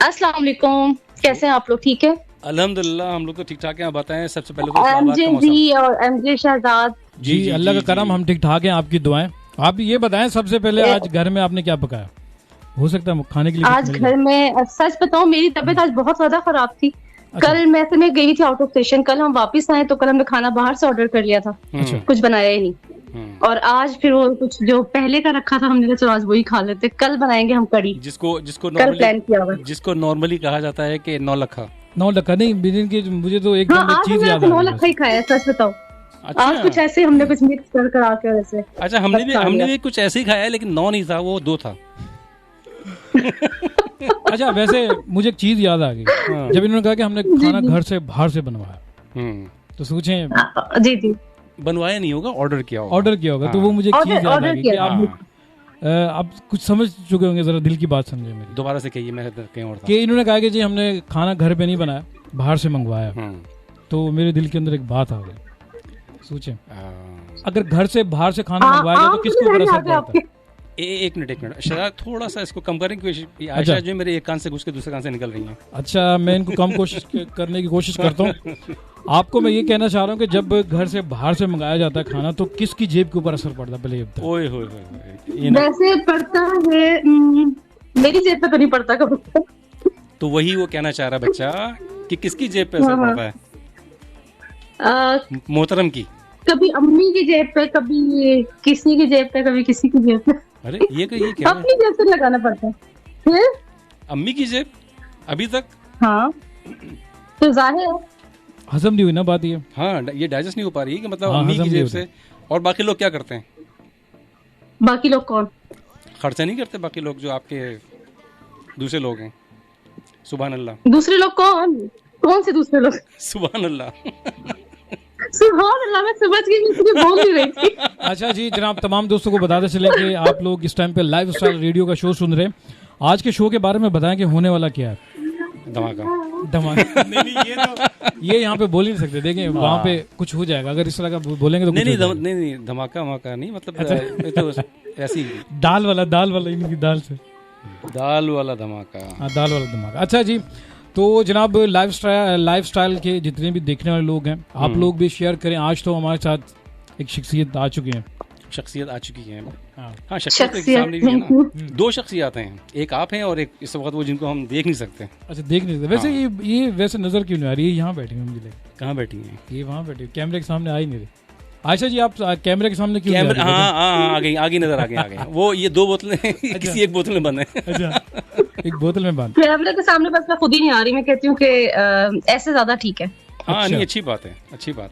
अस्सलाम वालेकुम, कैसे हैं आप लोग? ठीक है। अल्हम्दुलिल्लाह हम लोग तो ठीक ठाक हैं। आप बताएं, सबसे पहले तो इस्लामाबाद एमजे का मौसम। जी और एमजे शहजाद। जी अल्लाह का करम, हम ठीक ठाक हैं, आपकी दुआएं। आप ये बताएं सबसे पहले, ए- आज घर में आपने क्या पकाया? हो सकता है खाने के लिए कुछ आज मिल घर जाए। में सच बताऊं, मेरी तबीयत आज बहुत ज्यादा खराब थी। अच्छा कल मैं गई थी आउट ऑफ स्टेशन। कल हम वापस आए तो कल हमने खाना बाहर से ऑर्डर कर लिया था, अच्छा। कुछ बनाया ही नहीं। और आज फिर वो कुछ जो पहले का रखा था, हमने कहा चलो आज वही खा लेते। कल बनाएंगे हम कड़ी। जिसको जिसको कल प्लान किया हुआ। जिसको नॉर्मली कहा जाता है कि नौलखा। 9 लखा नहीं, बिजन की मुझे तो एक हाँ, दम एक आज चीज हमने याद तो आ 9 गई लखा ही खाया है, सच बताओ। अच्छा आज कुछ ऐसे हमने कुछ मिक्स कर आके ऐसे। अच्छा, हमने खा लिया। भी कुछ ऐसे ही खाया है, लेकिन 9 नहीं था, वो 2 था। अच्छा, वैसे मुझे एक चीज याद आ गई। हाँ। जब इन्होंने कहा कि हमने खाना घर से बाहर से बनवाया, हम्म, तो सोचें जी जी, बनवाया नहीं होगा, ऑर्डर किया होगा। ऑर्डर किया होगा। तो हाँ। वो मुझे एक चीज याद आ ऑर्डर गई कि किया आप आप कुछ समझ चुके होंगे, जरा दिल की बात समझे मेरी। दोबारा से कहिए, मैं कहीं और था। कि इन्होंने कहा कि जी हमने खाना घर पे नहीं बनाया, बाहर से मंगवाया। तो मेरे दिल के अंदर एक बात आ गई। सोचें, अगर घर से बाहर से खाना मंगवाएगा तो किसके ऊपर असर पड़ता है? एक मिनट शायद थोड़ा सा इसको कम करने की कोशिश। अच्छा। आयशा जो मेरे एक कान से घुस के दूसरे कान से निकल रही है। अच्छा, मैं इनको कम करने की कोशिश करता हूँ। आपको मैं ये कहना चाह रहा हूँ कि जब घर से बाहर से मंगाया जाता है खाना, तो किसकी जेब के ऊपर असर पड़ता है? पहले ये बताओ। ओए होए होए, ये ना। वैसे पड़ता है, मेरी जेब पे तो नहीं पड़ता कभी। तो वही वो कहना चाह रहा है बच्चा कि किसकी जेब पे असर पड़ता है? मोहतरम की। कभी अम्मी की जेब पे, कभी किसी की जेब पे, कभी किसी की जेब पे। अरे ये क्या अपनी जेब से लगाना पड़ता है फिर। अम्मी की जेब अभी तक? हाँ, तो जाहिर है। हजम नहीं हुई ना बात ये। हाँ, ये डाइजेस्ट नहीं हो पा रही है कि मतलब हाँ, अम्मी हजम की नहीं जेब हो से। और बाकी लोग क्या करते हैं? बाकी लोग कौन? खर्चा नहीं करते बाकी लोग, जो आपके दूसरे लोग हैं। सुभान अल्लाह। दूसरे लोग कौन? कौन से दूसरे लोग? सुभान अल्लाह। सुभान अल्लाह, मैं समझ गई, इसलिए बोल नहीं रही थी। अच्छा जी, जनाब तमाम दोस्तों को बताते चले कि आप लोग इस टाइम पे लाइफ स्टाइल रेडियो का शो सुन रहे हैं। आज के शो के बारे में बताएं कि होने वाला क्या है। धमाका। नहीं, ये यहाँ पे बोल ही नहीं सकते। देखें वहाँ पे कुछ हो जाएगा, अगर इस तरह का बोलेंगे तो कुछ हो जाएगा। नहीं, धमाका वमाका नहीं, मतलब ये तो ऐसी दाल वाला इनकी दाल से। दाल वाला धमाका। हाँ, दाल वाला धमाका। अच्छा जी, तो जनाब लाइफ स्टाइल के जितने भी देखने वाले लोग हैं, आप लोग भी शेयर करें। आज तो हमारे साथ एक शख्सियत आ चुकी है। शख्सियत आ चुकी है। हाँ, हाँ, शख्सियत तो एक सामने भी है ना। 2 शख्सियत हैं, एक आप हैं और एक इस वक्त वो जिनको हम देख नहीं सकते। अच्छा, देख नहीं सकते। वैसे ये वैसे नजर क्यों नहीं आ रही है? यहाँ बैठी हुई मुझे लगे। कहाँ बैठी हैं? ये वहाँ बैठी, कैमरे के सामने आ ही नहीं रही। आयशा जी, आप कैमरे के सामने क्यों? कैमरा, हाँ, आगे नजर आ गई। वो ये 2 बोतलें किसी एक बोतल में बंद है। अच्छा, एक बोतल में बंद। कैमरे के सामने बस मैं खुद ही नहीं आ रही। मैं कहती हूँ कि ऐसे ज्यादा ठीक है। हाँ, अच्छा। नहीं, अच्छी बात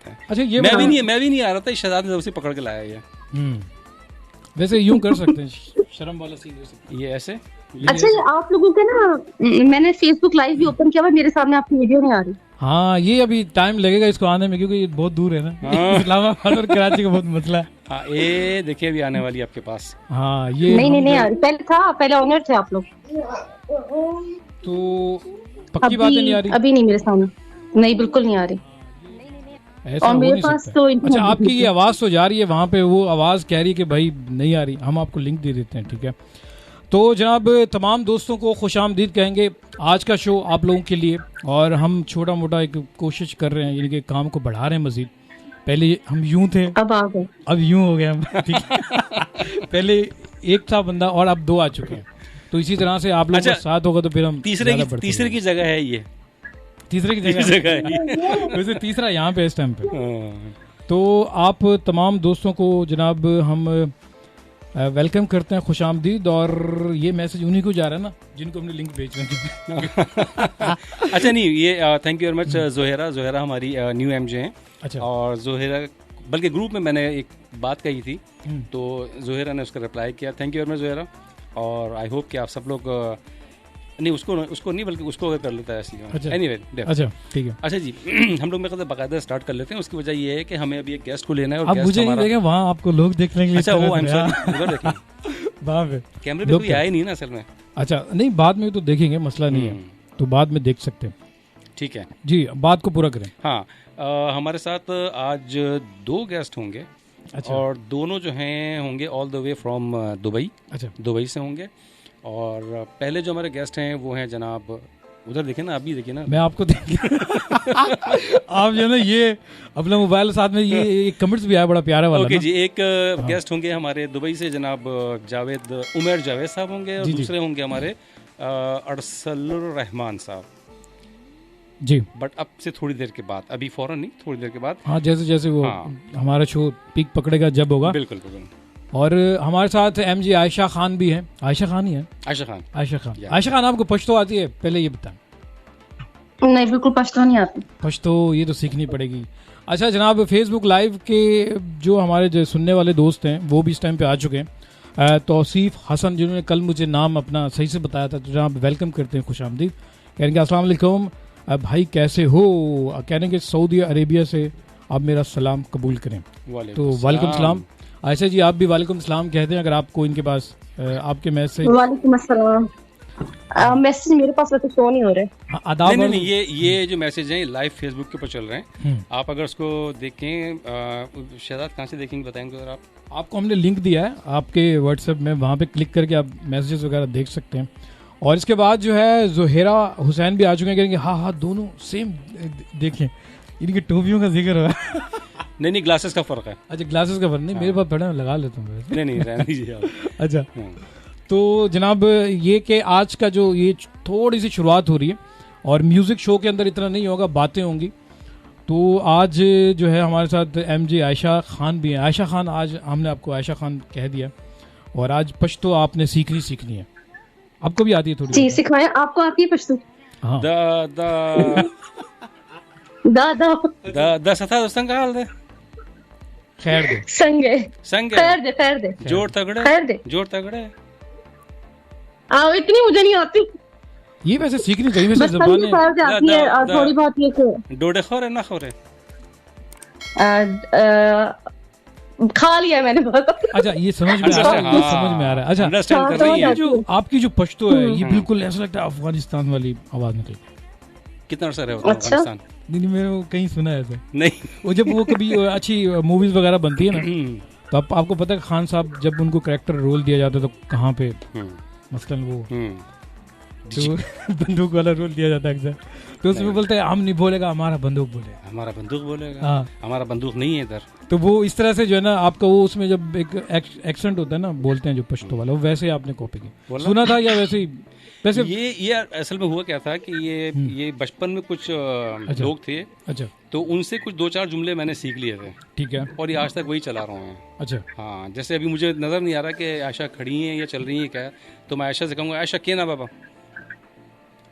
है। अच्छा, ये मैं भी नहीं आ रहा था, शहजाद ने उसे पकड़ के लाया ये। वैसे यूं कर सकते हैं, शर्म वाला सीन हो सकता ये ऐसे। अच्छा, आप लोगों का ना, मैंने फेसबुक लाइव भी ओपन किया हुआ, मेरे सामने आपकी वीडियो नहीं आ रही। है। हाँ, ये अभी टाइम लगेगा इसको आने में, क्योंकि ये बहुत दूर है ना। हाँ। इस्लामाबाद और कराची का बहुत मसला है। हाँ, ये देखिए अभी आने वाली है आपके पास। हाँ, ये नहीं आ रही। पहले ऑनर थे आप लोग। तो पक्की बात है, नहीं आ रही। अभी नहीं मेरे सामने, नहीं, बिल्कुल नहीं आ रही। ऐसा और हो मेरे नहीं पास सकता। तो अच्छा, आपकी ये आवाज़ तो जा रही है वहाँ पे, वो आवाज़ कह रही है कि भाई नहीं आ रही। हम आपको लिंक दे देते हैं, ठीक है? तो जनाब तमाम दोस्तों को खुशामदीद कहेंगे आज का शो आप लोगों के लिए। और हम छोटा मोटा एक कोशिश कर रहे हैं, यानी कि काम को बढ़ा रहे हैं मजीद। पहले हम यूं थे, अब आ गए। अब यूं हो गए हम, ठीक है? पहले एक था बंदा और अब 2 आ चुके हैं। तो इसी तरह से आप लोग अच्छा, का साथ होगा तो फिर हम तीसरे की जगह है ये। तीसरे की जगह है। वैसे तीसरा यहाँ पे इस टाइम पे। हाँ। तो आप तमाम दोस्तों को जनाब हम वेलकम करते हैं, खुशामदीद। और ये मैसेज उन्हीं को जा रहा है ना जिनको हमने लिंक भेजना है। अच्छा, नहीं, ये थैंक यू वेरी मच जोहेरा हमारी न्यू एमजे हैं। अच्छा। और जोहेरा, बल्कि ग्रुप में मैंने एक बात कही थी, तो जोहेरा ने उसका रिप्लाई किया। Thank you very much Zohra. और आई होप कि आप सब लोग नहीं, उसको नहीं, बल्कि उसको अगर कर लेता है ऐसी। अच्छा। एनीवे, अच्छा, ठीक है। अच्छा जी, हम लोग में बाकायदा स्टार्ट कर लेते हैं। उसकी वजह ये है कि हमें अभी एक गेस्ट को लेना है। और आप गेस्ट मुझे नहीं देखें, वहाँ आपको लोग देखने के लिए। अच्छा, वो आई एम सॉरी, उधर देखिए। वहाँ पे कैमरे पे कोई आया नहीं ना असल में। अच्छा, नहीं, बाद में तो देखेंगे, मसला नहीं है, तो बाद में देख सकते हैं। ठीक है जी, बात को पूरा करें। हाँ, हमारे साथ आज 2 गेस्ट होंगे। अच्छा। और दोनों जो हैं होंगे all the way from Dubai. अच्छा। दुबई से होंगे। और पहले जो हमारे गेस्ट हैं वो हैं जनाब उधर देखिए ना, अभी देखिए ना, मैं आपको आप जो है ना ये अपना मोबाइल साथ में, ये कमेंट्स भी आया बड़ा प्यारा वाला। ओके जी, एक गेस्ट होंगे हमारे दुबई से, जनाब जावेद उमर जावेद साहब होंगे, और दूसरे होंगे हमारे अरसलुर रहमान साहब जी। बट अब से थोड़ी देर के बाद, अभी फौरन नहीं, थोड़ी देर के बाद। हाँ, जैसे जैसे वो हमारा शो पीक पकड़ेगा जब होगा। बिल्कुल बिल्कुल। और हमारे साथ एमजी आयशा खान भी है। आयशा खान ही है? आयशा खान। आयशा खान, आपको पश्तो आती है? पहले ये बताएं। नहीं, बिल्कुल पश्तो नहीं आती। पश्तो ये तो सीखनी पड़ेगी। अच्छा जनाब, फेसबुक लाइव के जो हमारे जो सुनने वाले दोस्त हैं वो भी इस टाइम पे आ चुके हैं। तौसीफ हसन, जिन्होंने कल मुझे नाम अपना सही से बताया था, तो जनाब वेलकम करते हैं, खुश आमदीद। कहेंगे अस्सलाम वालेकुम भाई, कैसे हो? कहेंगे सऊदी अरेबिया से आप मेरा सलाम कबूल करें। तो वालेकुम सलाम। अच्छा जी, आप भी वालेकुम सलाम कहते हैं अगर आपको इनके पास आपके मैसेज। वालेकुम अस्सलाम। मैसेज मेरे पास तो शो नहीं हो रहे। आदाब। नहीं, ये जो मैसेज हैं लाइव फेसबुक के ऊपर चल रहे हैं। आप अगर उसको देखें, शहजाद कहाँ से देखेंगे बताएंगे अगर आप? आपको हमने लिंक दिया है आपके व्हाट्सएप में, वहाँ पे क्लिक करके आप मैसेजेस वगैरह देख सकते हैं। और इसके बाद जो है ज़ुहैरा हुसैन भी आ चुके हैं, कहेंगे हाँ दोनों सेम। देखें इनकी टोपियों का जिक्र हुआ। नहीं, ग्लासेस का फर्क है। अच्छा, ग्लासेस का फर्क नहीं, मेरे पास पड़ा, लगा लेता हूँ। नहीं रहने दीजिए आप। अच्छा, तो जनाब ये कि आज का जो ये थोड़ी सी शुरुआत हो रही है, और म्यूज़िक शो के अंदर इतना नहीं होगा, बातें होंगी। तो आज जो है हमारे साथ एमजी आयशा खान भी है। आयशा खान, आज हमने आपको आयशा खान कह दिया, और आज पश्तो आपने सीखनी है। आपको भी आती है थोड़ी? जी, सिखाएं। आपको आती है पश्तो? हाँ। दा सता दोस्तन का हाल दे, खैर दे, संगे खैर दे, जोड़ तगड़े, आओ। इतनी मुझे नहीं आती। ये वैसे सीखनी चाहिए, वैसे ज़बानें आती है और थोड़ी बहुत ये कि डोडे खोरे ना खोरे खा लिया मैंने बहुत। अच्छा, ये समझ में आ रहा है, समझ में आ रहा है। अच्छा, ये जो आपकी जो पश्तो है, ये बिल्कुल ऐसा लगता है अफगानिस्तान वाली आवाज निकली। कितना अर्सा रहे हो अफगानिस्तान? नहीं, मैंने कहीं सुना है ऐसा। नहीं, वो जब वो कभी अच्छी मूवीज वगैरह बनती है ना, तो आपको पता है खान साहब जब उनको कैरेक्टर रोल दिया जाता है तो कहाँ पे, मसलन वो तो बंदूक वाला रोल दिया जाता है अक्सर, तो उसमें बोलते हैं हम नहीं बोलेगा, हमारा बंदूक बोलेगा। हाँ, हमारा बंदूक नहीं है इधर। तो वो इस तरह से जो है ना आपका, वो उसमें जब एक एक्सेंट होता है ना, बोलते हैं जो पश्तो वाला, वो वैसे आपने कॉपी की सुना था या वैसे ही? वैसे ये असल में हुआ क्या था कि ये बचपन में कुछ लोग थे। अच्छा, तो उनसे कुछ 2-4 जुमले मैंने सीख लिए थे। ठीक है, और ये आज तक वही चला रहा हूँ। अच्छा, हाँ, जैसे अभी मुझे नजर नहीं आ रहा कि आयशा खड़ी है या चल रही है क्या, तो मैं आयशा से कहूँगा आयशा के ना बाबा।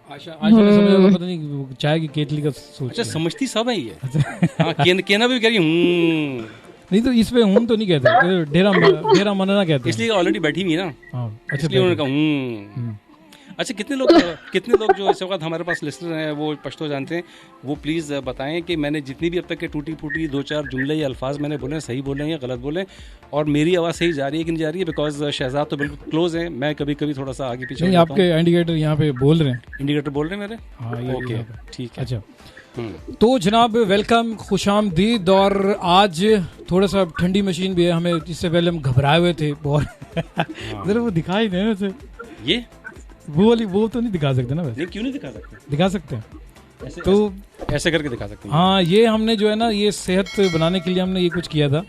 आयशा ने पता नहीं चाय की केतली का सोच। अच्छा, समझती सब है ये। हाँ, केना भी कह रही हूँ। नहीं, तो इस पे हूँ तो नहीं कहते, डेरा मनना कहते, इसलिए ऑलरेडी बैठी हुई है ना। अच्छा, इसलिए उन्होंने कहा। अच्छा, कितने लोग जो इस वक्त हमारे पास लिस्टर हैं वो पश्तो जानते हैं, वो प्लीज़ बताएं कि मैंने जितनी भी अब तक के टूटी फूटी 2-4 जुमले या अल्फाज मैंने बोले, सही बोले हैं या गलत बोले, और मेरी आवाज़ सही जा रही है कि नहीं जा रही है। बिकॉज शहजाद तो बिल्कुल क्लोज है, मैं कभी कभी थोड़ा सा आगे पीछे। आपके इंडिकेटर यहाँ पे बोल रहे हैं, इंडिकेटर बोल रहे हैं मेरे। हाँ, ओके, ठीक है। अच्छा, तो जनाब वेलकम, खुशामदीद। और आज थोड़ा सा ठंडी मशीन भी है, हमें इससे पहले हम घबराए हुए थे बहुत। जरा वो दिखाई दे वैसे, ये वो तो नहीं दिखा सकते ना वैसे। क्यों नहीं दिखा सकते? दिखा सकते हैं, तो ऐसे करके दिखा सकते हैं। हाँ, ये हमने जो है ना, ये सेहत बनाने के लिए हमने ये कुछ किया था,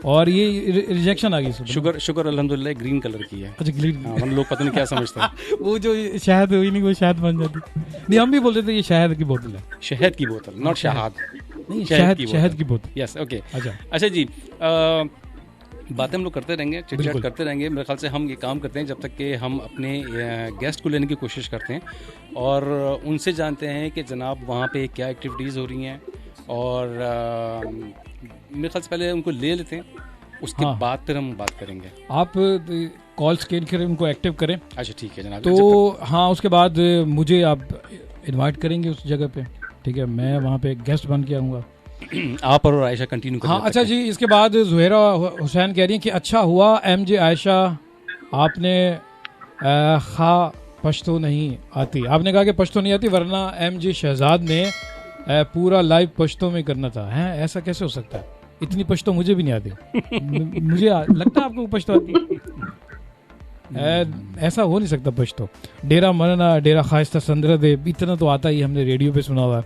और ये रिजेक्शन आ गई। शुगर अल्हम्दुलिल्लाह ग्रीन कलर की है। अच्छा, ग्रीन। हम लोग पता नहीं क्या समझते हैं। वो जो शहद हुई नहीं, वो शहद बन जाती। नहीं, हम भी बोलते थे ये शहद की बोतल है। शहद की बोतल, नॉट शहद। नहीं, शहद की बोतल। Yes, okay. अच्छा जी, बातें हम लोग करते रहेंगे, चिट-चैट करते रहेंगे। मेरे ख्याल से हम ये काम करते हैं जब तक कि हम अपने गेस्ट को लेने की कोशिश करते हैं और उनसे जानते हैं कि जनाब वहाँ पे क्या एक्टिविटीज़ हो रही हैं, और मेरे ख्याल से पहले उनको ले लेते हैं, उसके बाद फिर हम बात करेंगे। आप कॉल स्कैन करें, उनको एक्टिव करें। अच्छा, ठीक है जनाब। तो हाँ, उसके बाद मुझे आप इन्वाइट करेंगे उस जगह पे, ठीक है? मैं वहाँ पे गेस्ट बन के आऊँगा। आप और आयशा कंटिन्यू करें। हाँ, अच्छा जी। इसके बाद ज़ुहैरा हुसैन कह रही हैं कि अच्छा हुआ एमजे आयशा आपने खा पश्तो नहीं आती, आपने कहा कि पश्तो नहीं आती, वरना एमजे शहजाद ने पूरा लाइव पश्तो में करना था। हैं, ऐसा कैसे हो सकता है? इतनी पश्तो मुझे भी नहीं आती। मुझे लगता है आपको पश्तो आती। ऐसा हो नहीं सकता पश्तो। डेरा मरना डेरा खास्ता संदर दे इतना तो आता ही, हमने रेडियो पे सुना हुआ है।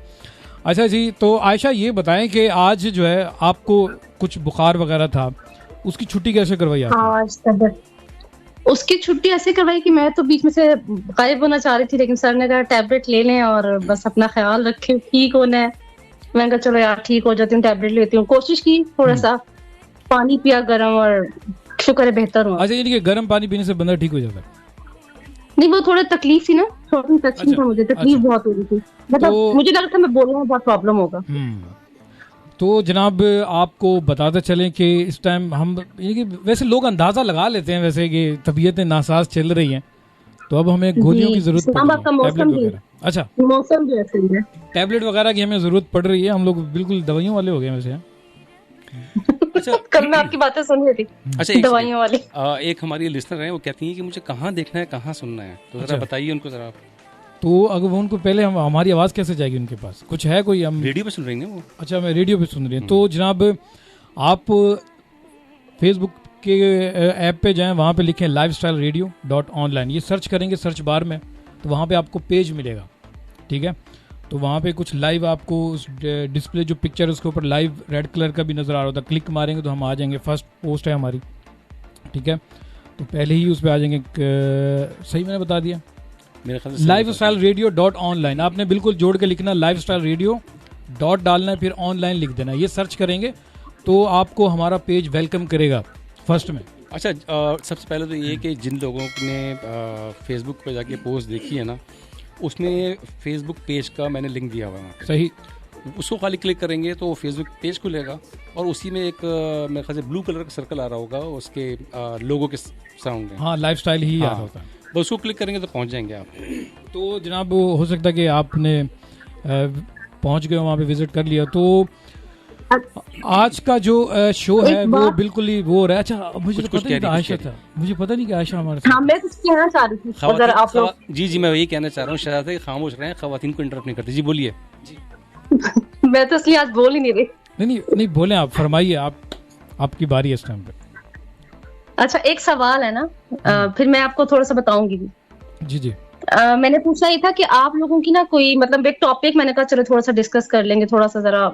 अच्छा जी, तो आयशा ये बताएं कि आज जो है आपको कुछ बुखार वगैरह था, उसकी छुट्टी कैसे करवाई आपने? उसकी छुट्टी ऐसे करवाई कि मैं तो बीच में से गायब होना चाह रही थी, लेकिन सर ने कहा टैबलेट ले लें और बस अपना ख्याल रखें, ठीक होना है। मैंने कहा चलो यार ठीक हो जाती हूँ, टैबलेट लेती हूँ। कोशिश की, थोड़ा सा पानी पिया गर्म और शुक्र है बेहतर हुआ। अच्छा, यानी कि गर्म पानी पीने से बंदा ठीक हो जाता है? नहीं, वो थोड़ा तकलीफ थी ना, थोड़ी तकलीफ था मुझे, तकलीफ बहुत हो रही थी, मतलब मुझे लगा था मैं बोलूँ बहुत प्रॉब्लम होगा। तो जनाब आपको बताते चलें कि इस टाइम हम वैसे लोग अंदाजा लगा लेते हैं वैसे कि तबीयतें नासाज चल रही हैं, तो अब हमें गोलियों की जरूरत पड़ रही है, टैबलेट वगैरह। अच्छा, मौसम भी ऐसे ही है, टैबलेट वगैरह की हमें जरूरत पड़ रही है, हम लोग बिल्कुल दवाइयों वाले हो गए वैसे। अच्छा, कल मैं आपकी बातें सुन रही थी। अच्छा, दवाइयों वाली एक हमारी लिस्नर है, वो कहती है कि मुझे कहाँ देखना है, कहाँ सुनना है, तो जरा बताइए उनको जरा। तो अगर उनको पहले हमारी आवाज़ कैसे जाएगी उनके पास? कुछ है कोई? हम रेडियो पे सुन रही हैं वो। अच्छा, मैं रेडियो पे सुन रही हूँ। तो जनाब आप फेसबुक के ऐप पे जाएं, वहाँ पे लिखें lifestyleradio.online, ये सर्च करेंगे सर्च बार में, तो वहाँ पे आपको पेज मिलेगा, ठीक है। तो वहाँ पे कुछ लाइव आपको उस डिस्प्ले जो पिक्चर है उसके ऊपर लाइव रेड कलर का भी नज़र आ रहा होता है, क्लिक मारेंगे तो हम आ जाएंगे, फर्स्ट पोस्ट है हमारी, ठीक है। तो पहले ही उस पर आ जाएंगे, सही मैंने बता दिया, lifestyleradio.online, आपने बिल्कुल जोड़ के लिखना lifestyleradio डॉट डालना है, फिर ऑनलाइन लिख देना, ये सर्च करेंगे तो आपको हमारा पेज वेलकम करेगा फर्स्ट में। अच्छा, सबसे पहले तो ये कि जिन लोगों ने फेसबुक पे जाके पोस्ट देखी है ना, उसमें फेसबुक पेज का मैंने लिंक दिया हुआ है, सही, उसको खाली क्लिक करेंगे तो फेसबुक पेज खुलेगा और उसी में एक मेरे ख्याल से ब्लू कलर का सर्कल आ रहा होगा उसके लोगो के साउंड में, हाँ लाइफस्टाइल ही याद होता है, बस उसको क्लिक करेंगे तो पहुंच जाएंगे आप। तो जनाब हो सकता है कि आपने पहुंच गए वहाँ पे विजिट कर लिया। तो आज का जो शो है वो बिल्कुल ही वो रहा। अच्छा, मुझे पता नहीं आयशा था, मुझे पता नहीं कि आयशा हमारे साथ। हाँ, मैं कुछ कहना चाह रही थी, अगर आप लोग जी मैं वही कहना चाह रहा हूँ, शायद खामोश रहे, खवातीन को इंटरप्ट नहीं करते। जी बोलिए। मैं तो इसलिए आज बोल ही नहीं रही। नहीं बोले आप, फरमाइए, आपकी बारी है इस टाइम पे। अच्छा, एक सवाल है ना, फिर मैं आपको थोड़ा सा बताऊंगी। जी मैंने पूछा ये था कि आप लोगों की ना कोई मतलब एक टॉपिक, मैंने कहा चलो थोड़ा सा डिस्कस कर लेंगे, थोड़ा सा जरा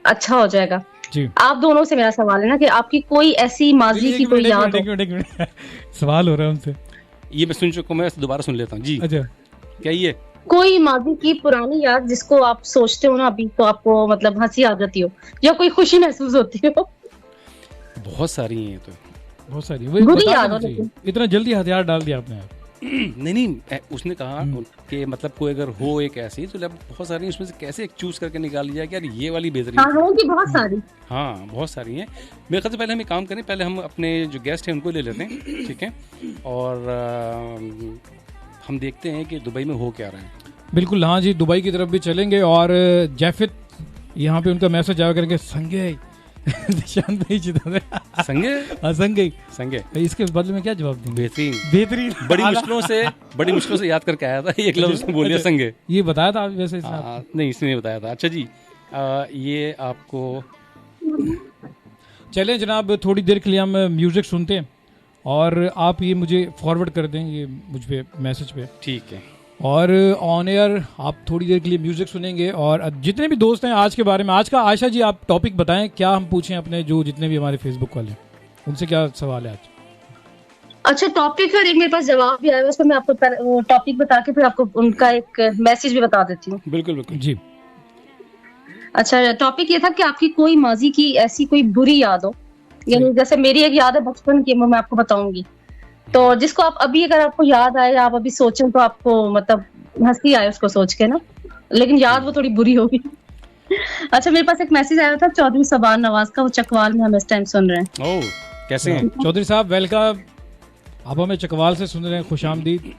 अच्छा हो जाएगा जी। आप दोनों से मेरा सवाल है ना कि आपकी कोई ऐसी माजी की कोई याद हो। सवाल हो रहा है उनसे, ये मैं सुन चुका हूं, मैं दोबारा सुन लेता हूँ जी। अच्छा, क्या ये कोई माजी की पुरानी याद जिसको आप सोचते हो ना अभी तो आपको मतलब हंसी आ जाती हो या कोई खुशी महसूस होती हो? बहुत सारी हैं, तो बहुत सारी बुरी याद हो। इतना जल्दी हथियार डाल दिया आपने। नहीं, उसने कहा कि मतलब कोई अगर हो एक ऐसी, तो बहुत सारी उसमें से कैसे एक चूज करके निकाल लिया कि यार ये वाली बेहतरीन। हाँ, होंगी बहुत सारी। हाँ, बहुत सारी हैं। मेरे ख्याल से पहले हम एक काम करें, पहले हम अपने जो गेस्ट हैं उनको ले लेते हैं, ठीक है, और हम देखते हैं कि दुबई में हो क्या रहा है। बिल्कुल, हाँ जी, दुबई की तरफ भी चलेंगे और जैफिद यहाँ पे उनका मैसेज आया करके संगे संगे इसके बदले में क्या जवाब देंगे? बेहतरीन बड़ी मुश्किलों से याद करके आया था, एक लफ्ज़ उसने बोलिया संगे। ये बताया था वैसे? नहीं, इसने बताया था। अच्छा जी, ये आपको चलें जनाब, थोड़ी देर के लिए हम म्यूजिक सुनते हैं और आप ये मुझे फॉरवर्ड कर दें, ये मुझ पे मैसेज पे, ठीक है। और ऑन एयर आप थोड़ी देर के लिए म्यूजिक सुनेंगे। और जितने भी दोस्त हैं आज के बारे में, आज का आयशा जी आप टॉपिक बताएं, क्या हम पूछें अपने जो जितने भी हमारे फेसबुक वाले उनसे, क्या सवाल है आज? अच्छा, टॉपिक है, मेरे पास जवाब भी आया, उस पर मैं आपको टॉपिक बता के फिर आपको उनका एक मैसेज भी बता देती हूँ। बिल्कुल जी। अच्छा, टॉपिक ये था कि आपकी कोई माजी की ऐसी कोई बुरी याद हो, यानी जैसे मेरी एक याद है बचपन की, मैं आपको बताऊंगी, तो जिसको आप अभी अगर आपको याद आए, आप अभी सोचें तो आपको मतलब हंसी आए उसको सोच के ना, लेकिन याद वो थोड़ी बुरी होगी। अच्छा, मेरे पास एक मैसेज आया था चौधरी सबान नवाज का, वो चकवाल में हम इस टाइम सुन रहे हैं। ओह, कैसे हैं चौधरी साहब? वेलकम, आप हमें चकवाल से सुन रहे हैं, खुशामदीद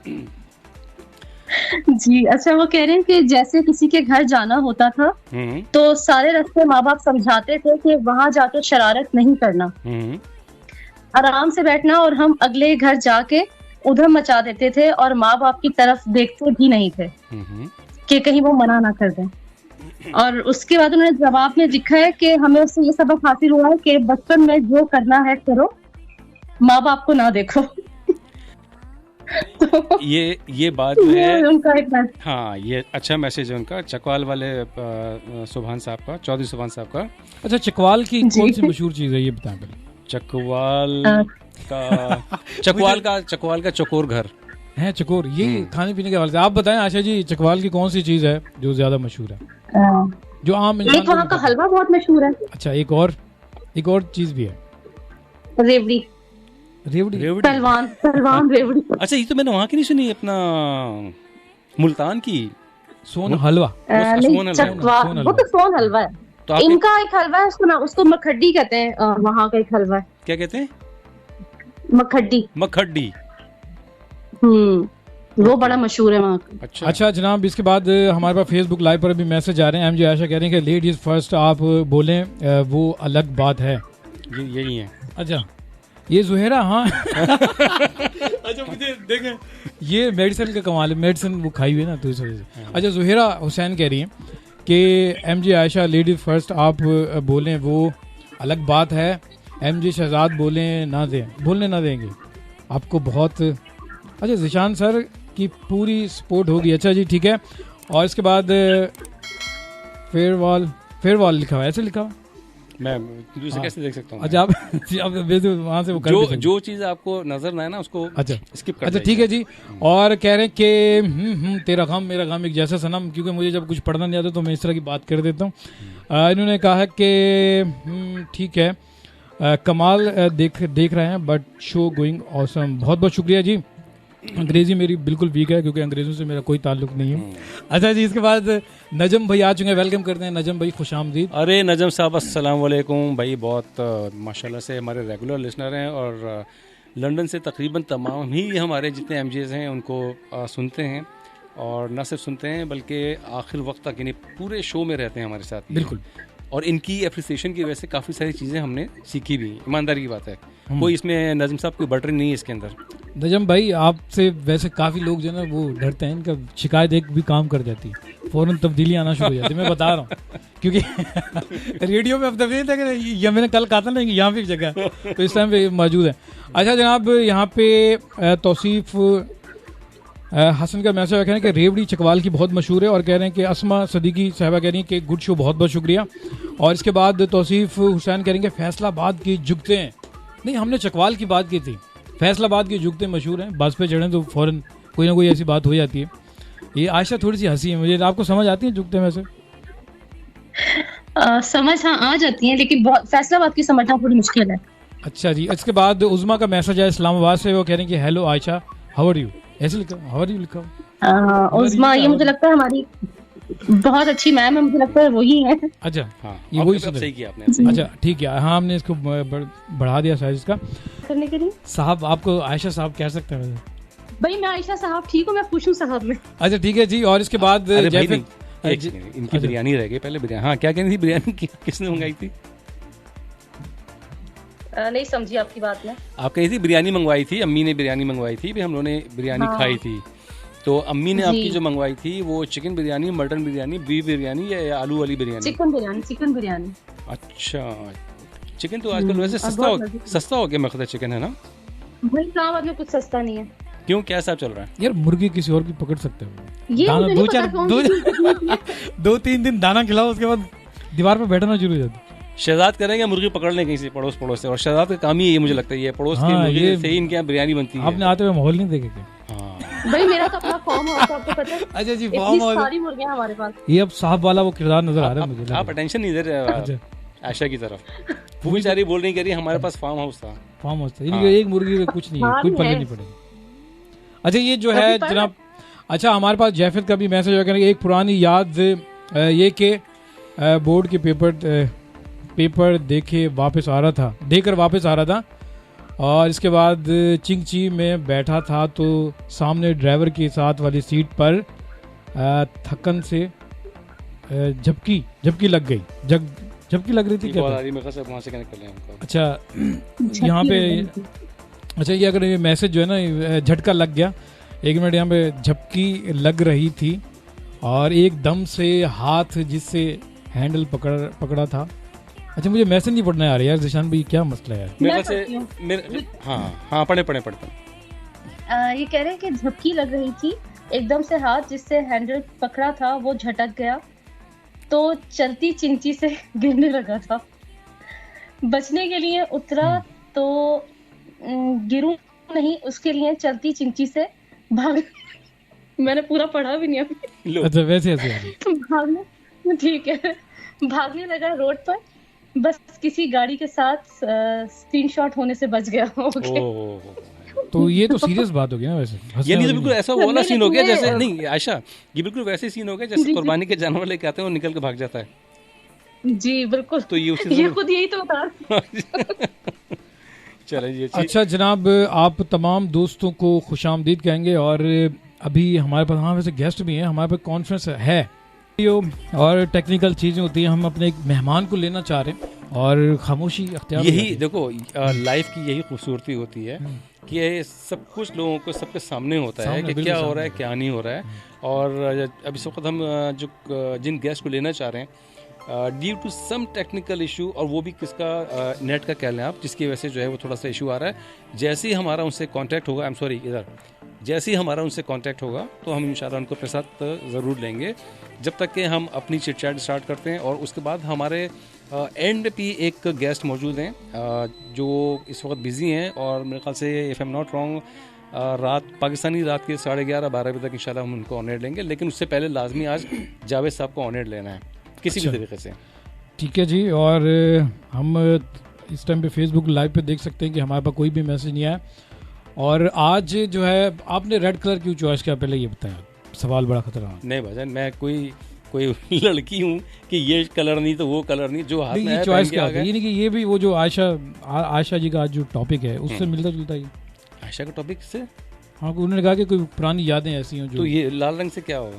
जी। अच्छा, वो कह रहे हैं कि जैसे किसी के घर जाना होता था तो सारे रास्ते माँ बाप समझाते थे कि वहां जाके शरारत नहीं करना, आराम से बैठना, और हम अगले घर जाके उधर मचा देते थे और माँ बाप की तरफ देखते भी नहीं थे कि कहीं वो मना ना कर दें। और उसके बाद उन्होंने जवाब में लिखा है कि हमें उससे ये सबक हासिल हुआ है कि बचपन में जो करना है करो, माँ बाप को ना देखो। ये बात है। हाँ, ये अच्छा मैसेज है उनका, चकवाल वाले सुभान साहब का, चौधरी सुभान साहब का। अच्छा, चकवाल की कौन सी मशहूर चीज है ये बताएं पहले। चकवाल का चकोर घर है। चकोर, ये खाने पीने के हवाले से आप बताएं आशा जी, चकवाल की कौन सी चीज है जो ज्यादा मशहूर है, जो आम इंसान? वहाँ का हलवा बहुत मशहूर है। अच्छा, एक और चीज भी है, रेवड़ी। पहलवान रेवड़ी। अच्छा, ये तो मैंने वहाँ की नहीं सुनी, अपना मुल्तान की सोन हलवा। वो तो सोन हलवा है। तो इनका एक हलवा है, उसको मखड्डी कहते हैं। वहाँ का एक हलवा है, क्या कहते हैं? मखड्डी। वो बड़ा मशहूर है वहाँ का। अच्छा जनाब, इसके बाद हमारे पास फेसबुक लाइव पर भी मैसेज आ रहे हैं। एमजे आयशा कह रहे हैं कि लेडीज फर्स्ट आप बोलें वो अलग बात है। यही है। अच्छा, ये जुहेरा। हाँ। अच्छा, मुझे देखें, ये मेडिसिन का कमाल है, मेडिसिन वो खाई हुई है ना, तो इस वजह से। अच्छा, जुहेरा हुसैन कह रही है कि एमजे आयशा लेडीज फर्स्ट आप बोलें वो अलग बात है। एमजे शहजाद बोलने ना देंगे आपको बहुत। अच्छा, जिशान सर की पूरी सपोर्ट होगी। अच्छा जी, ठीक है। और इसके बाद फेयरवॉल लिखा हुआ है, ऐसे लिखा हुआ, मैं दूसरे कैसे देख सकता हूँ? अच्छा, आप वहाँ से वो जो चीज आपको नजर ना है ना, उसको अच्छा स्किप कर। अच्छा, ठीक है जी। और कह रहे हैं कि तेरा काम मेरा काम एक जैसा सनम, क्योंकि मुझे जब कुछ पढ़ना नहीं आता तो मैं इस तरह की बात कर देता हूँ। इन्होंने कहा है कि ठीक है, कमाल देख रहे हैं, बट शो गोइंग ऑसम। बहुत बहुत शुक्रिया जी। अंग्रेजी मेरी बिल्कुल वीक है, क्योंकि अंग्रेजों से मेरा कोई ताल्लुक नहीं है। अच्छा जी, इसके बाद नजम भाई आ चुके हैं, वेलकम करते हैं नजम भाई, खुशामदीद। अरे नजम साहब, अस्सलाम वालेकुम भाई। बहुत माशाल्लाह से हमारे रेगुलर लिसनर हैं, और लंदन से तकरीबन तमाम ही हमारे जितने एमजेज़ हैं उनको सुनते हैं, और न सिर्फ सुनते हैं बल्कि आखिर वक्त तक, यानी पूरे शो में रहते हैं हमारे साथ। बिल्कुल। और इनकी एप्रिसिएशन की वजह से काफ़ी सारी चीज़ें हमने सीखी भी। ईमानदारी की बात है, कोई इसमें नजम साहब कोई बटरी नहीं है इसके अंदर। नजम भाई, आपसे वैसे काफ़ी लोग जो है ना वो डरते हैं, इनका शिकायत एक भी काम कर जाती है, फ़ौरन तब्दीली आना शुरू हो जाती है। मैं बता रहा हूँ, क्योंकि रेडियो में अब तब्दीली था कि ये मैंने कल कहा था ना कि यहाँ पे एक जगह, तो इस टाइम पे मौजूद है। अच्छा जनाब, यहाँ पे तौसीफ हसन का मैसेज कह रहे हैं कि रेवड़ी चकवाल की बहुत मशहूर है, और कह रहे हैं कि असमा सदीकी साहबा कह रही हैं कि गुड शो, बहुत बहुत शुक्रिया। और इसके बाद तौसीफ हुसैन कह रहे हैं कि फैसलाबाद की जुगते हैं। नहीं, हमने चकवाल की बात की थी, फैसलाबाद की जुगते मशहूर हैं, बस पे चढ़ें तो फ़ौरन कोई ना कोई ऐसी बात हो जाती है। ये आयशा थोड़ी सी हंसी है मुझे, आपको समझ आती है जुगते में से? समझ हाँ आ जाती है, लेकिन बहुत फैसलाबाद की समझना थोड़ी मुश्किल है। अच्छा जी, इसके बाद उज़मा का मैसेज है इस्लामाबाद से, वो कह रहे हैं कि hello Ayesha, how are you, ऐसे लिखा, हाउ आर यू लिखा। उज़मा, ये मुझे लगता है हमारी बहुत अच्छी मैम है, मुझे लगता है वही है। अच्छा हाँ, ये वही सही किया आपने। अच्छा ठीक है, हाँ हमने इसको बढ़ा दिया साइज इसका करने के लिए। साहब, आपको आयशा साहब कह सकते हैं भाई? मैं आयशा साहब ठीक हूँ, मैं पूछूं साहब में? अच्छा ठीक है जी। और इसके बाद इनकी बिरयानी रह गई पहले। बिरयानी, हाँ क्या कहनी थी, बिरयानी किसने मंगाई थी? नहीं समझी आपकी बात में। आप कही थी बिरयानी मंगवाई थी, अम्मी ने बिरयानी मंगवाई थी, हम लोगों ने बिरयानी खाई थी। तो अम्मी ने आपकी जो मंगवाई थी वो chicken biryani, mutton biryani, beef biryani या आलू वाली बिरयानी? चिकन बिरयानी। अच्छा, चिकन तो आजकल वैसे सस्ता हो गया मकसद चिकन, है ना? भाई इस्लामाबाद में कुछ सस्ता नहीं है। क्यों, क्या हिसाब चल रहा है? यार मुर्गी किसी और की पकड़ सकते हो, दाना 2-3 दिन दाना खिलाओ, उसके बाद दीवार पर बैठना शुरू हो जाता है। शहजाद करेंगे मुर्गी पकड़ लें कहीं से, पड़ोस से, और शहजाद का काम ही ये मुझे लगता है, ये पड़ोस की मुर्गी से ही इनके यहाँ बिरयानी बनती है। आपने आते हुए माहौल नहीं देखे क्या? भाई मेरा तो अपना फार्म हाउस है, आपको पता है? अच्छा जी, फार्म हाउस, सारी मुर्गियां हमारे पास। ये अब साहब वाला वो किरदार नजर आ रहा है मुझे। आप अटेंशन नहीं दे रहे आयशा की तरफ। वो बेचारी बोल रही, कह रही हमारे पास फार्म हाउस था। फार्म हाउस था, एक मुर्गी में कुछ नहीं है, कोई पकड़ नहीं पड़ेगी। अच्छा ये जो है जनाब, अच्छा हमारे पास जैफिद का भी मैसेज है, एक पुरानी याद ये कि बोर्ड के पेपर देकर वापस आ रहा था, और इसके बाद चिंगची में बैठा था तो सामने ड्राइवर के साथ वाली सीट पर थकन से झपकी लग गई, झपकी लग रही थी क्या? अच्छा यहाँ पे, अच्छा ये अगर ये मैसेज जो है ना, झटका लग गया, 1 मिनट, यहाँ पे झपकी लग रही थी और एकदम से हाथ जिससे हैंडल पकड़ा था। अच्छा मुझे मैसेज नहीं पढ़ना यार जिशान भाई, क्या मसला है यार? मेरे से हाँ पढ़े ये कह रहे हैं कि झपकी लग रही थी, एकदम से हाथ जिससे हैंडल पकड़ा था वो झटक गया, तो चलती चिंची से गिरने लगा था। बचने के लिए उतरा तो गिरूं नहीं, उसके लिए चलती चिंची से भाग। मैंने पूरा पढ़ा भी नहीं अभी। अच्छा वैसे भागने, ठीक है, भागने लगा रोड पर, बस किसी गाड़ी के साथ स्क्रीनशॉट होने से बच गया। तो ये तो सीरियस बात हो गई ना वैसे। ये नहीं तो बिल्कुल ऐसा वाला सीन हो गया जैसे, नहीं आयशा, ये बिल्कुल वैसे सीन हो गया जैसे कुर्बानी के जानवर लेके आते हैं और निकल के भाग जाता है। जी बिल्कुल। तो ये खुद यही तो बता। चलिए। अच्छा जनाब, आप तमाम दोस्तों को खुशामदीद कहेंगे, और अभी हमारे पास वैसे गेस्ट भी हैं, हमारे पास कॉन्फ्रेंस है और टेक्निकल चीजें होती हैं, हम अपने एक मेहमान को लेना चाह रहे हैं और खामोशी अख्तियार। यही देखो लाइफ की यही खूबसूरती होती है कि सब कुछ लोगों को सबके सामने होता है कि क्या हो रहा है क्या नहीं हो रहा है। और अब इस वक्त हम जो जिन गेस्ट को लेना चाह रहे हैं due to some technical issue, और वो भी किसका नेट का कह लें आप, जिसकी वजह से जो है वो थोड़ा सा इशू आ रहा है। जैसे ही हमारा उनसे कांटेक्ट होगा, आई एम सॉरी इधर, जैसे ही हमारा उनसे कांटेक्ट होगा तो हम इंशाल्लाह उनको अपने साथ ज़रूर लेंगे, जब तक कि हम अपनी चिट चैट स्टार्ट करते हैं। और उसके बाद हमारे एंड पे एक गेस्ट मौजूद हैं जो इस वक्त बिज़ी हैं, और मेरे ख्याल से if I am not wrong रात पाकिस्तानी रात के 11:30-12 बजे तक इंशाल्लाह हम उनको ऑनर लेंगे। लेकिन उससे पहले लाजमी आज जावेद साहब को ऑनर लेना है किसी भी तरीके से। ठीक है जी। और हम इस टाइम पे फेसबुक लाइव पे देख सकते हैं कि हमारे पास कोई भी मैसेज नहीं आया। और आज जो है आपने रेड कलर क्यों चॉइस किया, पहले ये बताया, सवाल बड़ा खतरनाक। नहीं भाईजान, मैं कोई लड़की हूँ कि ये कलर नहीं तो वो कलर नहीं, जो हाथ में है चॉइस क्या है। ये नहीं कि ये भी वो जो आयशा जी का आज जो टॉपिक है उससे मिलता जुलता है। आयशा का टॉपिक से हाँ, उन्होंने कहा कि कोई पुरानी यादें ऐसी हो जो। तो ये लाल रंग से क्या हो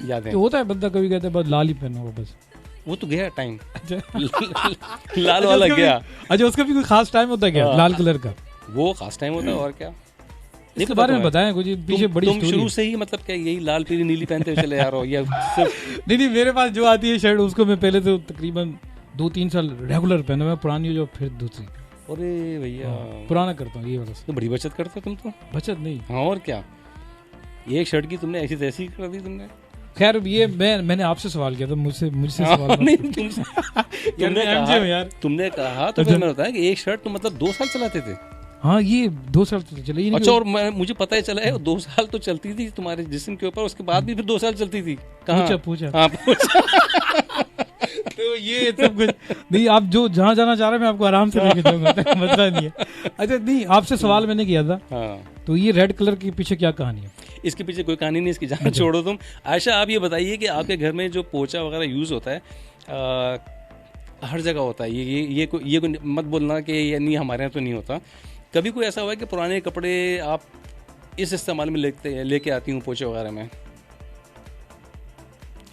यादें? तो होता है, बंदा कभी कहता है बस लाल ही पहना हो बस। वो तो गया टाइम। लाल वाला गया। अच्छा, उसका भी कोई खास टाइम होता है क्या लाल कलर का? वो खास टाइम होता है और क्या, इसके बारे में बताएं कुछ, पीछे बड़ी तुम शुरू से ही मतलब क्या यही लाल पीली नीली पहनते चले आ रहे हो या सिर्फ? नहीं, मेरे पास जो आती है शर्ट उसको मैं पहले तो तकरीबन 2-3 साल रेगुलर पहना, मैं पुरानी जो फिर दूसरी। अरे भैया पुराना करता हूँ ये वाला। तो बड़ी बचत करते हो तुम तो। बचत नहीं, हाँ और क्या, एक शर्ट की तुमने ऐसी तैसी कर दी तुमने। खैर ये मैंने आपसे सवाल किया था, मुझसे सवाल नहीं। तुमने कहा तो फिर मैंने बताया कि एक शर्ट तो मतलब 2 साल चलाते थे। हाँ, ये 2 साल तो चली। अच्छा, और मुझे पता ही चला है 2 साल तो चलती थी तुम्हारे जिस्म के ऊपर, उसके बाद भी फिर 2 साल चलती थी। कहाँ पूछा? हाँ, तो ये सब कुछ नहीं, आप जो जहाँ जाना चाह रहे हैं मैं आपको आराम से लेके जाऊंगा, मसला नहीं है। अच्छा नहीं, आपसे सवाल मैंने किया था। हाँ। तो ये रेड कलर के पीछे क्या कहानी है? इसके पीछे कोई कहानी नहीं, इसकी जान छोड़ो तुम। आयशा, आप ये बताइए कि आपके घर में जो पोछा वगैरह यूज़ होता है हर जगह होता है, ये कोई मत बोलना कि ये नहीं हमारे यहाँ तो नहीं होता। कभी कोई ऐसा हुआ है कि पुराने कपड़े आप इस इस्तेमाल में लेके आती हूँ पोछे वगैरह में?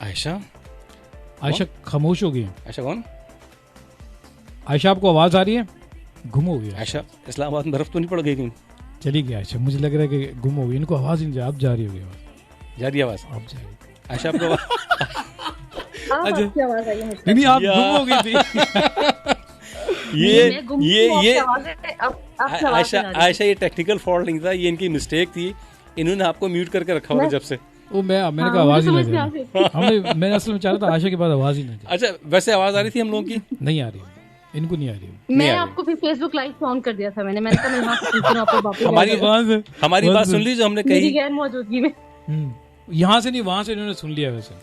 आयशा खामोश हो गई। आयशा कौन? आयशा, आपको आवाज आ रही है? गुम हो गई आयशा। इस्लामाबाद में बर्फ तो नहीं पड़ गई कहीं? चली गई आयशा, मुझे लग रहा है कि गुम हो गई, इनको आवाज नहीं आप जा रही होगी। जा रही आवाज? आप जा रही आयशा, आपको नहीं, आप गुम हो गई थी। ये आयशा ये टेक्निकल फॉल्ट नहीं था, ये इनकी मिस्टेक थी, इन्होंने आपको म्यूट करके रखा होगा जब से। वो मैंने कहा आवाज ही नहीं आ रही। मैं असल में चाह रहा था आयशा के बाद आवाज ही नहीं। अच्छा, वैसे आवाज आ रही थी हम लोगों की? नहीं आ रही, इनको नहीं आ रही। मैं आपको फिर फेसबुक लाइव ऑन कर दिया था मैंने कहा मैं हमारी बात सुन ली जो हमने कही गैर मौजूदगी में। यहाँ से नहीं, वहाँ से इन्होंने सुन लिया। वैसे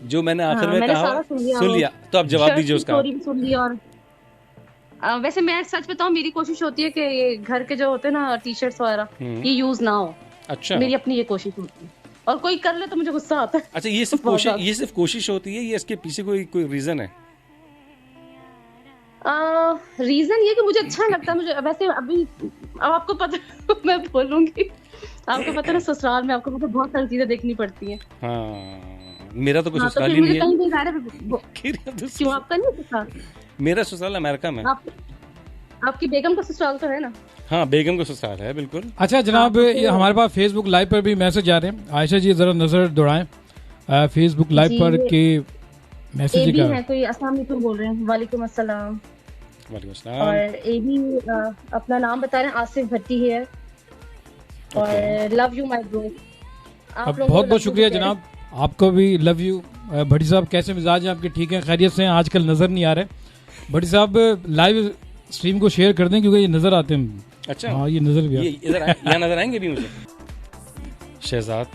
जो मैंने आखिर में कहा सुन लिया, तो अब जवाब दीजिए उसका। सुन लिया। और वैसे मैं सच बताऊं, मेरी कोशिश होती है कि ये घर के जो होते हैं ना टी शर्ट्स वगैरह, ये यूज ना हो। अच्छा, मेरी अपनी ये कोशिश होती है, और कोई कर ले तो मुझे गुस्सा आता है। अच्छा, ये सिर्फ कोशिश होती है, ये इसके पीछे कोई रीजन है? रीजन ये कि मुझे अच्छा लगता है। मुझे वैसे अभी अब आपको पता मैं बोलूंगी, आपको पता है ना ससुराल में आपको पता बहुत सारी चीजें देखनी पड़ती हैं। हाँ, मेरा तो कोई ससुराल ही नहीं है। क्यों, आपका नहीं ससुराल? मेरा ससुराल अमेरिका में। आपकी बेगम का ससुराल तो है ना? हाँ, बेगम का ससुराल है, बिल्कुल। अच्छा जनाब, हमारे पास फेसबुक लाइव पर भी मैसेज आ रहे हैं। आयशा जी जरा नजर दौड़ाएं फेसबुक लाइव पर के मैसेज का है। कोई अस्सलाम वालेकुम बोल रहे हैं। वालेकुम अस्सलाम। वालेकुम अस्सलाम। और ए भी अपना नाम बता रहे हैं, आसिफ भट्टी है। और लव यू माय ब्रो। आप बहुत बहुत शुक्रिया जनाब, आपको भी लव यू। भट्टी साहब कैसे मिजाज हैं आपके? ठीक है, खैरियत से हैं? आजकल नजर नहीं आ रहे। भट्टी साहब लाइव स्ट्रीम को शेयर कर दें क्योंकि ये नजर आते हैं। अच्छा हाँ, ये नजर भी इधर यहाँ नजर आएंगे भी मुझे। शहजाद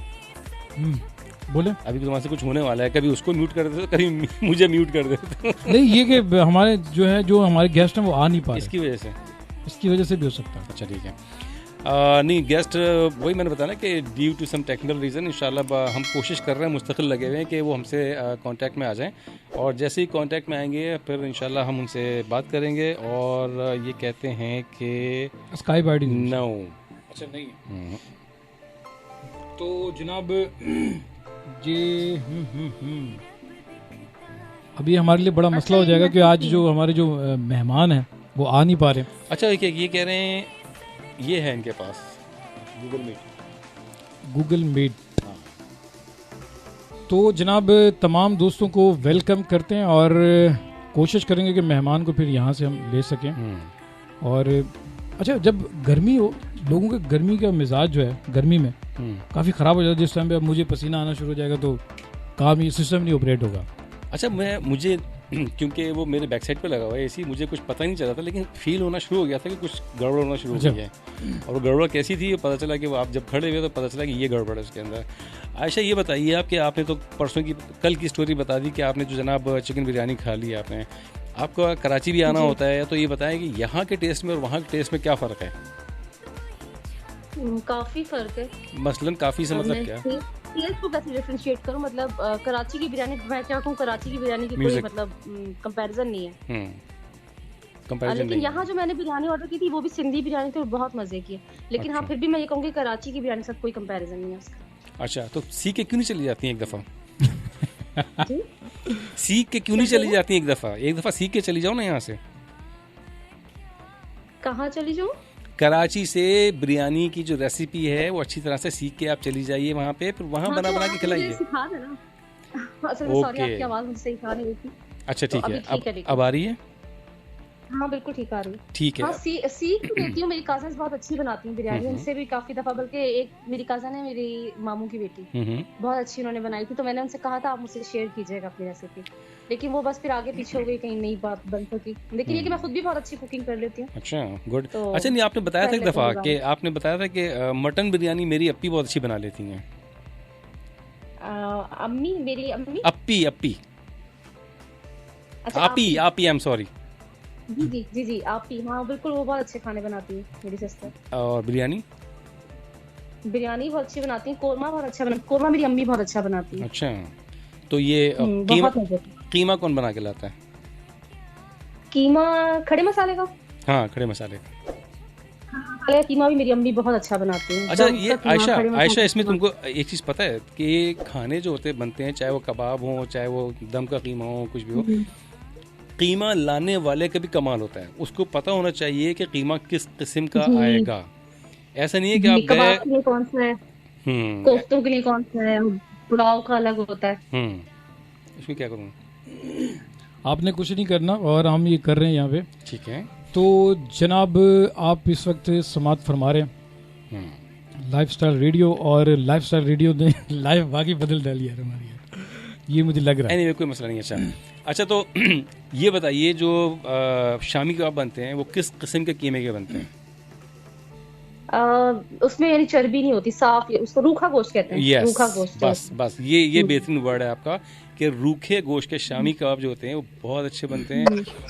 बोले अभी तुम्हारे से कुछ होने वाला है, कभी उसको म्यूट कर देते तो कभी मुझे म्यूट कर देते। नहीं, ये कि हमारे जो हमारे गेस्ट हैं वो आ नहीं पा रहे, इसकी वजह से भी हो सकता है। अच्छा ठीक है। नहीं, गेस्ट वही मैंने बताया ना कि due to some technical reason इंशाल्लाह हम कोशिश कर रहे हैं, मुस्तकिल लगे हुए हैं कि वो हमसे कांटेक्ट में आ जाएं, और जैसे ही कांटेक्ट में आएंगे फिर इंशाल्लाह हम उनसे बात करेंगे। और ये कहते हैं कि स्काइप आईडी नो। अच्छा नहीं। तो जनाब जी अभी हमारे लिए बड़ा मसला हो जाएगा कि आज जो हमारे जो मेहमान हैं वो आ नहीं पा रहे। अच्छा, ये कह रहे हैं ये है इनके पास गूगल मीट। तो जनाब तमाम दोस्तों को वेलकम करते हैं और कोशिश करेंगे कि मेहमान को फिर यहाँ से हम ले सकें। और अच्छा, जब गर्मी हो, लोगों के गर्मी का मिजाज जो है गर्मी में काफ़ी ख़राब हो जाता है। जिस टाइम पे अब मुझे पसीना आना शुरू हो जाएगा तो काम ये सिस्टम नहीं ऑपरेट होगा। अच्छा, मुझे क्योंकि वो मेरे बैक साइड पे लगा हुआ है एसी, मुझे कुछ पता ही नहीं चला था, लेकिन फील होना शुरू हो गया था कि कुछ गड़बड़ होना शुरू हो गया है। और वो गड़बड़ कैसी थी पता चला कि वो आप जब खड़े हुए तो पता चला कि ये गड़बड़ है उसके अंदर। आयशा, ये बताइए आप कि आपने तो परसों की कल की स्टोरी बता दी कि आपने जो जनाब चिकन बिरयानी खा ली आपने, आपको कराची भी आना होता है, तो ये बताएं कि यहाँ के टेस्ट में और वहाँ के टेस्ट में क्या फ़र्क है? काफ़ी फ़र्क है। मसलन काफ़ी से मतलब क्या? टेस्ट को कैसे डिफरेंशिएट करूं? मतलब कराची की बिरयानी मैं क्या कहूं, कराची की बिरयानी की कोई मतलब कंपैरिजन नहीं है। लेकिन यहाँ जो मैंने बिरयानी ऑर्डर की थी वो भी सिंधी बिरयानी थी और बहुत मजे की है। लेकिन हाँ, फिर भी मैं ये कहूंगी कराची की बिरयानी के साथ कोई कंपैरिजन नहीं है उसका। अच्छा, तो सीख के क्यों नहीं चली जाती हैं एक दफ़ा? सीख के क्यों नहीं चली जाती हैं एक दफ़ा सीख के चली जाओ ना यहाँ से। कहाँ चली जाऊँ? कराची से बिरयानी की जो रेसिपी है वो अच्छी तरह से सीख के आप चली जाइए वहाँ पे, फिर वहाँ बना के खिलाइए। अच्छा ठीक है, अब आ रही है? हाँ बिल्कुल ठीक आ रही है। ठीक है। हाँ, सीख देती हूँ। मेरी कजन्स बहुत अच्छी बनाती हैं बिरयानी, उनसे भी काफी दफा, बल्कि एक मेरी कजन है, मेरी मामू की बेटी, बहुत अच्छी उन्होंने बनाई थी, तो मैंने उनसे कहा था आप मुझसे शेयर कीजिएगा अपनी रेसिपी, लेकिन वो बस फिर आगे पीछे हो गई, कहीं नई बात बन सकी। लेकिन ये कि मैं खुद भी बहुत अच्छी कुकिंग कर लेती हूँ। अच्छा, गुड। अच्छा, नहीं, आपने बताया था एक दफा कि आपने बताया था कि मटन बिरयानी मेरी अप्पी बहुत अच्छी बना लेती हैं। अम्मी, मेरी अम्मी? अप्पी आई एम सॉरी। जी आप ही। हाँ बिल्कुल, वो बहुत अच्छे खाने बनाती है मेरी सिस्टर। और बिरयानी बहुत अच्छी बनाती है। कोरमा बहुत अच्छा बनाती है। कोरमा मेरी अम्मी बहुत अच्छा बनाती है। अच्छा, तो ये कीमा कौन बना के लाता है? कीमा खड़े मसाले का। हाँ, खड़े मसाले का कीमा भी मेरी अम्मी बहुत अच्छा बनाती है। अच्छा, ये आयशा इसमें तुमको एक चीज़ पता है कि खाने जो होते बनते हैं, चाहे वो कबाब हो, चाहे वो दम का कीमा हो, कुछ भी हो, कीमा लाने वाले का भी कमाल होता है। उसको पता होना चाहिए कि कीमा किस किस्म का आएगा। ऐसा नहीं है कि आप कबाब के लिए कौन सा है, कोफ्तों के लिए कौन सा है, पुलाव का अलग होता है। इसमें क्या करूँ? आपने कुछ नहीं करना और हम ये कर रहे हैं यहाँ पे। ठीक है। तो जनाब आप इस वक्त समात फरमा रहे हैं लाइफस्टाइल रेडियो, और लाइफस्टाइल रेडियो ने लाइव बाकी बदल डाली है हमारी, ये मुझे लग रहा है। नहीं, कोई मसला नहीं। अच्छा तो ये बताइए, जो शामी कबाब बनते हैं वो किस किस्म के कीमे के बनते हैं? उसमें यानी चर्बी नहीं होती, साफ, उसको रूखा गोश्त कहते हैं। yes, रूखा गोश्त। बस ये बेहतरीन वर्ड है आपका कि रूखे गोश्त के शामी कबाब जो होते हैं वो बहुत अच्छे बनते हैं।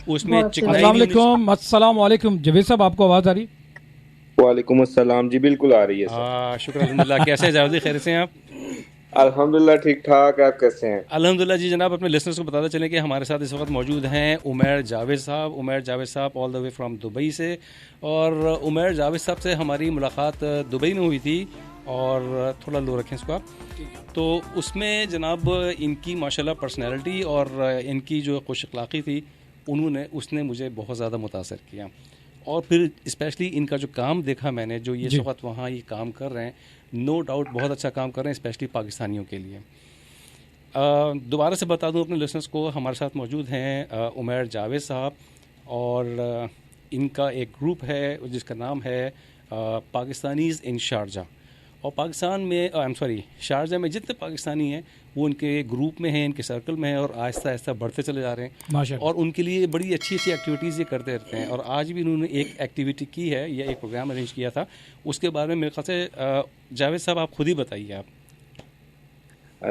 उसमें अस्सलाम वालेकुम जवेद साहब, आपको आवाज आ रही? वालेकुम अस्सलाम जी, बिल्कुल आ रही है। शुक्र अल्हम्दुलिल्लाह। कैसे हैं जावेद, खैर से हैं आप? अल्हम्दुलिल्लाह ठीक ठाक, आप कैसे हैं? अल्हम्दुलिल्लाह जी। जनाब अपने लिसनर्स को बताते चलें कि हमारे साथ इस वक्त मौजूद हैं उमैर जावेद साहब all the way from Dubai से। और उमैर जावेद साहब से हमारी मुलाकात दुबई में हुई थी, और थोड़ा लो रखें इसको आप, तो उसमें जनाब इनकी माशाल्लाह पर्सनैलिटी और इनकी जो खुश अखलाक़ी थी उसने मुझे बहुत ज़्यादा मुतासर किया। और फिर स्पेशली इनका जो काम देखा मैंने, जो ये इस वक्त वहाँ ये काम कर रहे हैं, नो डाउट बहुत अच्छा काम कर रहे हैं, स्पेशली पाकिस्तानियों के लिए। दोबारा से बता दूं अपने लिसनर्स को, हमारे साथ मौजूद हैं उमैर जावेद साहब, और इनका एक ग्रुप है जिसका नाम है पाकिस्तानीज़ इन शारजा। और पाकिस्तान में आई एम सॉरी शारजा में जितने पाकिस्तानी हैं वो उनके ग्रुप में हैं, इनके सर्कल में हैं और आहिस्ता आहिस्ता बढ़ते चले जा रहे हैं माशाअल्लाह। और उनके लिए बड़ी अच्छी अच्छी एक्टिविटीज़ ये करते रहते हैं। और आज भी उन्होंने एक एक्टिविटी की है या एक प्रोग्राम अरेंज किया था, उसके बारे में मेरे ख्याल से जावेद साहब आप खुद ही बताइए आप।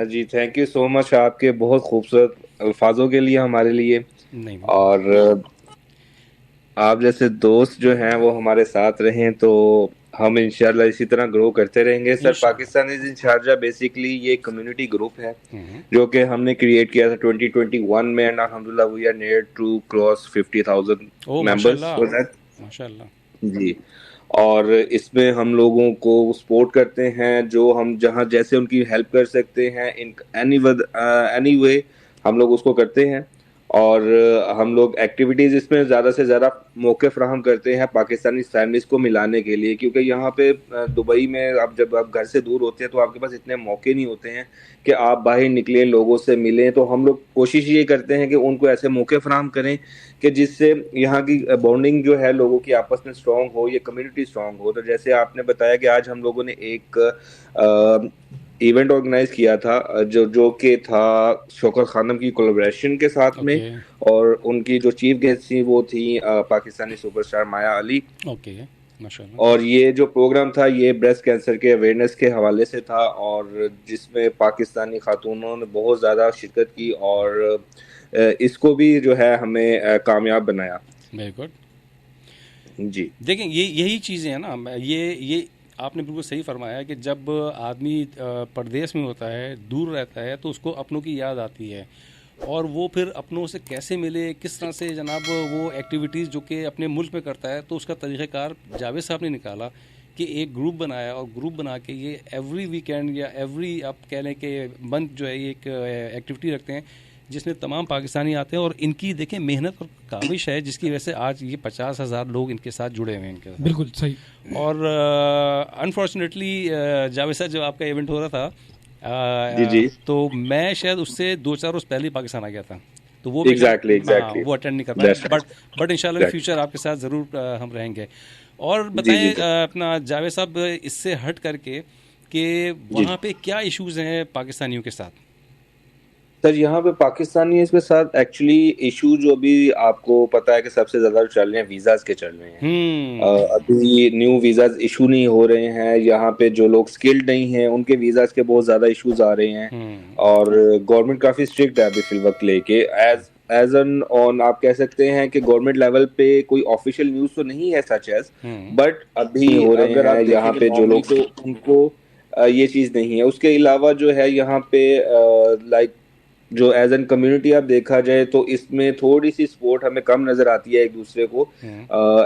जी थैंक यू सो मच आपके बहुत खूबसूरत अल्फाजों के लिए हमारे लिए। नहीं और आप जैसे दोस्त जो हैं वो हमारे साथ रहें तो हम इंशाल्लाह इसी तरह ग्रो करते रहेंगे। Sir Pakistani in Sharjah basically ये कम्युनिटी ग्रुप है जो कि हमने क्रिएट किया था 2021 में एंड अल्हम्दुलिल्लाह we are near to cross 50,000 members for that माशाल्लाह जी। और इसमें हम लोगों को सपोर्ट करते हैं, जो हम जहां जैसे उनकी हेल्प कर सकते हैं इन एनी वे हम लोग उसको करते हैं। और हम लोग एक्टिविटीज़ इसमें ज़्यादा से ज़्यादा मौके फ्राहम करते हैं पाकिस्तानी फैमिलीज़ को मिलाने के लिए, क्योंकि यहाँ पे दुबई में आप जब आप घर से दूर होते हैं तो आपके पास इतने मौके नहीं होते हैं कि आप बाहर निकलें, लोगों से मिलें। तो हम लोग कोशिश ये करते हैं कि उनको ऐसे मौके फ्राहम करें कि जिससे यहाँ की बॉन्डिंग जो है लोगों की आपस में स्ट्रॉन्ग हो, ये कम्युनिटी स्ट्रॉन्ग हो। तो जैसे आपने बताया कि आज हम लोगों ने एक इवेंट ऑर्गेनाइज किया था जो कि था शौकत खानम की कोलैबोरेशन के साथ में, और उनकी जो चीफ गेस्ट थी वो थी पाकिस्तानी सुपरस्टार माया अली। माशाल्लाह। और ये जो प्रोग्राम था ये ब्रेस्ट कैंसर के अवेयरनेस के हवाले से था और जिसमें पाकिस्तानी खातूनों ने बहुत ज़्यादा शिरकत की और इसको भी जो है हमें कामयाब बनाया। वेरी गुड जी। देखें यही चीज़ें हैं ना, ये आपने बिल्कुल सही फरमाया कि जब आदमी परदेश में होता है, दूर रहता है, तो उसको अपनों की याद आती है और वो फिर अपनों से कैसे मिले, किस तरह से जनाब वो एक्टिविटीज़ जो कि अपने मुल्क में करता है, तो उसका तरीक़ाकार जावेद साहब ने निकाला कि एक ग्रुप बनाया और ग्रुप बना के ये एवरी वीकेंड या एवरी आप कह लें कि मंथ जो है ये एक एक्टिविटी रखते हैं जिसमें तमाम पाकिस्तानी आते हैं और इनकी देखें मेहनत और काविश है जिसकी वजह से आज ये 50,000 लोग इनके साथ जुड़े हुए हैं इनके साथ। बिल्कुल सही। और अनफॉर्चुनेटली जावेद साहब जब आपका इवेंट हो रहा था जी। तो मैं शायद उससे 2-4 रोज पहले ही पाकिस्तान आ गया था, तो वो exactly. वो अटेंड नहीं कर पाया, बट इंशाल्लाह फ्यूचर आपके साथ ज़रूर हम रहेंगे। और बताएं अपना जावेद साहब इससे हट करके कि वहाँ पे क्या इश्यूज हैं पाकिस्तानियों के साथ? सर यहाँ पे पाकिस्तानी के साथ एक्चुअली इशू जो अभी आपको पता है कि सबसे ज्यादा चल रहे हैं वीजाज के चल रहे हैं। अभी न्यू वीजाज इशू नहीं हो रहे हैं, यहाँ पे जो लोग स्किल्ड नहीं हैं उनके वीजाज के बहुत ज्यादा इश्यूज आ रहे हैं और गवर्नमेंट काफी स्ट्रिक्ट है अभी फिल वक्त लेके। एज एन ऑन आप कह सकते हैं कि गवर्नमेंट लेवल पे कोई ऑफिशियल न्यूज तो नहीं है सच एज, बट अभी हो रहे हैं यहाँ पे जो लोग, तो उनको ये चीज नहीं है। उसके अलावा जो है यहाँ पे लाइक जो एज एन कम्युनिटी आप देखा जाए तो इसमें थोड़ी सी सपोर्ट हमें कम नजर आती है एक दूसरे को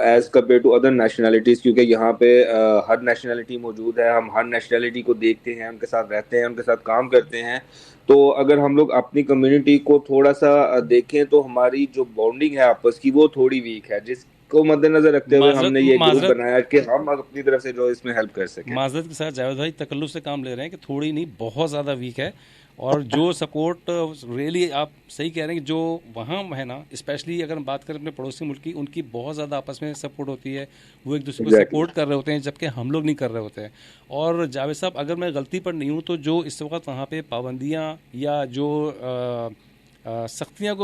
as compare to other nationalities, क्योंकि यहाँ पे हर नेशनलिटी मौजूद है, हम हर नेशनलिटी को देखते हैं, उनके साथ रहते हैं, उनके साथ काम करते हैं। तो अगर हम लोग अपनी कम्युनिटी को थोड़ा सा देखें तो हमारी जो बॉन्डिंग है आपस की वो थोड़ी वीक है, जिसको मद्देनजर रखते हुए हमने ये ग्रुप बनाया कि हम अपनी तरफ से जो इसमें हेल्प कर सकें। माजरत के साथ जावेद भाई तकल्लुफ से काम ले रहे हैं कि थोड़ी नहीं बहुत ज़्यादा वीक है और जो सपोर्ट रियली आप सही कह रहे हैं कि जो वहाँ है ना, स्पेशली अगर हम बात करें अपने पड़ोसी मुल्क की, उनकी बहुत ज़्यादा आपस में सपोर्ट होती है, वो एक दूसरे को सपोर्ट कर रहे होते हैं जबकि हम लोग नहीं कर रहे होते हैं। और जावेद साहब अगर मैं गलती पर नहीं हूँ तो जो इस वक्त वहाँ पे पाबंदियाँ या जो सख्तियों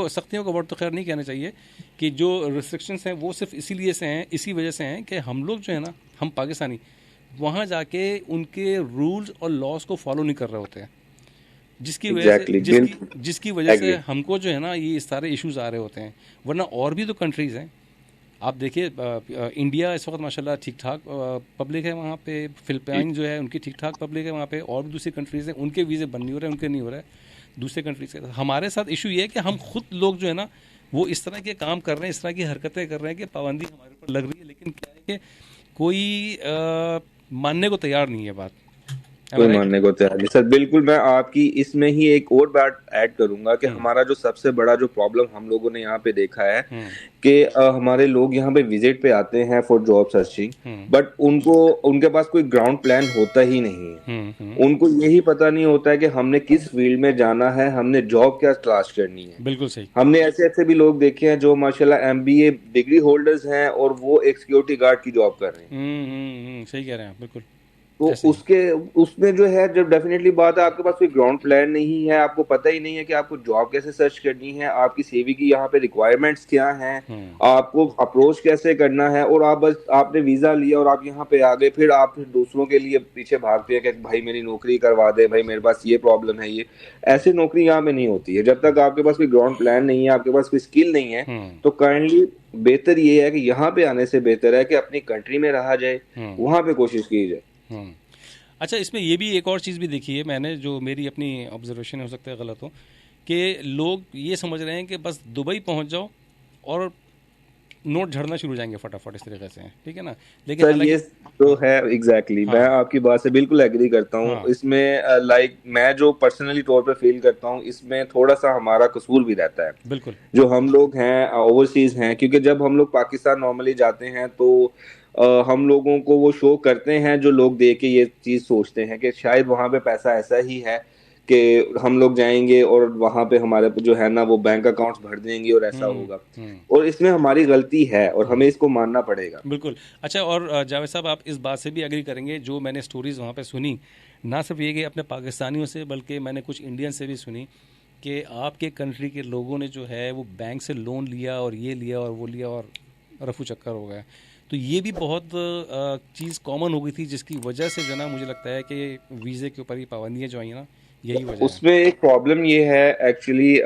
का वर्ड तो खैर नहीं कहना चाहिए कि जो रिस्ट्रिक्शंस हैं वो सिर्फ इसी वजह से हैं कि हम लोग जो है ना, हम पाकिस्तानी वहाँ जाके उनके रूल्स और लॉज को फॉलो नहीं कर रहे होते हैं, जिसकी वजह से हमको जो है ना ये सारे इश्यूज आ रहे होते हैं। वरना और भी तो कंट्रीज़ हैं, आप देखिए इंडिया इस वक्त माशाल्लाह ठीक ठाक पब्लिक है वहाँ पे, फिलिपाइन जो है उनकी ठीक ठाक पब्लिक है वहाँ पे, और भी दूसरी कंट्रीज़ हैं उनके वीज़े बंद नहीं हो रहे, उनके नहीं हो रहे दूसरे कंट्रीज के। हमारे साथ इशू ये है कि हम खुद लोग जो है ना वो इस तरह के काम कर रहे हैं, इस तरह की हरकतें कर रहे हैं कि पाबंदी हमारे ऊपर लग रही है, लेकिन क्या है कि कोई मानने को तैयार नहीं है बात, कोई मानने को तैयार नहीं। सर बिल्कुल, मैं आपकी इसमें ही एक और बात ऐड करूंगा कि हमारा जो सबसे बड़ा जो प्रॉब्लम हम लोगों ने यहाँ पे देखा है कि हमारे लोग यहाँ पे विजिट पे आते हैं फॉर जॉब सर्चिंग, बट उनके पास कोई ग्राउंड प्लान होता ही नहीं है। उनको यही पता नहीं होता है कि हमने किस फील्ड में जाना है, हमने जॉब क्या तलाश करनी है। बिल्कुल सही। हमने ऐसे भी लोग देखे हैं जो माशाल्लाह MBA डिग्री होल्डर्स हैं और वो एक सिक्योरिटी गार्ड की जॉब कर रहे हैं। सही कह रहे हैं बिल्कुल। तो उसमें जो है, जब डेफिनेटली बात है आपके पास कोई ग्राउंड प्लान नहीं है, आपको पता ही नहीं है कि आपको जॉब कैसे सर्च करनी है, आपकी सीवी की यहाँ पे रिक्वायरमेंट्स क्या हैं, आपको अप्रोच कैसे करना है, और आप बस आपने वीजा लिया और आप यहाँ पे आ गए, फिर आप दूसरों के लिए पीछे भागते हैं कि भाई मेरी नौकरी करवा दे, भाई मेरे पास ये प्रॉब्लम है, ये ऐसी नौकरी यहाँ पे नहीं होती है। जब तक आपके पास कोई ग्राउंड प्लान नहीं है, आपके पास कोई स्किल नहीं है, तो काइंडली बेहतर ये है कि यहाँ पे आने से बेहतर है कि अपनी कंट्री में रहा जाए, वहां पे कोशिश की जाए। अच्छा, इसमें ये भी एक और चीज़ भी देखी है मैंने, जो मेरी अपनी ऑब्जर्वेशन हो सकता है गलत हो, कि लोग ये समझ रहे हैं कि बस दुबई पहुंच जाओ और नोट झड़ना शुरू हो जाएंगे फटाफट, इस तरीके से, ठीक है ना। लेकिन सर ये तो है एग्जैक्टली मैं आपकी बात से बिल्कुल एग्री करता हूँ। इसमें लाइक मैं जो पर्सनली तौर पे फील करता हूँ, इसमें थोड़ा सा हमारा कसूर भी रहता है। बिल्कुल, जो हम लोग हैं ओवरसीज हैं, क्योंकि जब हम लोग पाकिस्तान नॉर्मली जाते हैं तो हम लोगों को वो शो करते हैं, जो लोग देख के ये चीज सोचते हैं कि शायद वहां पे पैसा ऐसा ही है कि हम लोग जाएंगे और वहां पे हमारे जो है ना वो बैंक अकाउंट्स भर देंगे और ऐसा होगा, और इसमें हमारी गलती है और हमें इसको मानना पड़ेगा। बिल्कुल। अच्छा, और जावेद साहब आप इस बात से भी एग्री करेंगे, जो मैंने स्टोरीज वहाँ पे सुनी, ना सिर्फ ये कि अपने पाकिस्तानियों से, बल्कि मैंने कुछ इंडियन से भी सुनी कि आपके कंट्री के लोगों ने जो है वो बैंक से लोन लिया और ये लिया और वो लिया और रफू चक्कर हो गया। तो ये भी बहुत चीज़ कॉमन हो गई थी, जिसकी वजह से जो ना मुझे लगता है कि वीज़े के ऊपर ही पाबंदियाँ जो आई ना, यही वजह उसमें है। एक प्रॉब्लम ये है एक्चुअली,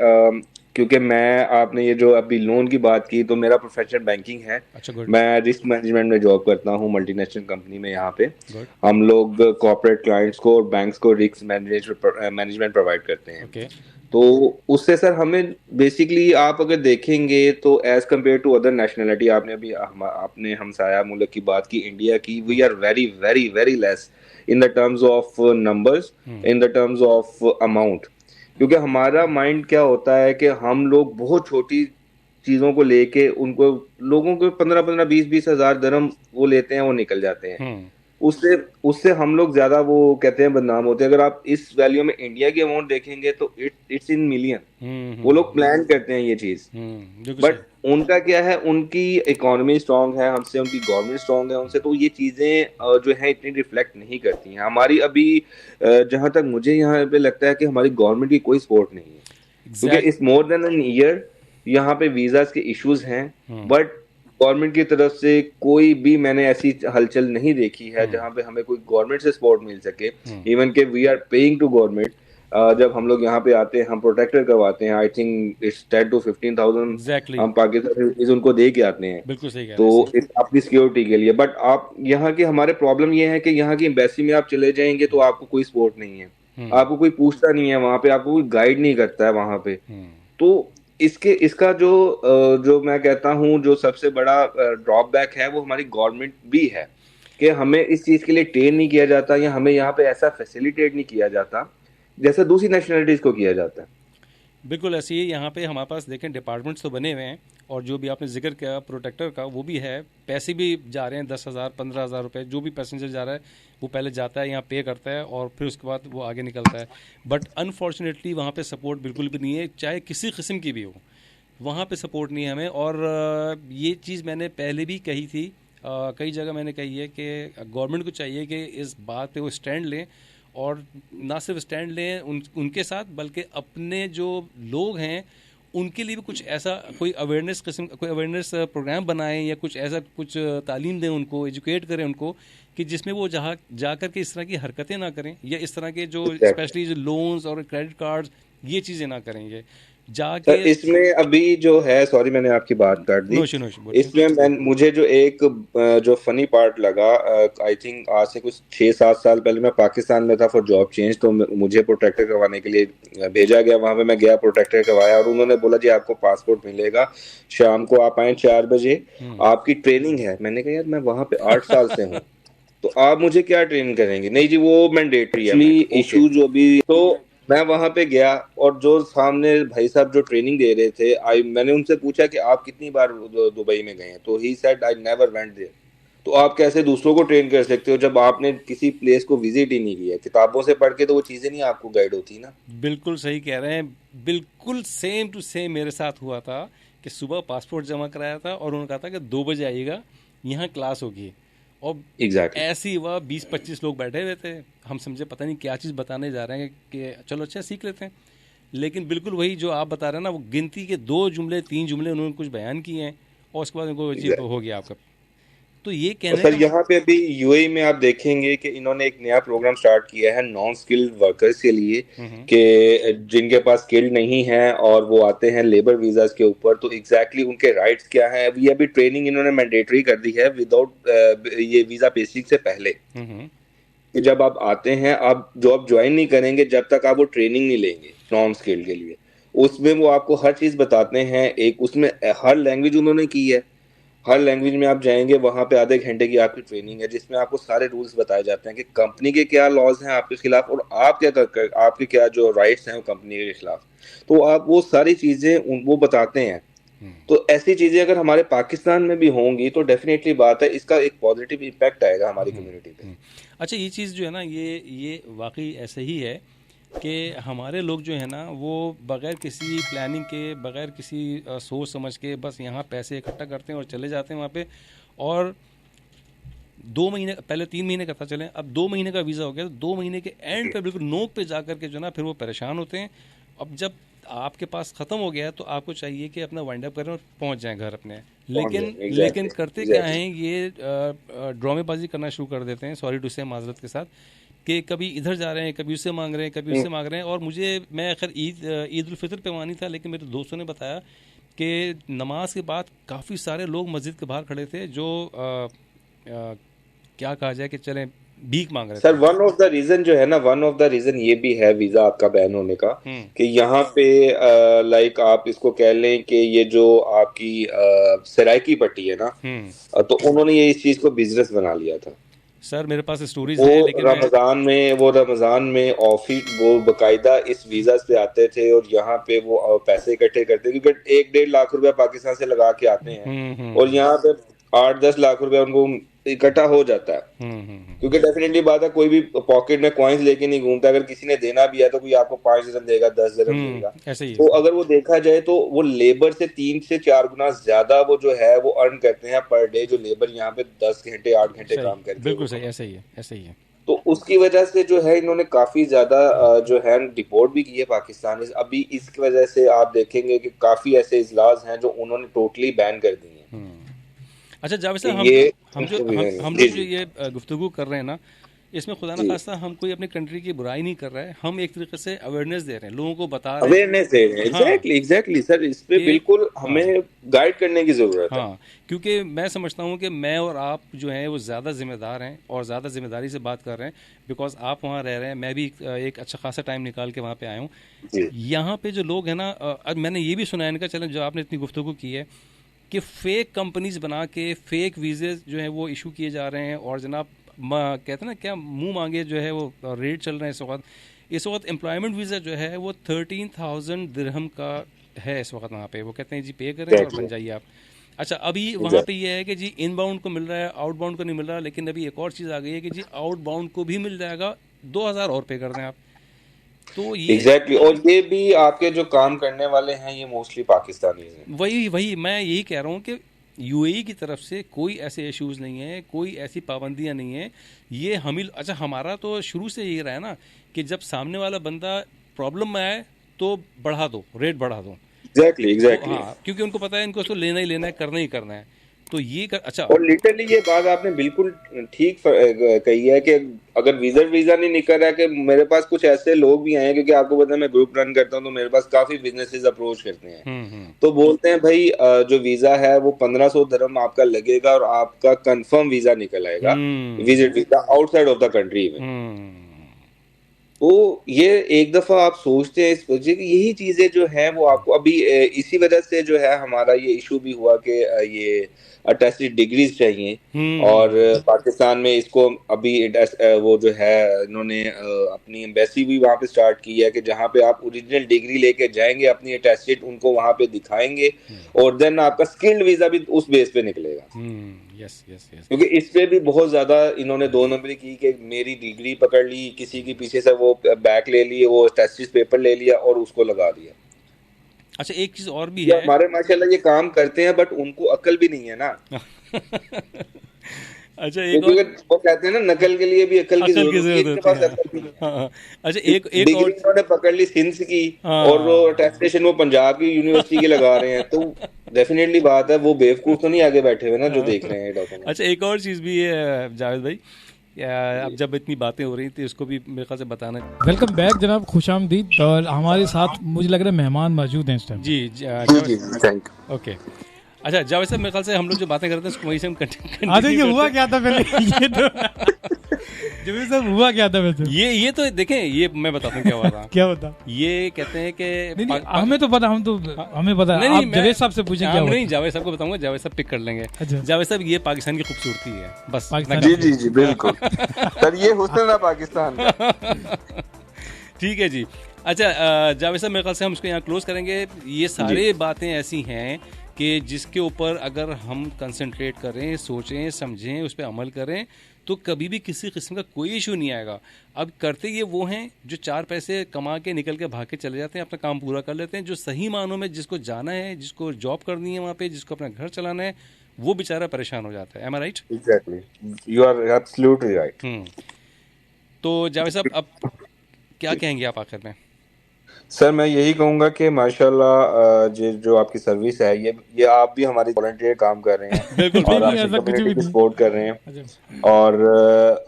क्योंकि आपने ये जो अभी लोन की बात की, तो मेरा प्रोफेशन बैंकिंग है। अच्छा, मैं रिस्क मैनेजमेंट में जॉब करता हूँ मल्टीनेशनल कंपनी में। यहाँ पे हम लोग कॉर्पोरेट क्लाइंट्स को और बैंक्स को रिस्क मैनेजमेंट प्रोवाइड करते हैं। okay. तो उससे सर हमें बेसिकली आप अगर देखेंगे तो as compare to other nationality, आपने हमसाया मुल्क की बात की, इंडिया की, we are very very very less in the terms of numbers, in the terms of amount. क्योंकि हमारा माइंड क्या होता है कि हम लोग बहुत छोटी चीजों को लेके उनको, लोगों को 15-15 20-20 हजार दरम वो लेते हैं, वो निकल जाते हैं। उससे हम लोग ज्यादा वो कहते हैं बदनाम होते हैं। अगर आप इस वैल्यू में इंडिया की अमाउंट देखेंगे तो इट्स इन मिलियन। वो लोग प्लान करते हैं ये चीज, बट उनका क्या है, उनकी इकोनॉमी स्ट्रांग है हमसे, उनकी गवर्नमेंट स्ट्रांग है उनसे, तो ये चीजें जो है इतनी रिफ्लेक्ट नहीं करती हैं। हमारी अभी जहां तक मुझे यहाँ पे लगता है कि हमारी गवर्नमेंट की कोई सपोर्ट नहीं है, क्योंकि it's more than an year यहाँ पे वीजास के इश्यूज हैं, बट गवर्नमेंट की तरफ से कोई भी मैंने ऐसी हलचल नहीं देखी है जहां पे हमें कोई गवर्नमेंट से सपोर्ट मिल सके। इवन के we are paying to government. जब हम लोग यहाँ पे आते हैं, हम प्रोटेक्टर करवाते हैं, आई थिंक इट्स 10 to 15,000 हम पाकिस्तान उनको दे के आते हैं। बिल्कुल सही, तो अपनी सिक्योरिटी के लिए। बट आप यहाँ की, हमारे प्रॉब्लम ये है कि यहाँ की एम्बेसी में आप चले जाएंगे तो आपको कोई सपोर्ट नहीं है, आपको कोई पूछता नहीं है वहां पे, आपको कोई गाइड नहीं करता है वहां पे। तो इसका जो मैं कहता हूँ जो सबसे बड़ा ड्रॉबैक है, वो हमारी गवर्नमेंट भी है कि हमें इस चीज के लिए ट्रेन नहीं किया जाता, या हमें यहाँ पे ऐसा फैसिलिटेट नहीं किया जाता जैसा दूसरी नेशनलिटीज को किया जाता है। बिल्कुल ऐसे ही यहाँ पे हमारे पास देखें डिपार्टमेंट्स तो बने हुए हैं, और जो भी आपने जिक्र किया प्रोटेक्टर का, वो भी है, पैसे भी जा रहे हैं 10,000 15,000 रुपये, जो भी पैसेंजर जा रहा है वो पहले जाता है यहाँ पे करता है और फिर उसके बाद वो आगे निकलता है। बट अनफॉर्चुनेटली वहाँ पे सपोर्ट बिल्कुल भी नहीं है, चाहे किसी किस्म की भी हो, वहाँ पे सपोर्ट नहीं है हमें। और ये चीज़ मैंने पहले भी कही थी, कई जगह मैंने कही है कि गवर्नमेंट को चाहिए कि इस बात पे वो स्टैंड लें, और ना सिर्फ स्टैंड लें उनके साथ, बल्कि अपने जो लोग हैं उनके लिए भी कुछ ऐसा कोई अवेयरनेस प्रोग्राम बनाएं, या कुछ ऐसा कुछ तालीम दें उनको, एजुकेट करें उनको, कि जिसमें वो जहाँ जा कर के इस तरह की हरकतें ना करें, या इस तरह के जो स्पेशली जो लोन्स और क्रेडिट कार्ड्स ये चीज़ें ना करेंगे जाके। इसमें अभी जो है, सॉरी मैंने आपकी बात काट दी, इसमें मुझे जो एक जो फनी पार्ट लगा, आई थिंक आज से कुछ 6-7 साल पहले मैं पाकिस्तान में था फॉर जॉब चेंज, तो मुझे प्रोटेक्टर करवाने के लिए भेजा गया। वहां पे मैं गया, प्रोटेक्टर करवाया, और उन्होंने बोला जी आपको पासपोर्ट मिलेगा, शाम को आप आए 4 बजे, आपकी ट्रेनिंग है। मैंने कहा यार मैं वहां पे 8 साल से हूँ, तो आप मुझे क्या ट्रेन करेंगे? नहीं जी वो मैंडेटरी है। इशू जो भी, तो मैं वहां पे गया, और जो सामने भाई साहब जो ट्रेनिंग दे रहे थे, मैंने उनसे पूछा कि आप कितनी बार दुबई में गए हैं, तो he said I never went there. तो आप कैसे दूसरों को ट्रेन कर सकते हो जब आपने किसी प्लेस को विजिट ही नहीं किया? किताबों से पढ़ के तो वो चीजें नहीं आपको गाइड होती ना। बिल्कुल सही कह रहे हैं, बिल्कुल सेम टू सेम मेरे साथ हुआ था कि सुबह पासपोर्ट जमा कराया था और उन्होंने कहा था कि 2 बजे आइएगा, यहाँ क्लास होगी, और ऐसी वह 20-25 लोग बैठे हुए थे, हम समझे पता नहीं क्या चीज़ बताने जा रहे हैं कि चलो अच्छा सीख लेते हैं, लेकिन बिल्कुल वही जो आप बता रहे हैं ना, वो गिनती के 2 जुमले 3 जुमले उन्होंने कुछ बयान किए हैं और उसके बाद उनको अजीब हो गया आपका। तो ये कहने सर यहाँ पे अभी यूएई में आप देखेंगे कि इन्होंने एक नया प्रोग्राम स्टार्ट किया है नॉन स्किल्ड वर्कर्स के लिए, कि जिनके पास स्किल्ड नहीं है और वो आते हैं लेबर वीजास के ऊपर, तो एग्जैक्टली उनके राइट्स क्या हैं अभी ट्रेनिंग इन्होंने मैंडेटरी कर दी है विदाउट ये वीजा बेसिक से पहले, कि जब आप आते हैं आप जॉब ज्वाइन नहीं करेंगे जब तक आप वो ट्रेनिंग नहीं लेंगे नॉन स्किल्ड के लिए। उसमें वो आपको हर चीज बताते हैं, एक उसमें हर लैंग्वेज उन्होंने की है, हर लैंग्वेज में आप जाएंगे वहां पे आधे घंटे की आपकी ट्रेनिंग है जिसमें आपको सारे रूल्स बताए जाते हैं कि कंपनी के क्या लॉज हैं आपके खिलाफ और आप क्या आपके क्या जो राइट्स हैं वो कंपनी के खिलाफ, तो आप वो सारी चीजें वो बताते हैं। तो ऐसी चीजें अगर हमारे पाकिस्तान में भी होंगी तो डेफिनेटली बात है इसका एक पॉजिटिव इम्पैक्ट आएगा हमारी कम्युनिटी पे। अच्छा, ये चीज़ जो है ना, ये वाकई ऐसे ही है कि हमारे लोग जो है ना वो बग़ैर किसी प्लानिंग के, बग़ैर किसी सोच समझ के बस यहाँ पैसे इकट्ठा करते हैं और चले जाते हैं वहाँ पे, और 2 महीने पहले 3 महीने का था चलें, अब 2 महीने का वीज़ा हो गया, तो 2 महीने के एंड पे बिल्कुल नोक पे जा कर के जो ना फिर वो परेशान होते हैं। अब जब आपके पास ख़त्म हो गया है तो आपको चाहिए कि अपना वाइंड अप करें और पहुँच जाएं घर अपने, लेकिन करते क्या हैं, ये ड्रामेबाजी करना शुरू कर देते हैं, सॉरी टू से माजरत के साथ, कि कभी इधर जा रहे हैं, कभी उससे मांग रहे हैं, कभी उससे मांग रहे हैं। और मैं खैर ईद उल फितर पे वहाँ नहीं था, लेकिन मेरे दोस्तों ने बताया कि नमाज के बाद काफ़ी सारे लोग मस्जिद के बाहर खड़े थे जो क्या कहा जाए कि चलें भीख मांग रहे थे। Sir one of the reason ये भी है वीजा आपका बैन होने का, कि यहाँ पे लाइक आप इसको कह लें कि ये जो आपकी सराइकी पट्टी है ना, तो उन्होंने ये इस चीज को बिजनेस बना लिया था। सर मेरे पास स्टोरीज है, लेकिन रमजान में ऑफिस वो बकायदा इस वीजा पे आते थे और यहाँ पे वो पैसे इकट्ठे करते, क्योंकि 1-1.5 लाख रुपया पाकिस्तान से लगा के आते हैं और यहाँ पे 8-10 लाख रुपया उनको इकट्ठा हो जाता है। क्योंकि डेफिनेटली बात है, कोई भी पॉकेट में कॉइन्स लेके नहीं घूमता, अगर किसी ने देना भी है तो कोई आपको 5 दिरहम देगा, 10 दिरहम देगा। तो अगर वो देखा जाए तो वो लेबर से 3 से 4 गुना ज्यादा वो जो है वो अर्न करते हैं पर डे, जो लेबर यहाँ पे 10 घंटे 8 घंटे काम करते हैं। बिल्कुल सही, ऐसा ही है। तो उसकी वजह से जो है इन्होंने काफी ज्यादा जो है डिपोर्ट भी किए पाकिस्तान। अभी इसकी वजह से आप देखेंगे कि काफी ऐसे इजलास हैं जो उन्होंने टोटली बैन कर दिए हैं। अच्छा जावेद साहब, हम लोग जो ये गुफ्तगू कर रहे हैं ना, इसमें खुदा ना खास्ता हम कोई अपनी कंट्री की बुराई नहीं कर रहे हैं, हम एक तरीके से अवेयरनेस दे रहे हैं, लोगों को बता रहे हैं। एग्जैक्टली सर, इस पे बिल्कुल हमें गाइड करने की जरूरत है। क्योंकि मैं समझता हूँ कि मैं और आप जो हैं वो ज़्यादा जिम्मेदार हैं और ज़्यादा जिम्मेदारी से बात कर रहे हैं, बिकॉज आप वहाँ रह रहे हैं, मैं भी एक अच्छा खासा टाइम निकाल के वहाँ पे आया हूँ। यहाँ पे जो लोग हैं ना, मैंने ये भी सुना है इनका, चलें जो आपने इतनी गुफ्तगू की है कि फेक कंपनीज बना के फेक वीज़े जो है वो इशू किए जा रहे हैं, और जनाब कहते हैं ना क्या मुंह मांगे जो है वो रेट चल रहे हैं इस वक्त एम्प्लॉयमेंट वीज़ा जो है वो 13,000 दिरहम का है इस वक्त वहाँ पे। वो कहते हैं जी पे करें और बन जाइए आप। अच्छा, अभी वहाँ पे ये है कि जी इनबाउंड को मिल रहा है, आउटबाउंड को नहीं मिल रहा, लेकिन अभी एक और चीज़ आ गई है कि जी आउटबाउंड को भी मिल जाएगा, 2,000 और पे कर दें आप। तो ये एग्जैक्टली और ये भी आपके जो काम करने वाले हैं ये मोस्टली पाकिस्तानी हैं। वही मैं यही कह रहा हूँ कि यूएई की तरफ से कोई ऐसे इश्यूज नहीं है, कोई ऐसी पाबंदियां नहीं है। ये अच्छा हमारा तो शुरू से यही रहा है ना कि जब सामने वाला बंदा प्रॉब्लम में आए तो बढ़ा दो, रेट बढ़ा दो। एग्जैक्टली तो, हाँ, क्योंकि उनको पता है इनको उसको लेना ही लेना है, करना ही करना है। तो ये अच्छा, और लिटरली ये बात आपने बिल्कुल ठीक कही है कि अगर वीजा नहीं निकल रहा है, कि मेरे पास कुछ ऐसे लोग भी आए हैं, क्योंकि आपको पता है मैं ग्रुप रन करता हूं, तो मेरे पास काफी बिजनेसेस अप्रोच करते हैं। तो बोलते हैं भाई जो वीजा है वो 1500 दिरहम आपका लगेगा और आपका कंफर्म वीजा निकल आएगा, visit visa outside of the country में। तो ये एक दफा आप सोचते हैं इस वजह की यही चीजें जो है वो आपको अभी इसी वजह से जो है हमारा ये इशू भी हुआ कि ये अटेस्टेड डिग्रीज चाहिए, और पाकिस्तान में इसको अभी वो जो है इन्होंने अपनी एम्बेसी भी वहाँ पे स्टार्ट की है कि जहाँ पे आप ओरिजिनल डिग्री लेके जाएंगे अपनी अटेस्टेड, उनको वहाँ पे दिखाएंगे और देन आपका स्किल्ड वीजा भी उस बेस पे निकलेगा। यस। क्योंकि इस पे भी बहुत ज्यादा इन्होंने 2 नंबरी की कि मेरी डिग्री पकड़ ली, किसी की पीछे से वो बैक ले लिए, वो टेस्ट पेपर ले लिया और उसको लगा दिया। अच्छा, एक चीज और भी है, हमारे माशाल्लाह ये काम करते हैं बट उनको अक्ल भी नहीं है ना। अच्छा एक और वो कहते हैं ना नकल के लिए भी अकल की जरूरत है। अच्छा एक और उन्होंने पकड़ ली सिंध की और वो अटेस्टेशन वो पंजाब की यूनिवर्सिटी के लगा रहे हैं, तो डेफिनेटली बात है वो बेवकूफ तो नहीं आगे बैठे हुए ना जो देख रहे हैं डॉक्यूमेंट। अच्छा एक और चीज भी है जावेद भाई, अब जब इतनी बातें हो रही थी इसको भी मेरे ख्याल से बताना। वेलकम बैक जनाब, खुशामदीद। और हमारे साथ मुझे लग रहा है मेहमान मौजूद हैं इस टाइम। जी थैंक यू। ओके अच्छा जावेद साहब, मेरे ख्याल से हम लोग जो बातें करते हैं उसको वहीं से हम देखिए हुआ क्या था पहले ये तो जावेद साहब हुआ क्या था वैसे? ये तो देखें, ये मैं बताता हूँ क्या हुआ था। क्या होता? ये कहते हैं कि हमें तो पता, हमें पता है। आप जावेद साहब से पूछें क्या? नहीं जावेद साहब को बताऊंगा, जावेद साहब पिक कर लेंगे। जावेद साहब ये पाकिस्तान की खूबसूरती है बस। जी जी जी बिल्कुल सर, ये हुस्न है पाकिस्तान का। ठीक है जी। अच्छा जावेद साहब मेरे ख्याल से हम इसको यहाँ क्लोज करेंगे। ये सारे बातें ऐसी हैं कि जिसके ऊपर अगर हम कंसंट्रेट करें, सोचें, समझें, उस पर अमल करें तो कभी भी किसी किस्म का कोई इशू नहीं आएगा। अब करते ये वो हैं जो 4 पैसे कमा के निकल के भाग के चले जाते हैं, अपना काम पूरा कर लेते हैं। जो सही मानों में जिसको जाना है, जिसको जॉब करनी है वहाँ पे, जिसको अपना घर चलाना है, वो बेचारा परेशान हो जाता है। Am I right? Exactly, you are absolutely right. तो जावेद साहब अब क्या कहेंगे आप आखिर में? सर मैं यही कहूंगा कि माशाल्लाह जो आपकी सर्विस है ये आप भी हमारी वॉलंटियर काम कर रहे हैं और आप कम्युनिटी को सपोर्ट कर रहे हैं, और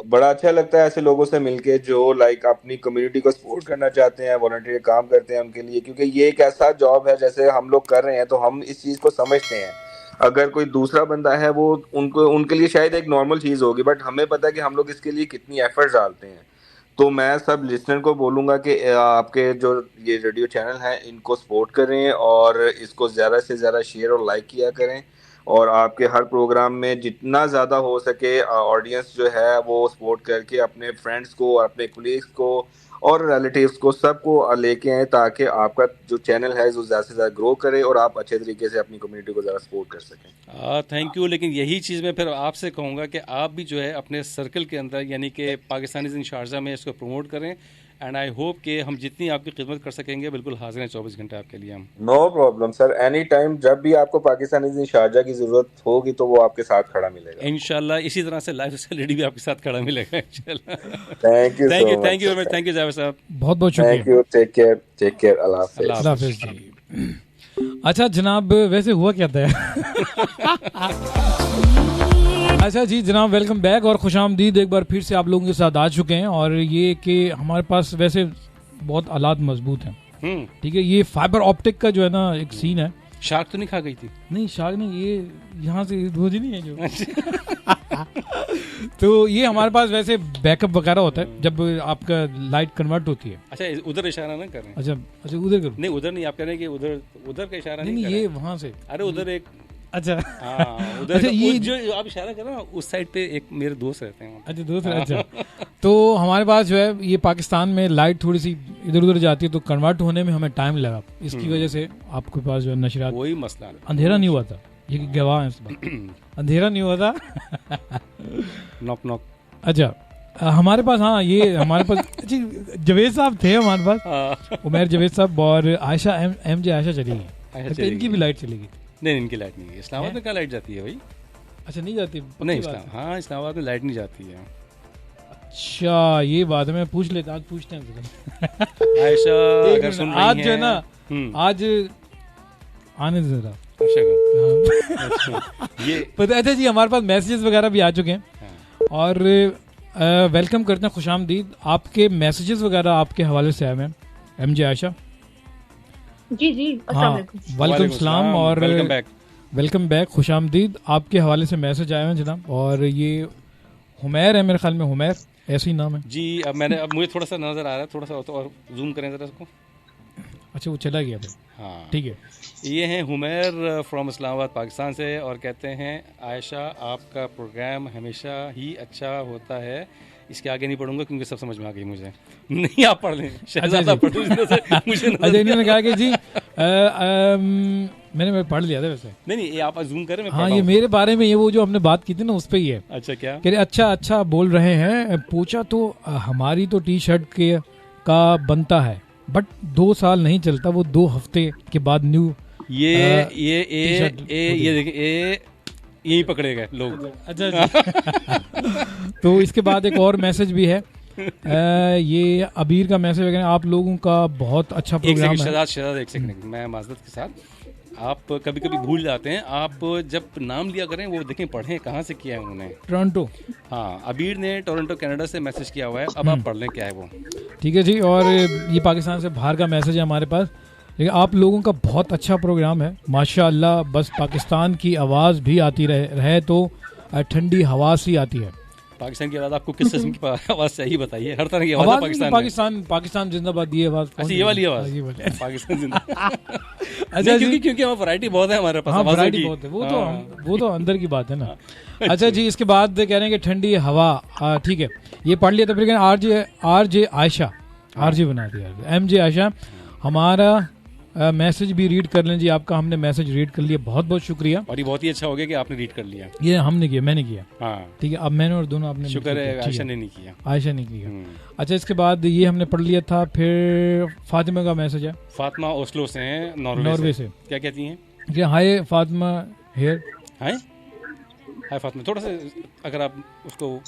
बड़ा अच्छा लगता है ऐसे लोगों से मिलके जो लाइक अपनी कम्युनिटी को सपोर्ट करना चाहते हैं, वॉलंटियर काम करते हैं उनके लिए, क्योंकि ये एक ऐसा जॉब है जैसे हम लोग कर रहे हैं तो हम इस चीज को समझते हैं। अगर कोई दूसरा बंदा है वो उनके लिए शायद एक नॉर्मल चीज होगी, बट हमें पता है कि हम लोग इसके लिए कितनी एफर्ट डालते हैं। तो मैं सब लिसनर को बोलूँगा कि आपके जो ये रेडियो चैनल है इनको सपोर्ट करें और इसको ज़्यादा से ज़्यादा शेयर और लाइक किया करें, और आपके हर प्रोग्राम में जितना ज़्यादा हो सके ऑडियंस जो है वो सपोर्ट करके अपने फ्रेंड्स को, अपने कोलीग्स को और रिलेटिव्स को सबको लेके आए ताकि आपका जो चैनल है जो ज़्यादा से ज़्यादा ग्रो करे और आप अच्छे तरीके से अपनी कम्युनिटी को ज़्यादा सपोर्ट कर सकें। Thank you. लेकिन यही चीज़ मैं फिर आपसे कहूँगा कि आप भी जो है अपने सर्कल के अंदर यानी कि पाकिस्तानीज़ इन शारजा में इसको प्रमोट करें, एंड आई होप कि हम जितनी आपकी खिदमत कर सकेंगे बिल्कुल हाजिर हैं 24 घंटे आपके लिए हम। No problem sir, any time जब भी आपको पाकिस्तानीज़ इन शारजा की ज़रूरत होगी तो वो आपके साथ खड़ा मिलेगा इंशाल्लाह। इसी तरह से लाइफ स्टाइल रेडी भी आपके साथ खड़ा मिलेगा इंशाल्लाह। Thank you thank you very much. Thank you Javed साहब, बहुत बहुत शुक्रिया। थैंक यू, टेक केयर, अल्लाह हाफिज़ जी। अच्छा जनाब, वैसे हुआ क्या था? अच्छा जी जनाब, वेलकम बैक और खुशामदीद एक बार फिर से आप लोगों के साथ आ चुके हैं। और ये कि हमारे पास वैसे बहुत आलात मजबूत हैं, ठीक है। ये फाइबर ऑप्टिक का जो है ना एक सीन है। शार्क तो नहीं खा गई थी? नहीं शार्क नहीं, ये यहाँ से रोज नहीं है जो तो ये हमारे पास वैसे बैकअप वगैरह होता है जब आपका लाइट कन्वर्ट होती है। अच्छा उधर इशारा ना करें। अच्छा उधर करो। नहीं उधर नहीं, आप कह रहे हैं कि उधर का इशारा नहीं, ये वहाँ से। अरे उधर एक, अच्छा उधर अच्छा, ये जो आप इशारा कर रहे हो उस साइड पे एक मेरे दोस्त रहते हैं। अच्छा दोस्त, अच्छा। तो हमारे पास जो है ये पाकिस्तान में लाइट थोड़ी सी इधर उधर जाती है तो कन्वर्ट होने में हमें टाइम लगा, इसकी वजह से आपके पास जो है नशरियात, वही मसला, अंधेरा नहीं हुआ था, ये गवाह है इस बात, अंधेरा नहीं हुआ था। Knock knock. अच्छा हमारे पास, हाँ ये हमारे पास जावेद साहब थे हमारे पास, उमर जावेद साहब और आयशा एम जे आयशा चली गई, इनकी भी लाइट चली गई। नहीं इनकी लाइट नहीं है। इस्लामाबाद में क्या लाइट जाती है भाई? अच्छा नहीं जाती? नहीं हाँ इस्लामाबाद में लाइट नहीं जाती है। अच्छा ये बात है, मैं पूछ लेता, आज पूछते हैं आयशा अगर सुन रही हैं। आज जो है ना, आज आने दे जरा। ये पता है जी, हमारे पास मैसेजेस वगैरह भी आ चुके हैं और वेलकम करते हैं, खुशामदीद। आपके मैसेजेस वगैरह आपके हवाले से आए हैं एम जे आयशा। जी हाँ वालेकुम सलाम और वेलकम बैक, खुशामदीद। आपके हवाले से मैसेज आए हैं जनाब, और ये हुमैर है मेरे ख्याल में, हुमैर ऐसे ही नाम है जी। अब मुझे थोड़ा सा नजर आ रहा है, थोड़ा सा और जूम करें जरा इसको। अच्छा वो चला गया भाई, हाँ ठीक है। ये हैं हुमैर फ्रॉम इस्लामाबाद पाकिस्तान से, और कहते हैं आयशा आपका प्रोग्राम हमेशा ही अच्छा होता है। इसके आगे नहीं पढ़ूंगा क्योंकि सब समझ में आ गई मुझे। नहीं आप पढ़ लें, शहजादा पढ़ो मुझे। अच्छा इन्होंने कहा कि जी मैंने पढ़ लिया था वैसे। नहीं आप जूम करें। हाँ ये मेरे बारे में, ये वो जो हमने बात की थी ना उस पे ही है। अच्छा क्या कह रहे अच्छा बोल रहे हैं, पूछा तो हमारी तो टी शर्ट का बनता है बट 2 साल नहीं चलता, वो 2 हफ्ते के बाद न्यू ये देखिए यहीं पकड़े गए लोग। अच्छा तो इसके बाद एक और मैसेज भी है, ये अबीर का मैसेज वगैरह, आप लोगों का बहुत अच्छा प्रोग्राम है। शहजाद एक सेकंड, मैं माजरत के साथ, आप कभी कभी भूल जाते हैं, आप जब नाम लिया करें वो देखें, पढ़ें कहाँ से किया है उन्होंने। टोरंटो, हाँ, अबीर ने टोरंटो कनाडा से मैसेज किया हुआ है, अब आप पढ़ लें क्या है वो। ठीक है जी। और ये पाकिस्तान से बाहर का मैसेज है हमारे पास, लेकिन आप लोगों का बहुत अच्छा प्रोग्राम है माशाअल्लाह, बस पाकिस्तान की आवाज़ भी आती रहे तो ठंडी हवा सी आती है। पाकिस्तान की आवाज़ आपको किस किस्म की आवाज़ चाहिए बताइए? हर तरह की आवाज़ पाकिस्तान जिंदाबाद, ये आवाज़, अच्छा ये वाली आवाज़ पाकिस्तान जिंदाबाद। अच्छा क्योंकि हमारे वैरायटी बहुत है हमारे पास, वैरायटी बहुत है, वो तो अंदर की बात है ना। अच्छा जी, इसके बाद कह रहे हैं कि ठंडी हवा, ठीक है ये पढ़ लिया। तो फिर आरजे आयशा, आरजे बना दिया, एमजे आयशा, हमारा मैसेज भी रीड कर लें जी आपका, हमने मैसेज रीड कर लिया, बहुत बहुत शुक्रिया। और ये बहुत ही अच्छा हो गया कि आपने रीड कर लिया। ये हमने किया, मैंने किया, हाँ ठीक है। अब मैंने और दोनों आपने, शुक्र है आयशा ने नहीं किया, आयशा ने किया। अच्छा इसके बाद ये हमने पढ़ लिया था। फिर फातिमा का मैसेज है, फातिमा ओस्लो से हैं, नॉर्वे से। क्या कहती हैं? हाय फातिमा हेयर, हाय फातिमा, थोड़ा सा अगर आप उसको,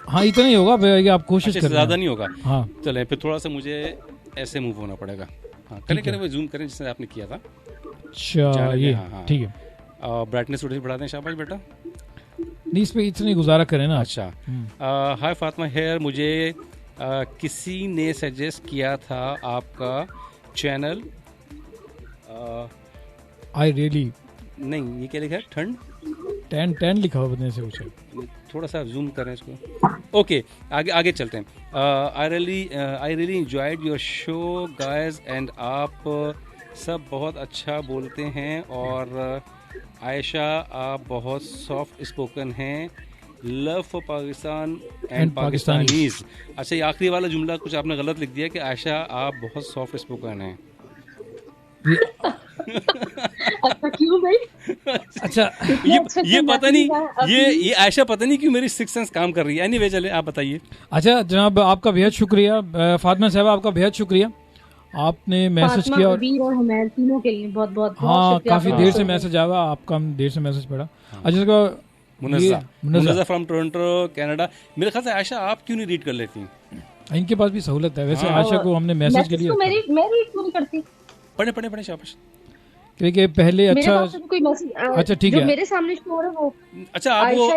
हाँ इतना ही होगा भैया, आप कोशिश करें, ज़्यादा नहीं होगा। हाँ चलें, फिर थोड़ा सा मुझे ऐसे मूव होना पड़ेगा। हाँ करें वो जूम करें जिससे आपने किया था। अच्छा ये ठीक है, ब्राइटनेस थोड़ी सी बढ़ा दें, शाबाश बेटा। नहीं इस पे इतनी गुजारा करें ना। अच्छा, हाय फातिमा हेयर, मुझे किसी ने सजेस्ट किया था आपका चैनल। आई रियली, नहीं ये क्या लिखा है? ठंड 10 लिखा हुआ बदने से पूछे, थोड़ा सा जूम करें इसको। ओके आगे चलते हैं। I really enjoyed your show guys, and आप सब बहुत अच्छा बोलते हैं, और आयशा आप बहुत सॉफ्ट स्पोकन हैं, love for Pakistan and Pakistanis. अच्छा ये आखिरी वाला जुमला कुछ आपने गलत लिख दिया कि आयशा आप बहुत सॉफ्ट स्पोकन हैं। अच्छा क्यों भाई? अच्छा ये पता नहीं, ये आयशा पता नहीं क्यों मेरी सिक्स सेंस काम कर रही है। एनीवे चले आप बताइए। अच्छा जनाब आपका बेहद शुक्रिया, फातिमा साहबा आपका बेहद शुक्रिया, आपने मैसेज किया और तीनों के लिए बहुत बहुत हाँ काफी देर से मैसेज आया, आपका देर से मैसेज पड़ा। अच्छा मुनज़्ज़ा फ्रॉम टोरंटो कनाडा, मेरे ख्याल से आयशा आप क्यों नहीं रीड कर लेती? इनके पास भी सहूलत है वैसे। आयशा को हमने मैसेज के लिए पढ़े शाबाश। क्योंकि पहले अच्छा अच्छा ठीक है, मेरे सामने शो हो रहा है वो, अच्छा आप वो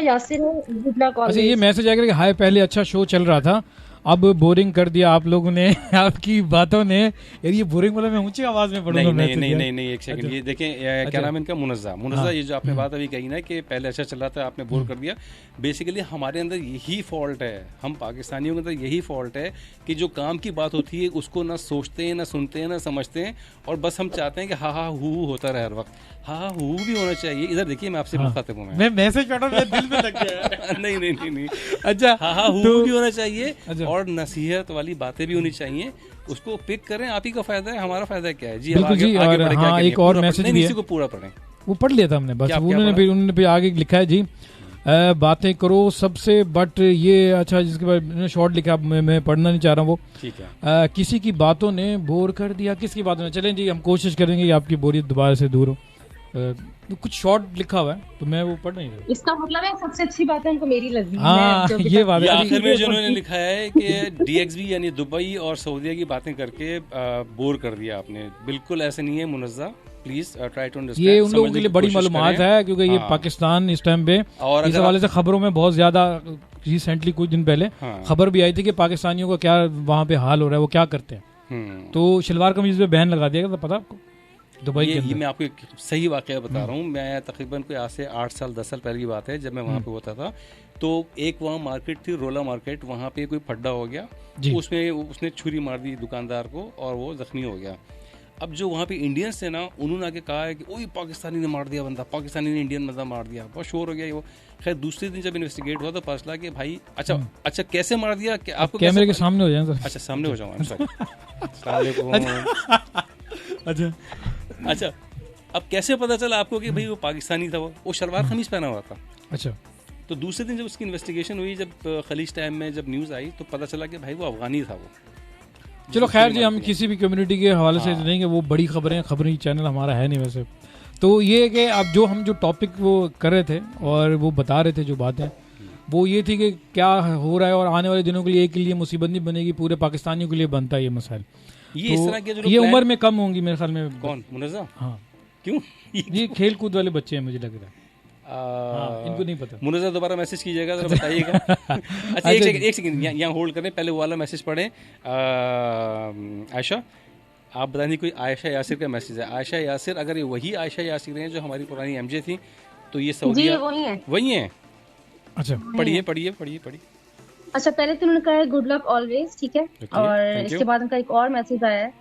अच्छा ये मैसेज आएगा कि हाय पहले अच्छा शो चल रहा था, अब बोरिंग कर दिया आप लोगों ने, आपकी बातों ने। यार ये बोरिंग वाला मैं ऊंची आवाज में पढ़ूंगा। नहीं एक सेकंड, ये देखें क्या नाम है इनका, मुनज़्ज़ा। ये जो आपने बात अभी कही ना कि पहले अच्छा चल रहा था आपने बोर कर दिया, बेसिकली हमारे अंदर यही फॉल्ट है, हम पाकिस्तानियों के अंदर यही फॉल्ट है कि जो काम की बात होती है उसको ना सोचते हैं, ना सुनते हैं, ना समझते हैं, और बस हम चाहते हैं कि हाँ हाँ हु होता रहे हर वक्त। हाँ हु भी होना चाहिए। इधर देखिए मैं आपसे मुखातिब हूँ, मैं मैसेज पढ़ रहा हूं, दिल में लग गया। नहीं अच्छा हाँ हु भी होना चाहिए, और नसीहत वाली बातें भी होनी चाहिए, उसको पिक करें। आप ही का फायदा है, हमारा फायदा क्या है जी। बिल्कुल जी। और हाँ एक और मैसेज भी है, को पूरा पढ़ें, वो पढ़ लिया था हमने बस। उन्होंने भी आगे लिखा है जी, बातें करो सबसे, बट ये अच्छा जिसके बाद शॉर्ट लिखा, मैं पढ़ना नहीं चाह रहा हूँ वो, ठीक है। किसी की बातों ने बोर कर दिया, किसकी बातों ने। चलें जी हम कोशिश करेंगे कि आपकी बोरियत दोबारा से दूर हो। कुछ शॉर्ट लिखा हुआ है तो मैं वो पढ़ नहीं रहा। इसका मतलब है सबसे अच्छी बात है उनको मेरी लगी। ये बात है। आखिर में जो उन्होंने लिखा है कि DXB यानी दुबई और सऊदीया की बातें करके बोर कर दिया आपने। बिल्कुल ऐसे नहीं है Munazza, please try to understand. ये उन लोगों के लिए बड़ी मालूमात है क्योंकि ये पाकिस्तान इस टाइम पे इस हवाले से खबरों में बहुत ज्यादा, रिसेंटली कुछ दिन पहले खबर भी आई थी कि पाकिस्तानियों का क्या वहाँ पे हाल हो रहा है, वो क्या करते हैं। तो शलवार कमीज पे बैन लगा दिया था, पता आपको दुबई के अंदर। ये मैं आपको एक सही वाकया बता रहा हूँ। मैं तकरीबन कोई आज से 8 साल 10 साल पहले की बात है, जब मैं वहाँ पे होता था, तो एक वहाँ मार्केट थी रोला मार्केट, वहाँ पे कोई फड्डा हो गया, उसमें उसने छुरी मार दी दुकानदार को और वो जख्मी हो गया। अब जो वहाँ पे इंडियंस थे ना, उन्होंने आके कहा है कि ओए पाकिस्तानी ने मार दिया बंदा, पाकिस्तानी ने इंडियन बंदा मार दिया, बहुत शोर हो गया वो। खैर दूसरे दिन जब इन्वेस्टिगेट हुआ तो पता चला कि भाई अच्छा कैसे मार दिया, आपको कैमरे के सामने हो जाए। अच्छा सामने हो जाऊँ। अच्छा अब कैसे पता चला आपको कि भाई वो पाकिस्तानी था, वो शलवार कमीज पहना हुआ था। अच्छा तो दूसरे दिन जब उसकी इन्वेस्टिगेशन हुई, जब खलीज टाइम में जब न्यूज़ आई तो पता चला कि भाई वो अफगानी था वो। चलो खैर जी, हम किसी भी कम्युनिटी के हवाले से नहीं कि वो बड़ी खबरें चैनल हमारा है नहीं वैसे, तो ये कि अब जो टॉपिक वो कर रहे थे और वो बता रहे थे जो बातें, वो ये थी कि क्या हो रहा है और आने वाले दिनों के लिए एक के लिए मुसीबत नहीं बनेगी, पूरे पाकिस्तानियों के लिए बनता है ये मसाइल। ये तो इस तरह के जो ये उम्र में कम होंगी मेरे ख्याल में। कौन मुनज़्ज़म? हाँ क्यों? ये खेल कूद वाले बच्चे हैं मुझे लग रहा है। हाँ, इनको नहीं पता। मुनज़्ज़म दोबारा मैसेज कीजिएगा, जरा बताइएगा। अच्छा एक सेकंड यहाँ होल्ड करें, पहले वो वाला मैसेज पढ़ें। आयशा, आप बताइए कोई आयशा यासिर का मैसेज है। आयशा यासिर, अगर ये वही आयशा यासिर हैं जो हमारी पुरानी एमजे थी, तो ये सऊदी वही है। अच्छा, पढ़िए। अच्छा, पहले तो उन्होंने कहा है गुड लक ऑलवेज, ठीक है। और इसके बाद उनका एक और मैसेज आया है,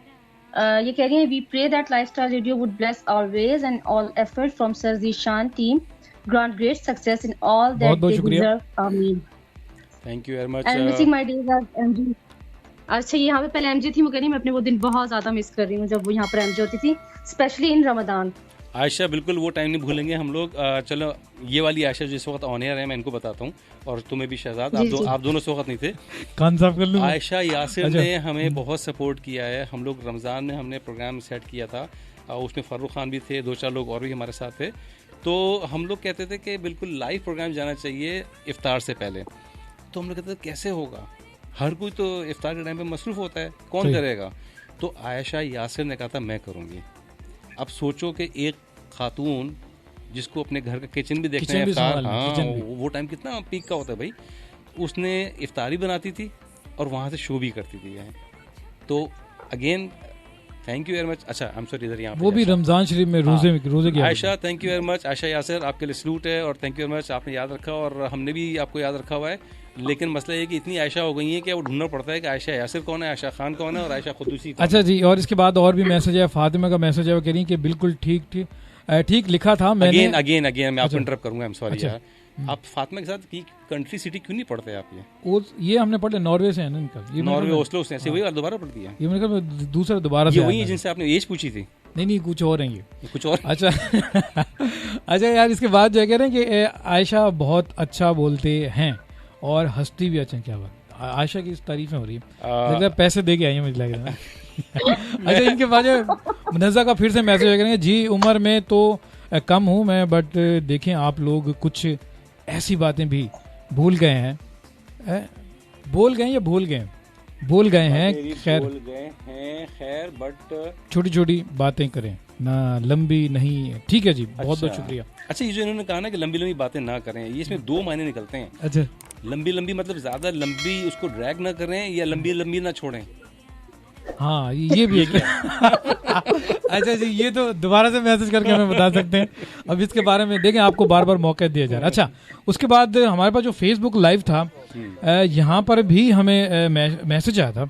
ये कह रही है we pray that lifestyle radio would bless always and all effort from sir Zeeshan team, grant great success in all that they deserve, आमीन। Thank you very much and missing my days as MG. अच्छा, यहाँ पे पहले MJ थी, वो कह रही मैं अपने वो दिन बहुत ज्यादा मिस कर रही हूँ जब वो यहाँ पर एमजे होती थी, स्पेशली इन रमजान। आयशा, बिल्कुल वो टाइम नहीं भूलेंगे हम लोग। चलो, ये वाली आयशा जो इस वक्त ऑन एयर है, मैं इनको बताता हूँ, और तुम्हें भी शहजाद, आप दोनों इस वक्त नहीं थे। कान साफ कर लूं। आयशा यासिर ने हमें बहुत सपोर्ट किया है। हम लोग रमज़ान में हमने प्रोग्राम सेट किया था, उसमें फ़ारूक खान भी थे, 2-4 लोग और भी हमारे साथ थे। तो हम लोग कहते थे कि बिल्कुल लाइव प्रोग्राम जाना चाहिए इफ्तार से पहले। तो हम लोग कहते थे कैसे होगा, हर कोई तो इफ्तार के टाइम पे मसरूफ़ होता है, कौन करेगा? तो आयशा यासिर ने कहा था मैं करूँगी। अब सोचो कि एक खातून जिसको अपने घर का किचन भी देखना है, इफ्तार, हाँ, वो टाइम कितना पीक का होता है भाई, उसने इफ्तारी बनाती थी और वहाँ से शो भी करती थी। तो again thank you very much. अच्छा, आई एम सॉरी, इधर यहाँ वो भी रमजान शरीफ में रोजे की Ayesha, thank you very much. Ayesha Yasir, आपके लिए सलूट है और थैंक यू वेरी मच, आपने याद रखा और हमने भी आपको याद रखा हुआ है। लेकिन मसला ये कि इतनी आयशा हो गई है कि वो ढूंढना पड़ता है कि आयशा यासिर कौन है, आयशा खान कौन है और आयशा खुदूसी। अच्छा जी, और इसके बाद और भी मैसेज है, फातिमा का मैसेज है, वो कह रही है कि बिल्कुल ठीक लिखा था मैंने। अगेन मैं आपको इंटरप्ट करूंगा, आई एम सॉरी यार। आप फातिमा के साथ की कंट्री सिटी क्यों नहीं पढ़ते आप? ये हमने पढ़े, नॉर्वे से है ना इनका, ये नॉर्वे ओस्लो से, ऐसे वही दोबारा पढ़ दिया। ये मेरे ख्याल दूसरा दोबारा से वही है जिनसे आपने एज पूछी थी। नहीं कुछ और है ये, कुछ और। अच्छा अच्छा यार, इसके बाद जो कह रहे हैं कि आयशा बहुत अच्छा बोलते हैं और हंसती भी अच्छा। क्या बात, आयशा की तारीफें हो रही है, पैसे दे के आई है मुझे लग रहा है। अच्छा, इनके बाद मुनज़्ज़ा का फिर से मैसेज करेंगे, जी उम्र में तो कम हूँ मैं, बट देखें आप लोग कुछ ऐसी बातें भी भूल गए हैं, भूल गए हैं खैर, बट छोटी छोटी बातें करें ना, लंबी नहीं। ठीक है जी, बहुत बहुत शुक्रिया। अच्छा, ये जो इन्होंने कहा ना कि लंबी लंबी बातें ना करें, ये इसमें 2 मायने निकलते हैं। अच्छा, लंबी मतलब ज्यादा लंबी उसको ड्रैग ना करें या लंबी ना छोड़ें। हाँ, ये भी है। अच्छा जी, ये तो दोबारा से मैसेज करके हमें बता सकते हैं। अब इसके बारे में देखें, आपको बार बार मौका दिया जा रहा है। अच्छा, उसके बाद हमारे पास जो फेसबुक लाइव था, यहाँ पर भी हमें मैसेज आया था।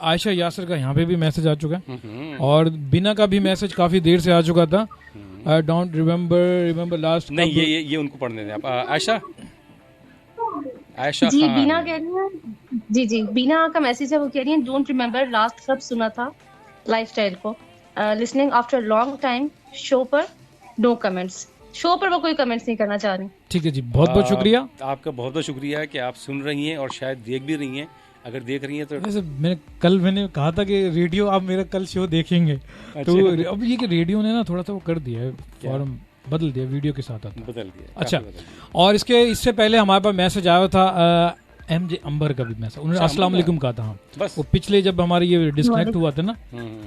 आयशा यासिर का यहाँ पे भी मैसेज आ चुका है और बिना का भी मैसेज काफी देर से आ चुका था। Don't remember last. नहीं, ये उनको पढ़ने दें आप। आयशा जी, बीना कह रही है, जी बीना का मैसेज है, वो कह रही है डोंट रिमेम्बर लास्ट कब सुना था लाइफस्टाइल को, listening after long time, show पर नो कमेंट्स। शो पर वो कोई कमेंट्स नहीं करना चाह रही। ठीक है जी, बहुत बहुत शुक्रिया आपका, बहुत बहुत शुक्रिया कि आप सुन रही हैं और शायद देख भी रही हैं। अगर देख रही हैं तो वैसे मैंने कहा था कि रेडियो आप मेरा कल शो देखेंगे। अच्छा। तो अब ये कि रेडियो ने ना थोड़ा सा वो कर दिया है, फॉर्म बदल दिया, वीडियो के साथ आता बदल दिया। अच्छा, और इससे पहले हमारे पास मैसेज आया था एमजे अंबर का भी मैसेज। उन्होंने अस्सलाम वालेकुम कहा था। हाँ, वो पिछले जब हमारी ये डिस्कनेक्ट हुआ था ना,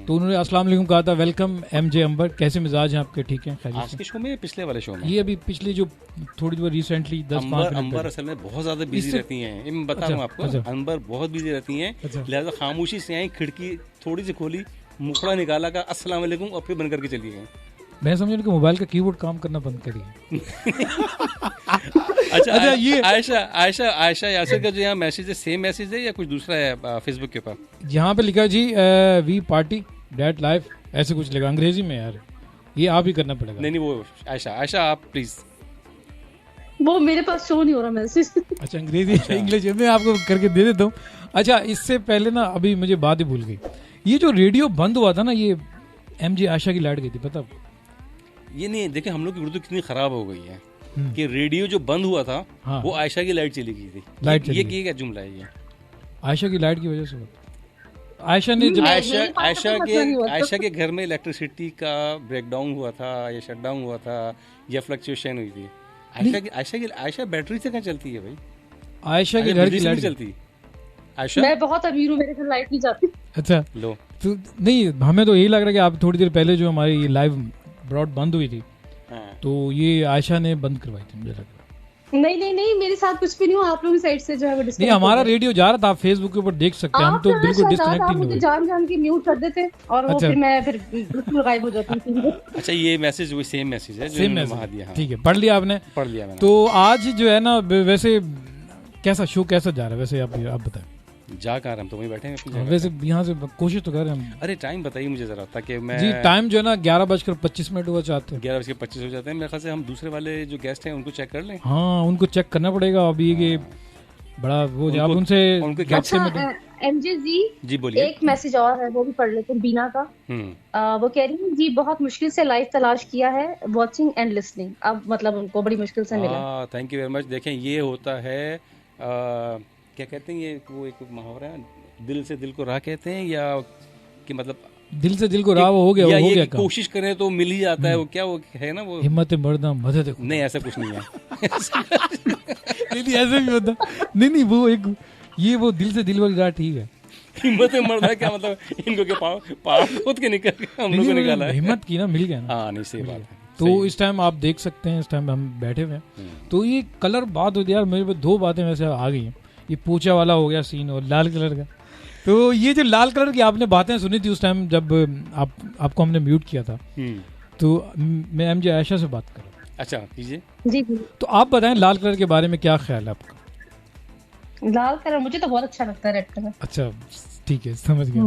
तो उन्होंने अस्सलाम वालेकुम कहा था। वेलकम एमजे अंबर, कैसे मिजाज हैं आपके? ठीक है, आज के शो में, पिछले वाले शो में, ये अभी पिछली जो थोड़ी देर रिसेंटली 10-5 अंबर असल में बहुत ज्यादा बिजी रहती हैं। मैं बता रहा हूँ आपको, अंबर बहुत बिजी रहती हैं, लिहाजा खामोशी से आई, खिड़की थोड़ी सी खोली, मुखड़ा निकाला का अस्सलाम वालेकुम और फिर बंद करके चली गई। मैं समझ कि मोबाइल का कीबोर्ड काम करना बंद करिए। अच्छा, ये आयशा यासिर का जो यहाँ मैसेज है, सेम मैसेज है या कुछ दूसरा है फेसबुक के ऊपर? यहाँ पे लिखा जी वी पार्टी डेट लाइफ, ऐसे कुछ लिखा अंग्रेजी में। यार ये आप ही करना पड़ेगा। नहीं वो आयशा आप प्लीज, वो मेरे पास शो नहीं हो रहा मैसेज। अच्छा, अंग्रेजी इंग्लिश में आपको करके दे देता हूँ। अच्छा, इससे पहले ना अभी मुझे बात ही भूल गई, ये जो रेडियो बंद हुआ था ना, ये एमजे आयशा की लाइट गई थी, पता? ये नहीं, देखिए हम लोग की उर्दू कितनी खराब हो गई है कि रेडियो जो बंद हुआ था, हाँ, वो आयशा की लाइट चली गई थी। ये क्या जुमला है ये? आयशा की लाइट की वजह से आयशा ने जब आयशा के घर में इलेक्ट्रिसिटी का ब्रेकडाउन हुआ था या शटडाउन हुआ था या फ्लक्चुएशन हुई थी, आयशा बैटरी से कहाँ चलती है भाई? आयशा के घर की लाइट चलती? आयशा, मैं बहुत अमीर हूँ, मेरे घर लाइट नहीं जाती। अच्छा लो, तो नहीं, हमें तो यही लग रहा है कि आप थोड़ी देर पहले जो हमारी लाइव ब्रॉड बंद हुई थी, तो ये आयशा ने बंद करवाई थी, मुझे लग रहा है। नहीं, मेरे साथ कुछ भी नहीं हुआ, आप लोगों की साइड से जो है वो नहीं, हमारा रेडियो जा रहा था, आप फेसबुक के ऊपर देख सकते हैं, हम तो बिल्कुल डिस्कनेक्ट नहीं हुए, जान के म्यूट कर देते और वो फिर मैं बिल्कुल गायब हो जाती थी। अच्छा, ये मैसेज वही सेम मैसेज है जो मैंने वहां दिया। ठीक है, पढ़ लिया आपने? पढ़ लिया मैंने। तो आज जो है ना, वैसे कैसा शो कैसा जा रहा है वैसे, आप बताएं। जा कर हम तो वहीं बैठे हैं वैसे, यहाँ से कोशिश तो कर रहे हैं। अरे टाइम बताइए मुझे जरा, ताकि मैं जी टाइम जो है ना 11:25 हुआ चाहते हैं। 11:25 हो जाते हैं मेरे ख्याल से। हम दूसरे वाले जो गेस्ट हैं उनको चेक कर लें। हाँ, उनको चेक करना पड़ेगा अभी ये बड़ा वो, आप उनसे एमजे जी बोलिए। एक मैसेज और है, वो भी पढ़ लेते हैं, बीना का। वो कह रही है जी, बहुत मुश्किल से लाइव तलाश किया है, वॉचिंग एंड लिसनिंग। अब मतलब उनको बड़ी मुश्किल से मिला। Thank you very much. देखें, ये होता है क्या कहते हैं, ये वो एक मुहावरा है, दिल से दिल को राह कहते हैं, या कि मतलब दिल से दिल को राह हो गया, हो गया। कोशिश करें तो मिल ही जाता है। वो क्या वो है ना, वो हिम्मत मर्दा मदद। नहीं, ऐसा कुछ नहीं है। नहीं ऐसे भी होता नहीं, वो एक ये वो दिल से दिल वाली राह ठीक है। हिम्मत मर्दा क्या मतलब, इनको के पाँव खोद के निकल हम लोगों को निकाला है। हिम्मत की ना, मिल गया ना। हाँ, नहीं सही बात है। तो इस टाइम आप देख सकते हैं, इस टाइम हम बैठे हुए हैं, तो ये कलर बात होती है यार, मेरे पे 2 बातें वैसे आ गई हैं। ये पोचा वाला हो गया सीन, और लाल कलर का। तो ये जो लाल कलर की आपने बातें सुनी थी उस टाइम जब आपको हमने म्यूट किया था, तो मैं एमजे आयशा से बात कर रहा हूँ। अच्छा, कीजिए जी। तो आप बताएं लाल कलर के बारे में क्या ख्याल है आपका? लाल कलर मुझे तो बहुत अच्छा लगता है, रेड कलर। अच्छा, ठीक है, समझ गया।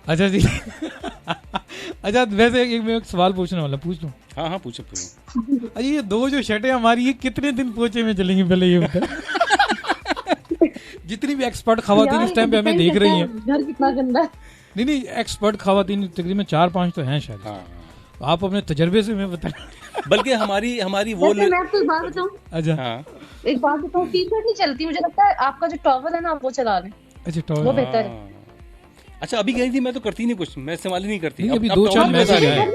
अच्छा जी। अच्छा, वैसे मैं एक सवाल पूछने वाला, पूछ लूं? हाँ, पूछो। अच्छा, ये 2 जो शर्टें हमारी, ये कितने दिन पोछे में चलेंगी, पहले ये बताएं। जितनी भी एक्सपर्ट खवातीन इस टाइम पे हमें देख रही हैं, घर कितना गंदा है। नहीं, एक्सपर्ट खवातीन तकरीबन 4-5 तो हैं शायद। आप अपने तजर्बे से मैं बताएं। बल्कि हमारी वो मैं आपको एक बात बताऊं। अच्छा, एक बात बताऊं, टी-शर्ट नहीं चलती, मुझे लगता है आपका जो टॉवल है ना, आप वो चला लें। अच्छा, टॉवल वो बेहतर है। अच्छा, अभी गई थी, मैं तो करती नहीं कुछ, मैं इस्तेमाल ही नहीं करती। अभी 2-4 मैसेज आए,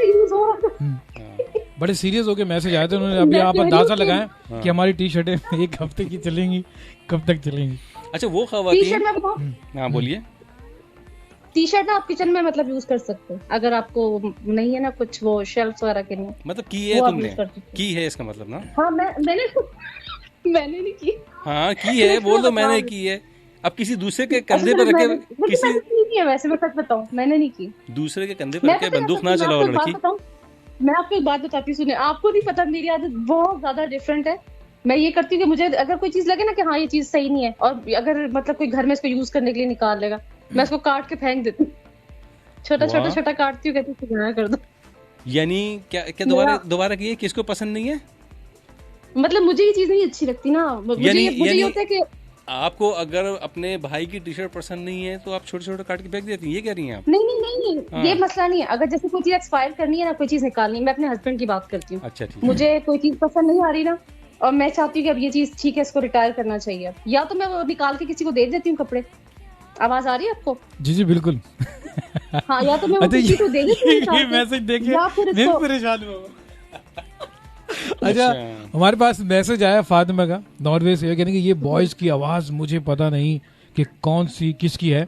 बड़े सीरियस होके मैसेज आए थे उन्होंने। अभी आप अंदाजा लगाएं कि हमारी टी-शर्टें 1 हफ्ते की चलेंगी, कब तक चलेंगी? अच्छा, वो खवातीन। हाँ, बोलिए। टी-शर्ट ना आप किचन में मतलब यूज कर सकते हैं, अगर आपको नहीं है ना कुछ वो शेल्फ वगैरह के लिए। मतलब की है तुमने? की है इसका मतलब ना? हाँ, मैंने नहीं की। हाँ, की है, बोल दो मैंने की है। अब किसी दूसरे के कंधे पर रखे, किसी नहीं है वैसे, मैं सच बताऊं, मैंने नहीं की। दूसरे के कंधे पर रखे बंदूक ना चलाओ लड़की। मैं आपको एक बात बताती हूँ, सुनिए। आपको नहीं पता, मेरी आदत बहुत ज्यादा डिफरेंट है। मैं ये करती हूँ कि मुझे अगर कोई चीज लगे ना कि हाँ ये चीज सही नहीं है, और अगर मतलब कोई घर में इसको यूज करने के लिए निकाल लेगा, मैं इसको काट के फेंक देती हूँ। छोटा काटती हूँ, कहती हूँ कर दो। यानी क्या दोबारा की? किसको पसंद नहीं है? मतलब मुझे ये चीज नहीं अच्छी लगती ना। मुझे ये होता है कि आपको अगर अपने भाई की टी-शर्ट पसंद नहीं है तो आप छोटे काट के फेंक देती हैं, ये कह रही हैं आप? नहीं, ये मसला नहीं है। अगर जैसे कोई चीज एक्सपायर करनी है ना, कोई चीज निकालनी है, मैं अपने हस्बैंड की बात करती हूँ। अच्छा, ठीक। मुझे कोई चीज पसंद नहीं आ रही ना, और मैं चाहती हूँ कि अब ये चीज ठीक है, इसको रिटायर करना चाहिए, या तो मैं वो निकाल के किसी को दे देती हूँ कपड़े। आवाज आ रही है आपको? जी बिल्कुल। हाँ, या तो मैं किसी को दे देती हूँ। ये मैसेज देखे मैं परेशान हुआ। अच्छा, हमारे पास मैसेज आया फातिमा का, नॉर्वे से, यानी कि ये बॉयज की आवाज मुझे पता नहीं कि कौन सी किसकी है,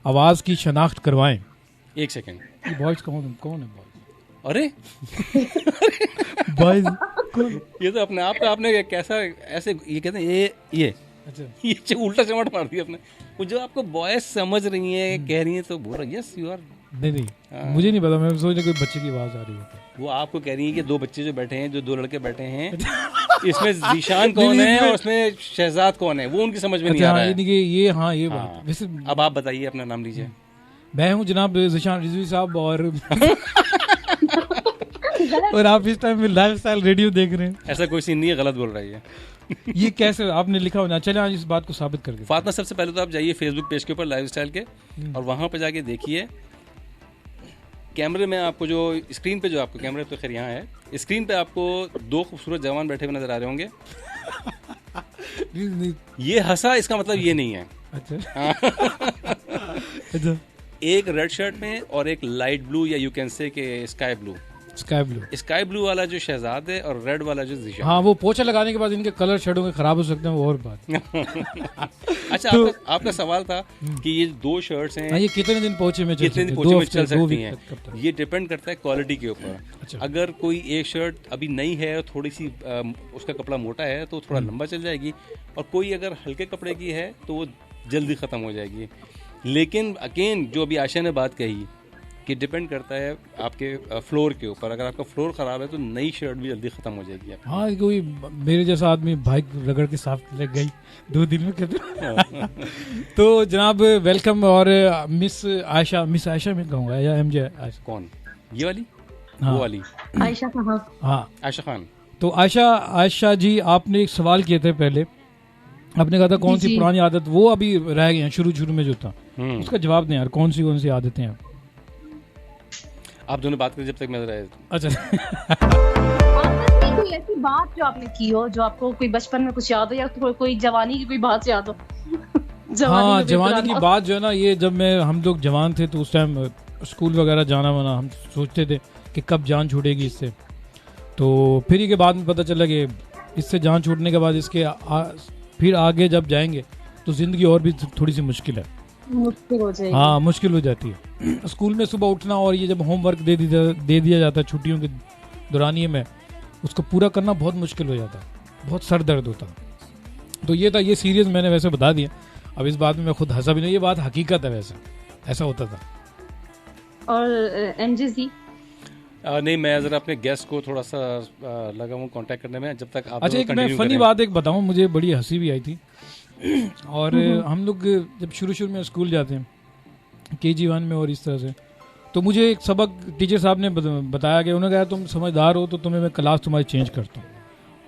आवाज की शनाख्त करवाएं। 1 सेकंड। ये बॉयज कौन है बॉयज? अरे बॉयज ये तो अपने आप का आपने कैसा ऐसे ये कहते हैं ये अच्छा, ये उल्टा चमट मार दिया अपने। वो जो आपको बॉयज समझ रही है, कह रही है, तो बोल रहा यस यू आर। नहीं, मुझे नहीं पता, मैं सोच रहा कोई बच्चे की आवाज आ रही है। वो आपको कह रही है कि 2 बच्चे जो बैठे हैं, जो 2 लड़के बैठे हैं, इसमें जीशान कौन है और उसमें शहजाद कौन है, वो उनकी समझ में नहीं आ रहा है। ये बात। वैसे अब आप बताइए, अपना नाम लीजिए। मैं हूँ जनाब जीशान रिजवी साहब, और आप इस टाइम में लाइफस्टाइल रेडियो देख रहे हैं। ऐसा कोई सीन नहीं है, गलत बोल रही है। ये कैसे आपने लिखा होना? चले आज इस बात को साबित करके। फातिमा, सबसे पहले तो आप जाइए फेसबुक पेज के ऊपर लाइफस्टाइल के, और वहां पे जाके देखिए कैमरे में आपको जो स्क्रीन पे, जो आपको कैमरे तो खैर यहाँ है, स्क्रीन पे आपको 2 खूबसूरत जवान बैठे हुए नजर आ रहे होंगे। ये हंसा, इसका मतलब ये नहीं है। अच्छा। एक रेड शर्ट में और एक लाइट ब्लू या यू कैन से के स्काई ब्लू वाला जो शहजाद है और रेड वाला जो ज़ीशान। हाँ, वो पोछा लगाने के बाद इनके कलर शेडों में खराब हो सकते हैं, वो और बात। अच्छा, आपका सवाल था कि ये 2 शर्ट्स हैं, ये कितने दिन पोछे में चल सकती हैं। ये डिपेंड करता है क्वालिटी के ऊपर। अच्छा। अगर कोई एक शर्ट अभी नई है और थोड़ी सी उसका कपड़ा मोटा है तो थोड़ा लंबा चल जाएगी, और कोई अगर हल्के कपड़े की है तो वो जल्दी ख़त्म हो जाएगी। लेकिन अगेन जो अभी आशा ने बात कही कि डिपेंड करता है आपके फ्लोर के ऊपर। अगर आपका फ्लोर ख़राब है तो नई शर्ट भी जल्दी ख़त्म हो जाएगी। हाँ, कोई मेरे जैसा आदमी बाइक रगड़ के साफ लग गई 2 दिन में कहते। तो जनाब वेलकम। और मिस आयशा में कहूँगा या MJ आयशा? कौन, ये वाली? हाँ, वो वाली आयशा खान। हाँ, आयशा खान। तो आयशा जी, आपने एक सवाल किए थे पहले, आपने कहा था कौन सी पुरानी आदत वो अभी रह गई है शुरू में जो था, उसका जवाब दें यार, कौन सी आदतें हैं? आप दोनों बात करें जब तक मैं रहे। अच्छा। कोई ऐसी बात जो आपने की हो, जो आपको कोई बचपन में कुछ याद हो, या कोई जवानी की कोई बात याद हो? हाँ, जवानी की बात जो है ना, ये जब हम लोग जवान थे तो उस टाइम स्कूल वगैरह जाना वाना, हम सोचते थे कि कब जान छूटेगी इससे। तो फिर के बाद में पता चला कि इससे जान छूटने के बाद इसके फिर आगे जब जाएंगे तो ज़िंदगी और भी थोड़ी सी मुश्किल है, मुश्किल हो जाएगी। हाँ, मुश्किल हो जाती है। स्कूल में सुबह उठना और ये जब होमवर्क दे दिया जाता है छुट्टियों के दौरानिए में, उसको पूरा करना बहुत मुश्किल हो जाता है, बहुत सर दर्द होता है। तो ये था, ये सीरियस मैंने वैसे बता दिया। अब इस बात में मैं खुद हंसा भी नहीं, ये बात हकीकत है, वैसे ऐसा होता था। और MJ जी? नहीं, मैं जरा अपने गेस्ट को थोड़ा सा लगा हूँ कांटेक्ट करने में, जब तक आप। अच्छा, एक मैं फनी बात एक बताऊँ, मुझे बड़ी हंसी भी आई थी। और हम लोग जब शुरू में स्कूल जाते हैं KG1 में और इस तरह से, तो मुझे एक सबक टीचर साहब ने बताया कि उन्होंने कहा तुम समझदार हो तो तुम्हें मैं क्लास तुम्हारी चेंज करता हूँ,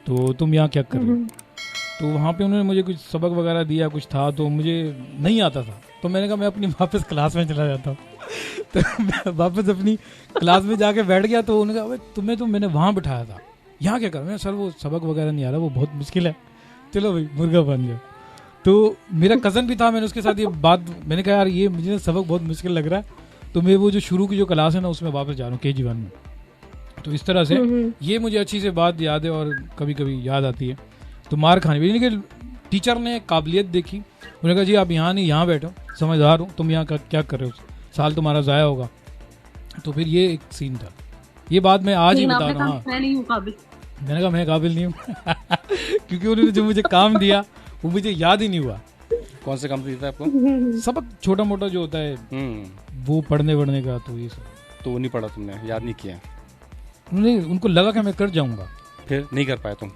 तो तुम यहाँ क्या कर रहे हो। तो वहाँ पे उन्होंने मुझे कुछ सबक वगैरह दिया, कुछ था तो मुझे नहीं आता था, तो मैंने कहा मैं अपनी वापस क्लास में चला जाता हूँ। तो मैं वापस अपनी क्लास में जाके बैठ गया। तो उन्होंने कहा तुम्हें तो मैंने वहाँ बिठाया था, यहाँ क्या कर? मैं सर वो सबक वगैरह नहीं आ रहा, वो बहुत मुश्किल है, चलो भाई मुर्गा बन जाओ। तो मेरा कज़न भी था, मैंने उसके साथ ये बात, मैंने कहा यार ये मुझे सबक बहुत मुश्किल लग रहा है, तो मैं वो जो शुरू की जो क्लास है ना उसमें वापस जा रहा हूँ KG1 में। तो इस तरह से ये मुझे अच्छी से बात याद है और कभी कभी याद आती है। तो मार खाने भी, लेकिन टीचर ने काबिलियत देखी, उन्होंने कहा जी आप यहाँ नहीं, यहाँ बैठो, समझदार हो, तुम यहाँ क्या कर रहे हो, साल तुम्हारा ज़ाया होगा। तो फिर ये एक सीन था, ये बात मैं आज ही बता रहा हूँ। मैंने कहा मैं काबिल नहीं हूँ क्योंकि उन्होंने जो मुझे काम दिया वो मुझे याद ही नहीं हुआ। कौन सा काम दिया था आपको? सबक छोटा मोटा जो होता है वो पढ़ने वढ़ने का, तो ये सब तो वो नहीं पढ़ा तुमने, याद नहीं किया? उनको लगा कि मैं कर जाऊंगा, फिर नहीं कर पाया तुम?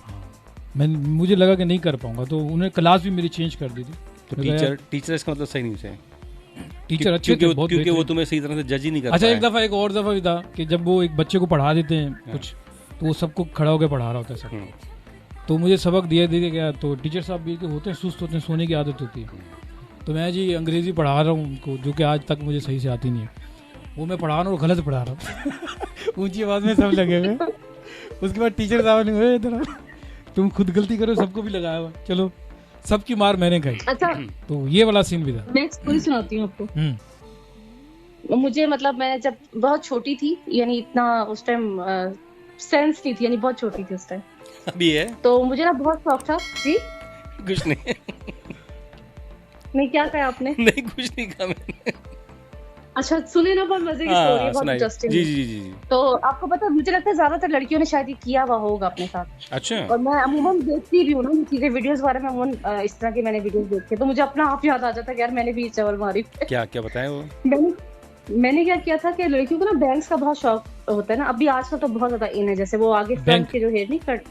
मुझे लगा कि नहीं कर पाऊंगा, तो उन्होंने क्लास भी मेरी चेंज कर दी थी। तो टीचर इसका मतलब सही नहीं थे? टीचर अच्छे थे, क्योंकि वो तुम्हें सही तरह से जज ही नहीं करता। अच्छा, एक और दफा भी था कि जब वो एक बच्चे को पढ़ा देते हैं कुछ, तो वो सबको खड़ा होकर पढ़ा रहा होता है सब, तो मुझे सबक दिया गया, तो टीचर साहब भी होते हैं सुस्त होते हैं, सोने की आदत होती है। तो मैं जी अंग्रेजी पढ़ा रहा हूँ उनको, जो कि आज तक मुझे सही से आती नहीं है, वो मैं पढ़ा रहा हूँ और गलत पढ़ा रहा हूँ ऊंची आवाज़ में सब लगे हुए। उसके बाद टीचर साहब ने इधर तुम खुद गलती करो, सबको भी लगाया हुआ, चलो सबकी मार मैंने खाई। अच्छा, तो ये वाला सीन भी था। मैं स्टोरी सुनाती हूँ आपको। मुझे मतलब मैं जब बहुत छोटी थी, यानी इतना उस टाइम सेंस नहीं थी, यानी बहुत छोटी थी उस टाइम। अभी है तो मुझे ना बहुत शौक था जी। कुछ नहीं नहीं, क्या कहा आपने? नहीं, कुछ नहीं कहा मैंने। अच्छा, सुने ना, बहुत मजे की स्टोरी है, बहुत इंटरेस्टिंग। जी। तो आपको पता है, मुझे लगता है ज्यादातर लड़कियों ने शायद किया हुआ होगा अपने साथ। अच्छा। और मैं अमूमन देखती भी हूँ ना ये चीजें, वीडियोस वगैरह में अमूमन इस तरह की मैंने वीडियोस देखे, तो मुझे अपना आप याद आ जाता है कि यार मैंने भी चवल मारी। क्या बताया वो? मैंने क्या किया था कि लड़कियों को ना बैंक्स का बहुत शौक होता है ना, अभी आजकल तो बहुत ज्यादा इन है, जैसे वो आगे फ्रंट के जो हेयर नहीं कट,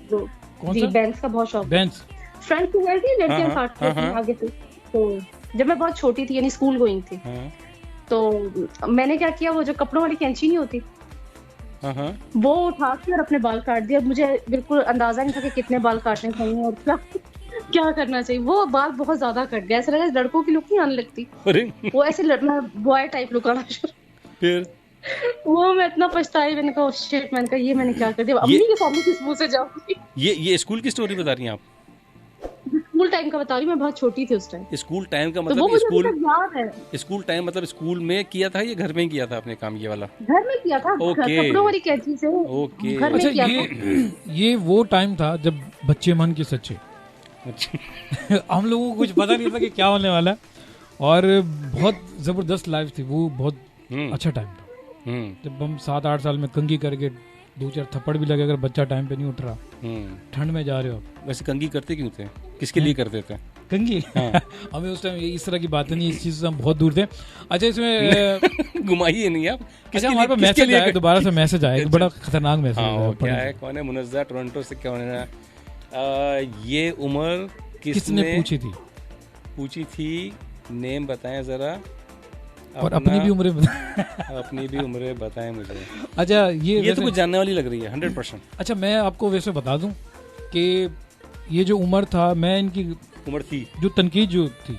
जी बैंक्स का बहुत शौक, फ्रंट की हेयर की लड़कियां काटती थी आगे से। तो जब मैं बहुत छोटी थी, यानी स्कूल गोइंग थी, तो मैंने क्या किया, वो जो कपड़ों वाली कैंची नहीं होती, वो उठा के और अपने बाल काट दिया। मुझे बिल्कुल अंदाजा नहीं था कि कितने बाल काटने चाहिए और क्या करना चाहिए। वो बाल बहुत ज्यादा कट गए, ऐसा लगा लड़कों की लुक नहीं आने लगती, वो ऐसे बॉय टाइप लुक आना शुरू। फिर वो मैं इतना पछताई, मैंने कहा शिट, मैंने कहा ये मैंने क्या कर दिया, अम्मी के सामने किस मुंह से जाऊंगी। ये स्कूल की स्टोरी बता रही हैं आप? स्कूल टाइम का बता रही हूँ, मैं बहुत छोटी थी उस टाइम। स्कूल टाइम का तो मतलब वो मुझे स्कूल याद है। स्कूल टाइम मतलब स्कूल में किया था या घर में किया था आपने काम ये वाला? घर में किया था, कपड़ों वाली कैंची से ओके। घर में अच्छा, किया था। ये वो टाइम था जब बच्चे मन के सच्चे। हम लोगों को कुछ पता नहीं था कि क्या होने वाला है, और बहुत जबरदस्त लाइफ थी वो, बहुत अच्छा टाइम था। जब हम 7-8 साल में कंघी करके 2-4 थप्पड़ भी लगे अगर बच्चा टाइम पे नहीं उठ रहा, ठंड में जा रहे हो। वैसे कंघी करते क्यों थे, किसके लिए करते थे कंघी? हाँ। हमें उस टाइम इस तरह की बातें नहीं, इस चीज से हम बहुत दूर थे। अच्छा, इसमें घुमाइए नहीं आप। अच्छा, हमारे पास मैसेज आया, दोबारा से मैसेज आया, बड़ा खतरनाक मैसेज आया। क्या है, कौन है? मुनज़्ज़ा टोरंटो से। क्या होने ये उम्र किसने पूछी थी? नेम बताएं जरा, और अपनी भी उम्र अपनी भी उम्र बताएं मुझे। अच्छा, ये तो कुछ जानने वाली लग रही है 100%। अच्छा, मैं आपको वैसे बता दूं कि ये जो उम्र था, मैं इनकी उम्र थी जो तनकीद जो थी,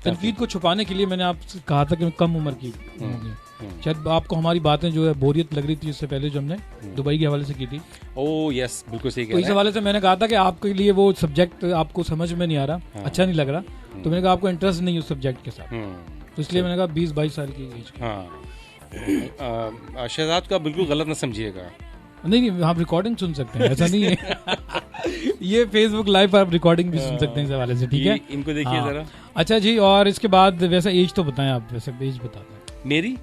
तनकीद को छुपाने के लिए मैंने आपसे कहा था कि कम उम्र की होगी। शायद आपको हमारी बातें जो है बोरियत लग रही थी इससे पहले जो हमने दुबई के हवाले से की थी। ओह यस, बिल्कुल सही। तो इस हवाले से मैंने कहा था कि आपके लिए वो सब्जेक्ट आपको समझ में नहीं आ रहा, अच्छा नहीं लग रहा, तो मैंने कहा आपको इंटरेस्ट नहीं उस सब्जेक्ट के साथ, तो इसलिए मैंने कहा 20-22 साल की एज। हाँ, शहजाद का बिल्कुल गलत ना समझिएगा। नहीं, आप रिकॉर्डिंग सुन सकते हैं, ऐसा नहीं है। ये फेसबुक लाइव पर आप रिकॉर्डिंग भी सुन सकते हैं इस हवाले से, ठीक है? इनको देखिए जरा। अच्छा जी, और इसके बाद वैसा एज तो बताएं आप, वैसे एज बता दें मेरी।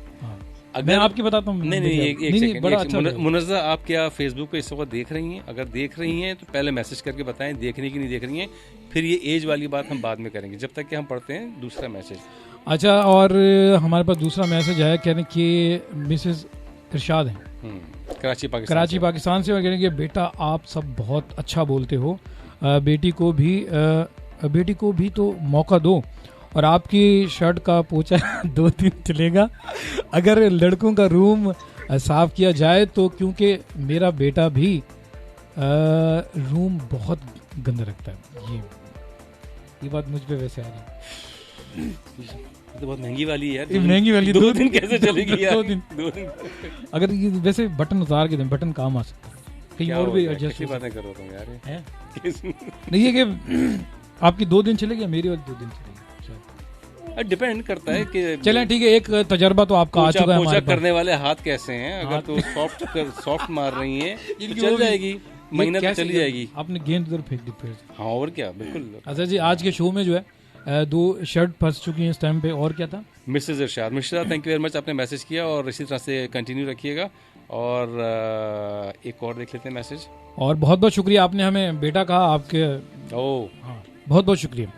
मैं आपकी बताता हूँ। नहीं, एक सेकंड। मुनज़्ज़ा, आप क्या फेसबुक पे इस वक्त देख रही हैं? अगर देख रही हैं तो पहले मैसेज करके बताएं देखने की नहीं देख रही हैं, फिर ये एज वाली बात हम बाद में करेंगे, जब तक कि हम पढ़ते हैं दूसरा मैसेज। अच्छा, और हमारे पास दूसरा मैसेज आया, कहने कि मिसेस इरशाद हैं, कराची पाकिस्तान से, कहने कि बेटा आप सब बहुत अच्छा बोलते हो, बेटी को भी तो मौका दो, और आपकी शर्ट का पोछा 2 दिन चलेगा अगर लड़कों का रूम साफ किया जाए तो, क्योंकि मेरा बेटा भी रूम बहुत गंदा रखता है। ये बात मुझ पे वैसे आ रही है, तो बहुत महंगी वाली है। महंगी वाली 2 दिन कैसे चलेगी यार? 2 दिन अगर ये वैसे बटन उतार के दें, बटन काम आ सकता है, कहीं और भी एडजस्ट बातें करो तुम यार। नहीं है कि आपकी 2 दिन चलेगी, मेरी वाली 2 दिन चलेगी, डिपेंड करता है कि। चलें ठीक है, एक तजर्बा तो आपका आ चुका है। पोछा करने वाले हाथ कैसे हैं? अगर तो सॉफ्ट मार रही हैं तो चल जाएगी, महीना तो चली जाएगी। आपने गेंद उधर फेंक दी फिर। हाँ, और क्या, बिल्कुल। अच्छा जी, आज के शो में जो है 2 शर्ट फंस चुकी हैं इस टाइम पे, और क्या था? Mrs Irshad Mishra, thank you very much, आपने मैसेज किया और इसी तरह से कंटिन्यू रखिएगा। और एक और देख लेते हैं मैसेज। और बहुत बहुत शुक्रिया, आपने हमें बेटा कहा, आपके बहुत बहुत शुक्रिया।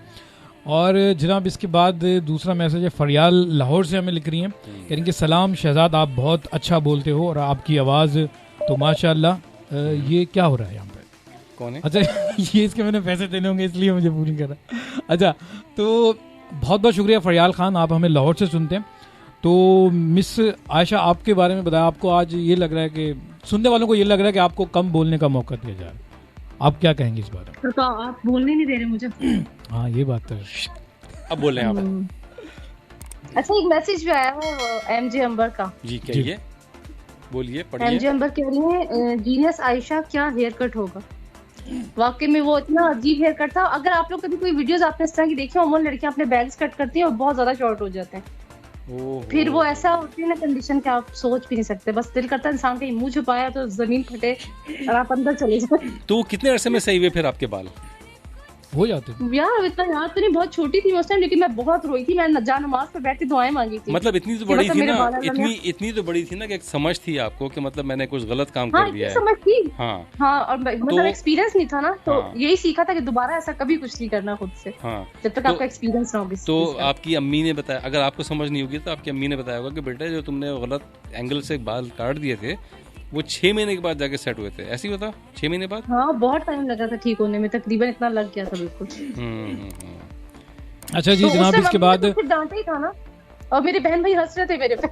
और जनाब, इसके बाद दूसरा मैसेज है, फरियाल लाहौर से हमें लिख रही हैं, कह रही कि सलाम शहजाद, आप बहुत अच्छा बोलते हो और आपकी आवाज़ तो माशाल्लाह। ये क्या हो रहा है यहाँ पे? कौन है? अच्छा, ये इसके मैंने पैसे देने होंगे इसलिए मुझे पूरी नहीं कर रहा। अच्छा, तो बहुत बहुत शुक्रिया फरियाल खान, आप हमें लाहौर से सुनते हैं। तो मिस आयशा, आपके बारे में बताया, आपको आज ये लग रहा है कि सुनने वालों को ये लग रहा है कि आपको कम बोलने का मौका दिया जा रहा है, आप क्या कहेंगे इस बारे में? तो आप बोलने नहीं दे रहे मुझे। हाँ, ये बात तो है। अब बोल रहे हैं आप। अच्छा, एक मैसेज भी आया है एमजे अंबर का। जी, कहिए, बोलिए, पढ़िए। एमजे अंबर कह रही है, जीनियस आयशा क्या हेयर कट होगा। वाकई में वो इतना अजीब हेयर कट था। अगर आप लोग कभी कोई वीडियोस आपने इस तरह की देखी, अमूमन लड़कियां अपने बैंग्स कट करती हैं और बहुत ज्यादा शॉर्ट हो जाते हैं। फिर वो ऐसा होती है ना कंडीशन कि आप सोच भी नहीं सकते, बस दिल करता है इंसान का मुंह छुपाया तो जमीन फटे और आप अंदर चले जाए। तो कितने अरसे में सही हुए फिर आपके बाल हो जाते? यार इतना याद तो नहीं, बहुत छोटी थी मैं उस टाइम, लेकिन मैं बहुत रोई थी। मैं जा नमाज पे बैठ के दुआएं मांगी थी। मतलब इतनी तो बड़ी थी ना, इतनी तो बड़ी थी ना कि एक समझ थी आपको कि मतलब मैंने कुछ गलत काम कर दिया है। समझ थी। हाँ, और मतलब एक्सपीरियंस नहीं था ना, तो यही सीखा था कि दोबारा ऐसा कभी कुछ नहीं करना खुद से, जब तक आपका एक्सपीरियंस ना हो। तो आपकी अम्मी ने बताया, अगर आपको समझ नहीं होगी तो आपकी अम्मी ने बताया होगा कि बेटा जो तुमने गलत एंगल से बाल काट दिए थे वो 6 महीने के बाद जाके सेट हुए थे, ऐसे ही होता? 6 महीने बाद? हाँ, बहुत टाइम लगा था ठीक होने में, तकरीबन इतना लग गया था बिल्कुल। अच्छा जी, जनाब, इसके बाद डांटा ही था ना, और मेरे बहन भाई हंस रहे थे मेरे पे।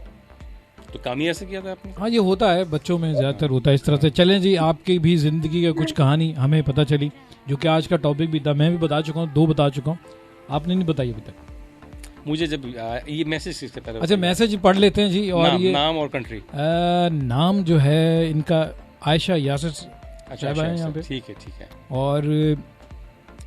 तो काम ही ऐसे किया था आपने? हाँ, ये होता है, बच्चों में ज्यादातर होता है इस तरह से। चलें जी, आपकी भी जिंदगी का कुछ कहानी हमें पता चली, जो कि आज का टॉपिक भी था। मैं भी बता चुका हूँ, 2 बता चुका हूँ, आपने नहीं बताई अभी तक मुझे। जब ये मैसेज से पहले, अच्छा मैसेज पढ़ लेते हैं जी। और ये नाम और कंट्री, नाम जो है इनका आयशा यासिर साहिबा है यहाँ पे। ठीक है। और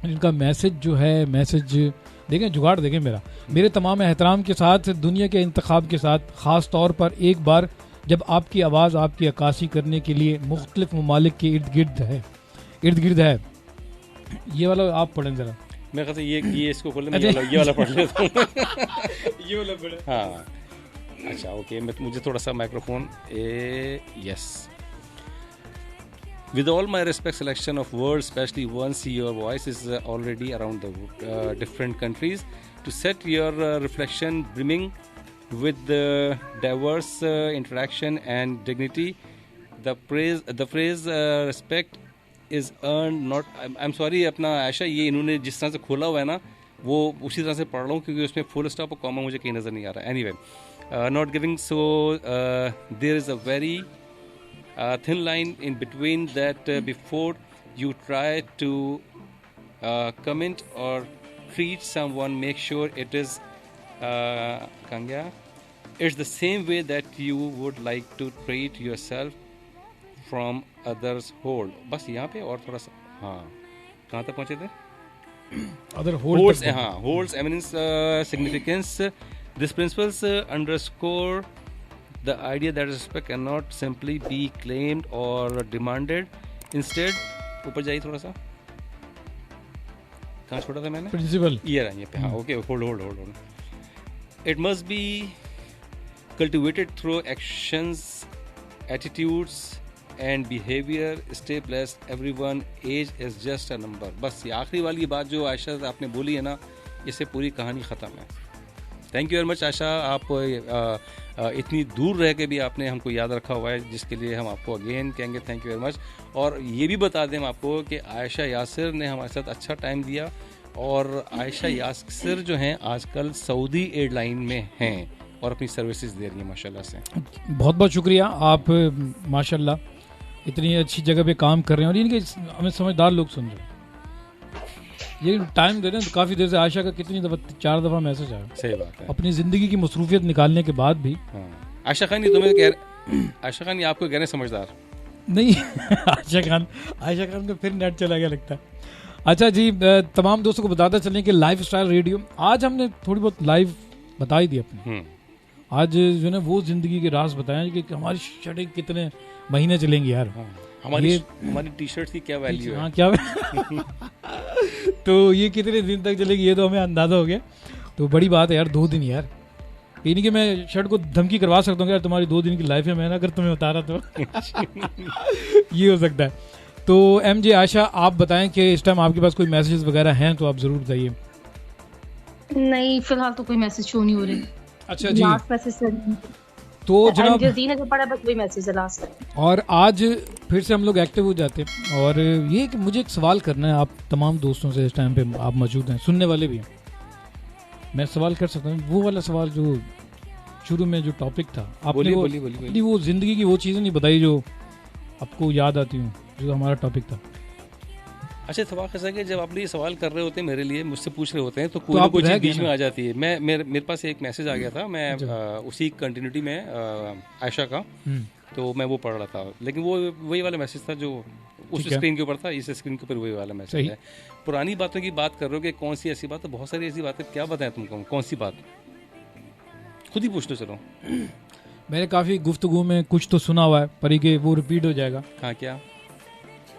इनका मैसेज जो है, मैसेज देखें, जुगाड़ देखें मेरे तमाम एहतराम के साथ, दुनिया के इंतखाब के साथ, ख़ास तौर पर एक बार जब आपकी आवाज़ आपकी अक्कासी करने के लिए मुख्तलिफ ममालिक के इर्द गिर्द है। ये वाला आप पढ़ें ज़रा। मैं कहता ये इसको खोल ले, ये वाला पढ़ लेता हूँ। ये वाला पढ़े। हाँ अच्छा ओके, मुझे थोड़ा सा microphone yes. With all my respect, selection of words, especially once your voice is already around the different countries, to set your reflection brimming with the diverse interaction and dignity. The phrase respect is earned not. I'm sorry, अपना आयशा ये इन्होंने जिस तरह से खोला हुआ है ना, वो उसी तरह से पढ़ रहा हूँ क्योंकि उसमें फुल स्टॉप और कॉमा मुझे कहीं नज़र नहीं आ रहा है। Anyway, not giving, so there is a very thin line in between that before you try to comment or treat someone, make sure it is it's the same way that you would like to treat yourself from others hold. बस यहाँ पे और थोड़ा सा, हाँ कहाँ तक पहुँचे थे? Other holds, हाँ holds eminence significance. This principles underscore the idea that respect cannot simply be claimed or demanded. Instead, ऊपर जाइए थोड़ा सा, कहाँ छोड़ा था मैंने? Principle. ये पे, हाँ okay, hold. It must be cultivated through actions, attitudes and behavior. Stay blessed everyone. Age is just a number. बस ये आखिरी वाली बात जो आयशा आपने बोली है ना, इससे पूरी कहानी ख़त्म है। Thank you very much Ayesha, आप इतनी दूर रह के भी आपने हमको याद रखा हुआ है, जिसके लिए हम आपको अगेन कहेंगे थैंक यू वेरी मच। और ये भी बता दें हम आपको कि आयशा यासिर ने हमारे साथ अच्छा टाइम दिया, और आयशा यासिर जो हैं आजकल सऊदी एयरलाइन में हैं और अपनी सर्विसेज दे रही हैं माशाल्लाह से। बहुत बहुत शुक्रिया, आप माशाल्लाह इतनी अच्छी जगह पे काम कर रहे हैं और इनके हमें समझदार लोग सुन रहे हैं। ये टाइम दे रहे हैं तो काफ़ी देर से आयशा का कितनी दफ़ा 4 दफ़ा मैसेज आया। सही बात है, अपनी ज़िंदगी की मसरूफियत निकालने के बाद भी। आयशा खान आयशा खान ये आपको कह रहे हैं समझदार नहीं। आयशा खान का फिर नेट चला गया लगता है। अच्छा जी, तमाम दोस्तों को बताते चलें कि लाइफ स्टाइल रेडियो आज हमने थोड़ी बहुत लाइव बता ही दी अपनी। आज जो है वो ज़िंदगी के राज बताएं कि हमारी शर्टें कितने महीने चलेंगी यार। हमारी टी शर्ट की क्या वैल्यू है? हाँ क्या तो ये कितने दिन तक चलेगी ये तो हमें अंदाजा हो गया। तो बड़ी बात है यार, 2 दिन यार, ये नहीं कि मैं शर्ट को धमकी करवा सकता हूँ यार तुम्हारी 2 दिन की लाइफ है, मैं ना अगर तुम्हें उतारा तो ये हो सकता है। तो MJ आयशा आप बताएं कि इस टाइम आपके पास कोई मैसेजेस वगैरह हैं तो आप जरूर बताइए। नहीं फिलहाल तो कोई मैसेज शो नहीं हो रहे। अच्छा जी, तो जनाब और आज फिर से हम लोग एक्टिव हो जाते हैं। और ये कि मुझे एक सवाल करना है आप तमाम दोस्तों से, इस टाइम पे आप मौजूद हैं, सुनने वाले भी हैं, मैं सवाल कर सकता हूँ? वो वाला सवाल जो शुरू में जो टॉपिक था आपने वो जिंदगी की वो चीज़ें नहीं बताई जो आपको याद आती हूँ, जो हमारा टॉपिक था। अच्छा इत्तेफाक ऐसा कि जब आप ये सवाल कर रहे होते हैं मेरे लिए, मुझसे पूछ रहे होते हैं तो कोई ना कोई चीज़ बीच में आ जाती है। मेरे पास एक मैसेज आ गया था, मैं उसी कंटिन्यूटी में आयशा का, तो मैं वो पढ़ रहा था, लेकिन वो वही वाला मैसेज था जो उस स्क्रीन के ऊपर था, इस स्क्रीन के ऊपर वही वाला मैसेज है। पुरानी बातों की बात कर रहे हो कि कौन सी ऐसी बात है, बहुत सारी ऐसी बातें, क्या बताएं तुमको, कौन सी बात खुद ही पूछ लो। चलो मैंने काफ़ी गुफ्तगू में कुछ तो सुना हुआ है परी के, वो रिपीट हो जाएगा। हाँ क्या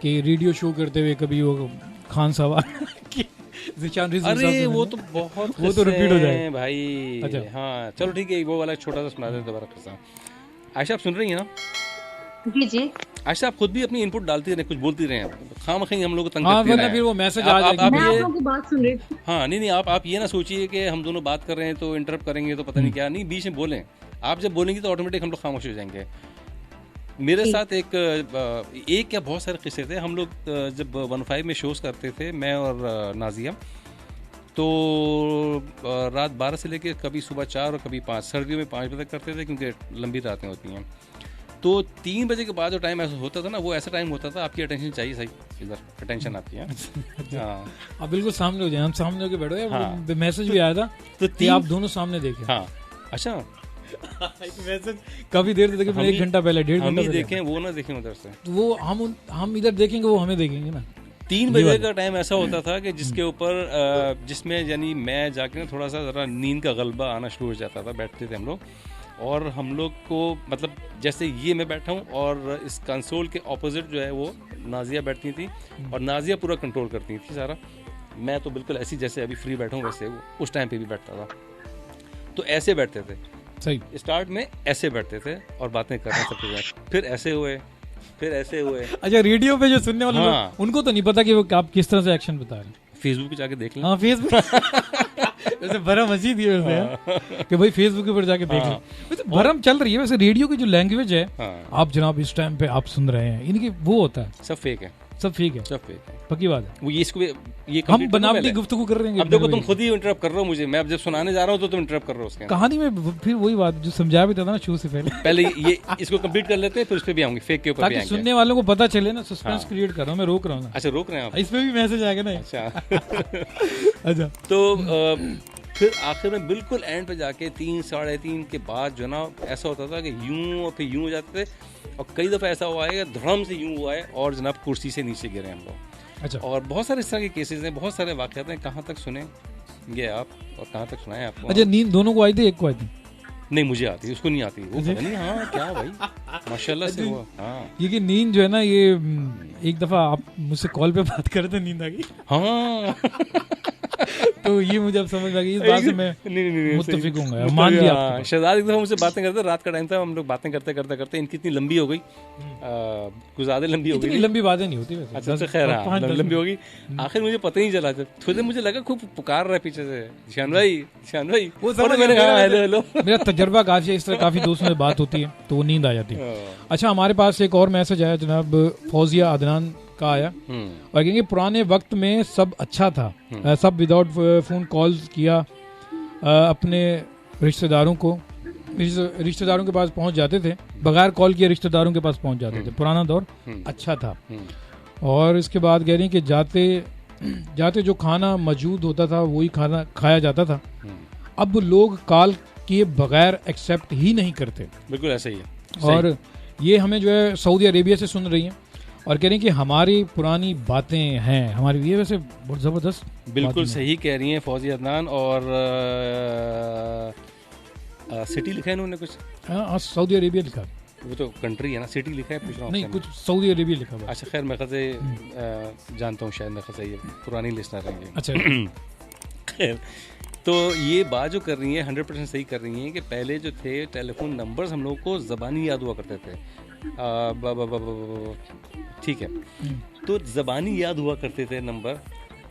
कि रेडियो शो करते हुए कभी वो खान साहब अरे वो तो बहुत वो तो रिपीट हो जाए भाई। अच्छा हाँ चलो ठीक है, वो वाला छोटा सा सुना दे दोबारा किस्सा। आयशा आप सुन रही हैं ना? जी आयशा आप खुद भी अपनी इनपुट डालती रहे, कुछ बोलती रहे, खामखी हम लोग को तंग करते रहे। फिर वो मैसेज आ जाएगा। मैं आप लोगों की बात सुन रही हूं। हाँ नहीं आप ये ना सोचिए कि हम दोनों बात कर रहे हैं तो इंटरप्ट करेंगे तो पता नहीं क्या, नहीं बीच में बोलें। आप जब बोलेंगे तो ऑटोमेटिक हम लोग खामोश हो जाएंगे। मेरे साथ एक क्या बहुत सारे किस्से थे। हम लोग जब 1-5 में शोज़ करते थे, मैं और नाजिया, तो रात 12 से लेकर कभी सुबह 4 और कभी 5, सर्दियों में 5 बजे तक करते थे क्योंकि लंबी रातें होती हैं। तो 3 बजे के बाद जो टाइम ऐसा होता था ना, वो ऐसा टाइम होता था आपकी अटेंशन चाहिए, सही इधर अटेंशन आपकी है। हाँ आप बिल्कुल सामने हो जाए, हम सामने होकर बैठो यार। हाँ। मैसेज भी आया था तो आप दोनों सामने देखें। हाँ अच्छा मैसेज काफी देर से देखे, 1 घंटा पहले 1.5 घंटा देखें, वो ना देखें उधर से, तो वो हम इधर देखेंगे, वो हमें देखेंगे ना। 3 बजे का टाइम ऐसा होता था कि जिसके ऊपर जिसमें यानी मैं जाके ना थोड़ा सा ज़रा नींद का गलबा आना शुरू हो जाता था। बैठते थे हम लोग और हम लोग को मतलब जैसे ये मैं बैठा हूँ और इस कंसोल के ऑपोजिट जो है वो नाजिया बैठती थी और नाजिया पूरा कंट्रोल करती थी सारा। मैं तो बिल्कुल ऐसी जैसे अभी फ्री बैठा हूँ वैसे उस टाइम पे भी बैठता था। तो ऐसे बैठते थे, सही स्टार्ट में ऐसे बैठते थे और बातें करना सबके साथ, फिर ऐसे हुए, फिर ऐसे हुए। अच्छा, रेडियो पे जो सुनने वाले लोग उनको तो नहीं पता कि वो आप किस तरह से एक्शन बता रहे हैं। फेसबुक पे जाके देख लें। हाँ, फेसबुक वैसे भरम हंसी थी वैसे कि भाई फेसबुक पर जाके देख लें। वैसे भरम चल रही है। वैसे रेडियो की जो लैंग्वेज है आप जनाब इस टाइम पे आप सुन रहे हैं, इनकी वो होता है सब फेक है, सब फेक है, सब फेक है, पक्की बात है। वो ये हम बनावटी गुफ्तगू कर रहे हैं। अब देखो तुम खुद ही इंटरप्ट कर रहे हो मुझे, मैं अब जब सुनाने जा रहा हूँ तो तुम इंटरप्ट कर रहे हो उसके कहानी में। फिर वही बात जो समझा भी था ना शुरू से पहले ये इसको कंप्लीट कर लेते हैं फिर उस पे भी आऊंगी, फेक के ऊपर भी आएंगे, सुनने वालों को पता चले ना। सस्पेंस क्रिएट कर रहा हूँ मैं, रोक रहा हूँ। अच्छा, रोक रहे हैं आप, इसमें भी मैसेज आएगा ना। अच्छा अच्छा, तो फिर आखिर में बिल्कुल एंड पे जाके 3 साढ़े 3 के बाद जो ना ऐसा होता था कि यूं और फिर यूं हो जाते थे और कई दफ़ा ऐसा हुआ है कि धड़म से यूं हुआ है और जनाब कुर्सी से नीचे गिरे हम लोग। अच्छा, और बहुत सारे इस तरह के केसेस हैं, बहुत सारे वाक़यात हैं। कहाँ तक सुने ये आप और कहाँ तक सुनाए आपको? अच्छा, नींद दोनों को आई थी, एक को आई थी? नहीं, मुझे आती, उसको नहीं आती। वो पता नहीं, हाँ क्या भाई माशाल्लाह से हुआ। हाँ, ये कि नींद जो है ना, ये एक दफ़ा आप मुझसे कॉल पे बात कर रहे थे, नींद आ गई। हाँ तो ये मुझे अब समझ आ गई, इस बात से मैं मुत्तफिक हूँ, मान लिया आपको। शहजाद एक दफ़ा मुझसे बातें करते, रात का टाइम था, हम लोग बातें करते करते करते इनकी इतनी लंबी हो गई, कुछ ज़्यादा लंबी हो गई। इतनी लंबी बातें नहीं होती वैसे। अच्छा, खैर हाँ, लंबी हो गई। आखिर मुझे पता ही नहीं चला, थोड़ी देर मुझे लगा खूब पुकार रहा है पीछे से, शान भाई, शान भाई। वो समझ मैंने कहा हेलो हेलो। मेरा तजर्बा काफी है, इस तरह काफी दोस्तों से बात होती है तो वो नींद आ जाती है। अच्छा, हमारे पास एक और मैसेज आया जनाब फौजिया अदनान का आया और कहेंगे पुराने वक्त में सब अच्छा था, सब विदाउट फोन कॉल्स किया अपने रिश्तेदारों के पास पहुंच जाते थे, बगैर कॉल किए रिश्तेदारों के पास पहुंच जाते थे। पुराना दौर अच्छा था। और इसके बाद कह रही हैं कि जाते जाते जो खाना मौजूद होता था वही खाना खाया जाता था। अब लोग कॉल किए बगैर एक्सेप्ट ही नहीं करते। बिल्कुल ऐसा ही है। और ये हमें जो है सऊदी अरेबिया से सुन रही हैं और कह रही हैं कि हमारी पुरानी बातें हैं हमारी। ये वैसे बहुत ज़बरदस्त, बिल्कुल सही कह रही हैं फौजी अदनान। और सिटी लिखा है इन्होंने कुछ? हाँ, सऊदी अरेबिया लिखा, वो तो कंट्री है ना, सिटी लिखा है, पूछ रहा हूँ। नहीं, कुछ सऊदी अरेबिया लिखा हुआ। अच्छा, खैर मैं ख़ज़े जानता हूँ, शायद मैं ख़ज़े ये पुरानी लिस्टर रहेंगे। अच्छा खैर, तो ये बात जो कर रही हैं 100% सही कर रही हैं कि पहले जो थे टेलीफोन नंबर्स हम लोगों को ज़बानी याद हुआ करते थे। ठीक है, तो ज़बानी याद हुआ करते थे नंबर,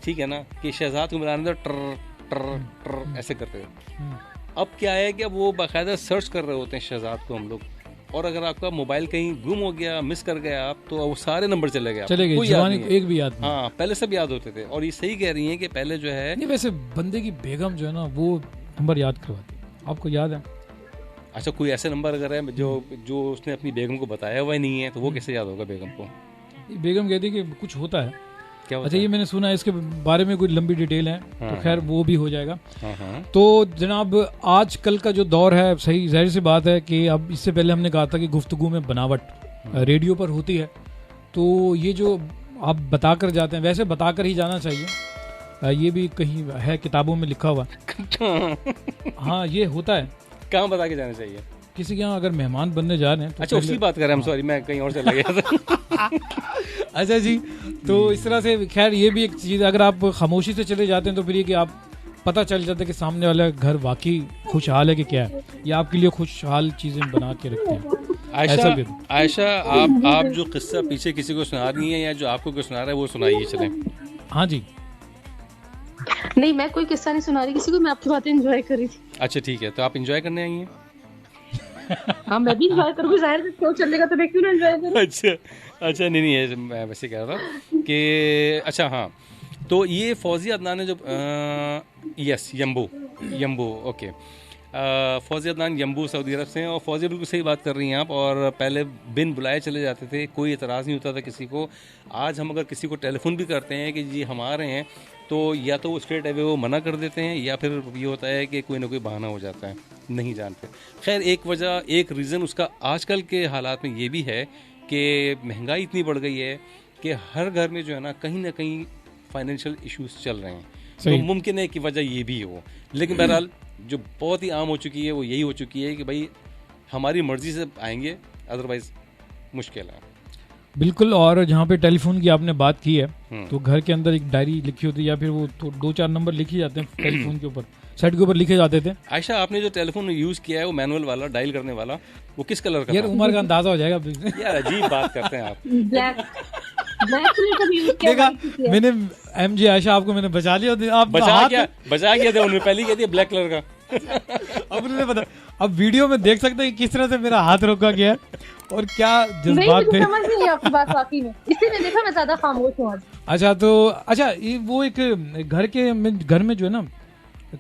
ठीक है ना, कि शहजाद को मिलाने तो टर टर टर ऐसे करते थे। अब क्या है कि अब वो बाकायदा सर्च कर रहे होते हैं शहजाद को हम लोग, और अगर आपका मोबाइल कहीं गुम हो गया, मिस कर गया आप, तो वो सारे नंबर चले गए, ज़बानी एक भी याद नहीं। हाँ, पहले सब याद होते थे। और ये सही कह रही हैं कि पहले जो है नहीं, वैसे बंदे की बेगम जो है ना वो नंबर याद करवाती, आपको याद है? अच्छा, कोई ऐसे नंबर अगर है जो उसने अपनी बेगम को बताया हुआ नहीं है तो वो कैसे याद होगा बेगम को? बेगम कहती है कि कुछ होता है। क्या होता अच्छा, ये मैंने सुना है, इसके बारे में कोई लंबी डिटेल है। तो खैर वो भी हो जाएगा। तो जनाब आजकल का जो दौर है, सही जाहिर सी बात है कि अब इससे पहले हमने कहा था कि गुफ्तगू में बनावट रेडियो पर होती है, तो ये जो आप बताकर जाते हैं, वैसे बताकर ही जाना चाहिए, ये भी कहीं है किताबों में लिखा हुआ। हाँ, ये होता है। कहाँ बता के जाना चाहिए? किसी के यहाँ अगर मेहमान बनने जा रहे हैं तो अच्छा, उसकी बात कर रहे हैं, सॉरी मैं कहीं और चला गया था। अच्छा जी, तो इस तरह से खैर ये भी एक चीज़, अगर आप खामोशी से चले जाते हैं तो फिर ये कि आप पता चल जाता है कि सामने वाला घर वाकई खुशहाल है कि क्या है, या आपके लिए खुशहाल चीज़ें बना के रखते हैं। आयशा, आप जो किस्सा पीछे किसी को सुना रही हैं या जो आपको कोई सुना रहा है वो सुनाइए। चलें। हाँ जी। नहीं, मैं कोई किस्सा नहीं सुना रही किसी को, मैं आपकी बातें एंजॉय कर रही थी। अच्छा ठीक है, तो आप एंजॉय करने आई हैं? हाँ, मैं भी एंजॉय करूँगी, जाहिर है शो चलेगा तो मैं क्यों ना एंजॉय करूँ। अच्छा नहीं, मैं वैसे कह रहा था कि अच्छा हाँ, तो ये फौजी अदनान ने जो यस यम्बू ओके, फौजी अदनान यम्बू सऊदी अरब से हैं। और फौजी, बिल्कुल सही बात कर रही हैं आप। और पहले बिन बुलाए चले जाते थे, कोई एतराज़ नहीं होता था किसी को। आज हम अगर किसी को टेलीफोन भी करते हैं कि जी हम आ रहे हैं, तो या तो वो स्ट्रेट अवे वो मना कर देते हैं, या फिर ये होता है कि कोई ना कोई बहाना हो जाता है, नहीं जानते। खैर, एक रीज़न उसका आजकल के हालात में ये भी है कि महंगाई इतनी बढ़ गई है कि हर घर में जो है ना कहीं फाइनेंशियल इश्यूज चल रहे हैं, तो मुमकिन है कि वजह ये भी हो। लेकिन बहरहाल जो बहुत ही आम हो चुकी है वो यही हो चुकी है कि भाई हमारी मर्जी से आएंगे, अदरवाइज मुश्किल है। बिल्कुल। और जहाँ पे टेलीफोन की आपने बात की है तो घर के अंदर एक डायरी लिखी होती है या फिर वो तो 2-4 नंबर लिखे जाते हैं टेलीफोन के ऊपर, सेट के ऊपर लिखे जाते थे। आयशा, आपने जो टेलीफोन यूज किया है वो मैनुअल वाला डायल करने वाला, वो किस कलर का यार उम्र का अंदाजा हो जाएगा यार, अजीब बात करते हैं आप। देखा मैंने MJ आयशा आपको मैंने बचा लिया, आप बचा गया था, उन्होंने पहले कह दिया ब्लैक कलर का। अब उन्होंने पता, अब वीडियो में देख सकते हैं कि किस तरह से मेरा हाथ रोका गया है और क्या जज्बात थे। समझ नहीं आपकी बात वाकई में, इसलिए देखा मैं ज्यादा खामोश हूं आज। अच्छा ये वो एक घर में जो है ना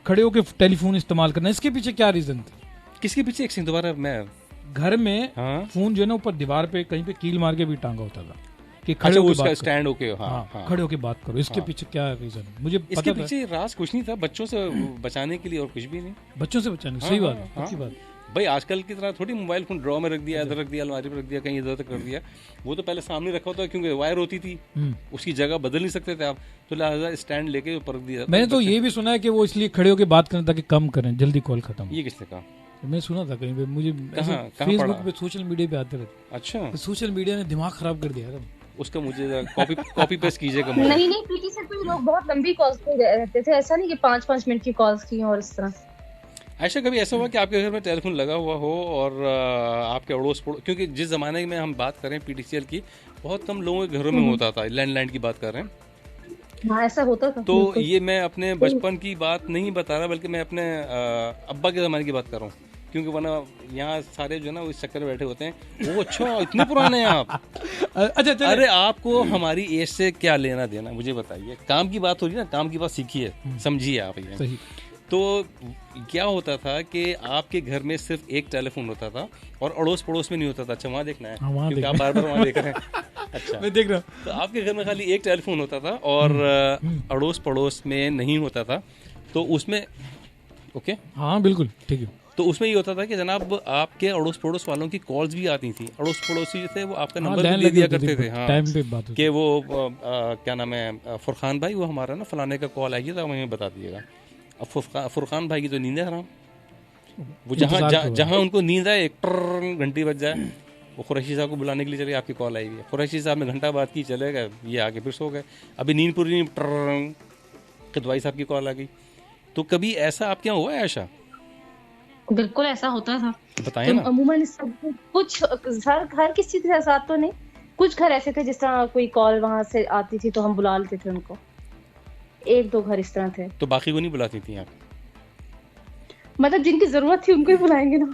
खड़े होकर टेलीफोन इस्तेमाल करना, इसके पीछे क्या रीजन था? किसके पीछे? एक सेकंड दोबारा। मैं घर में फोन जो है ना ऊपर दीवार पे कहीं पे कील मार के भी टांगा होता था कि खड़े होकर उसका स्टैंड होके खड़े होकर बात करो। इसके पीछे क्या रीजन? मुझे इसके पीछे राज कुछ नहीं था, बच्चों से बचाने के लिए और कुछ भी नहीं। बच्चों से बचाने, सही बात है, अच्छी बात। भाई आजकल की तरह थोड़ी मोबाइल फोन ड्रॉ में रख दिया, इधर रख दिया, अलमारी पे रख दिया, कहीं इधर तक कर दिया। वो तो पहले सामने रखा होता, क्योंकि वायर होती थी, उसकी जगह बदल नहीं सकते थे आप, तो लिहाजा स्टैंड लेके ऊपर रख दिया। मैंने तो ये भी सुना है कि वो इसलिए खड़े होकर बात करने ताकि कम करें, जल्दी कॉल खत्म। ये किसने कहा? मैं सुना था कहीं पे, मुझे फेसबुक पे सोशल मीडिया पे आते रहते। अच्छा, सोशल मीडिया ने दिमाग खराब कर दिया उसका। मुझे कॉपी पेस्ट कीजिएगा। नहीं पीटी से तो लोग बहुत लंबी कॉल्स पे रहते थे, ऐसा नहीं कि 5-5 मिनट की कॉल्स की और इस तरह। ऐसा कभी ऐसा हुआ कि आपके घर में टेलीफोन लगा हुआ हो और आपके अड़ोस पड़ोस, क्योंकि जिस जमाने में हम बात करें PTCL की, बहुत कम लोगों के घरों में होता था, लैंडलाइन की बात कर रहे हैं। हाँ, ऐसा होता था। तो ये मैं अपने बचपन की बात नहीं बता रहा, बल्कि मैं अपने अब्बा के ज़माने की बात कर रहा हूँ, क्योंकि वरना यहाँ सारे जो है ना वो इस चक्कर में बैठे होते हैं। वो अच्छा, इतने पुराने हैं आप? अच्छा, अरे आपको हमारी एज से क्या लेना देना, मुझे बताइए। काम की बात हो रही है ना, काम की बात सीखिए, समझिए आप ये। तो क्या होता था कि आपके घर में सिर्फ एक टेलीफोन होता था और अड़ोस पड़ोस में नहीं होता था। अच्छा, वहाँ देखना है क्योंकि आप बार-बार वहाँ देख रहे हैं। अच्छा, मैं देख रहा हूँ। तो आपके घर में खाली एक टेलीफोन होता था और अड़ोस पड़ोस में नहीं होता था। तो उसमें ओके, हाँ बिल्कुल ठीक है। तो उसमें ये होता था कि जनाब आपके अड़ोस पड़ोस वालों की कॉल्स भी आती थी। अड़ोस पड़ोसी थे वो आपका नंबर भी दे दिया करते थे। हाँ, टाइम पे बात कि वो क्या नाम है, फुरखान भाई, वो हमारा ना फलाने का कॉल आएगी तो हमें बता दीजिएगा। अब फुरखान भाई की तो नींद है हराम, वो जहाँ उनको नींद आए, एक घंटी बज जाए, वो कुरैशी साहब को बुलाने के लिए चले, आपकी कॉल आएगी। कुरैशी साहब ने घंटा बात की, चले गए, ये आगे फिर सो गए। अभी नींद पूरी नहीं, कदवाई साहब की कॉल आ गई। तो कभी ऐसा आपके यहाँ हुआ है आयशा? बिल्कुल ऐसा होता था। बताइए ना। अमूमन कुछ हर किसी के साथ तो नहीं, कुछ घर ऐसे थे जिस तरह कोई कॉल वहां से आती थी तो हम बुला लेते थे उनको। 1-2 घर इस तरह थे। तो बाकी को नहीं बुलाती थी आप? मतलब जिनकी जरूरत थी उनको ही बुलाएंगे ना।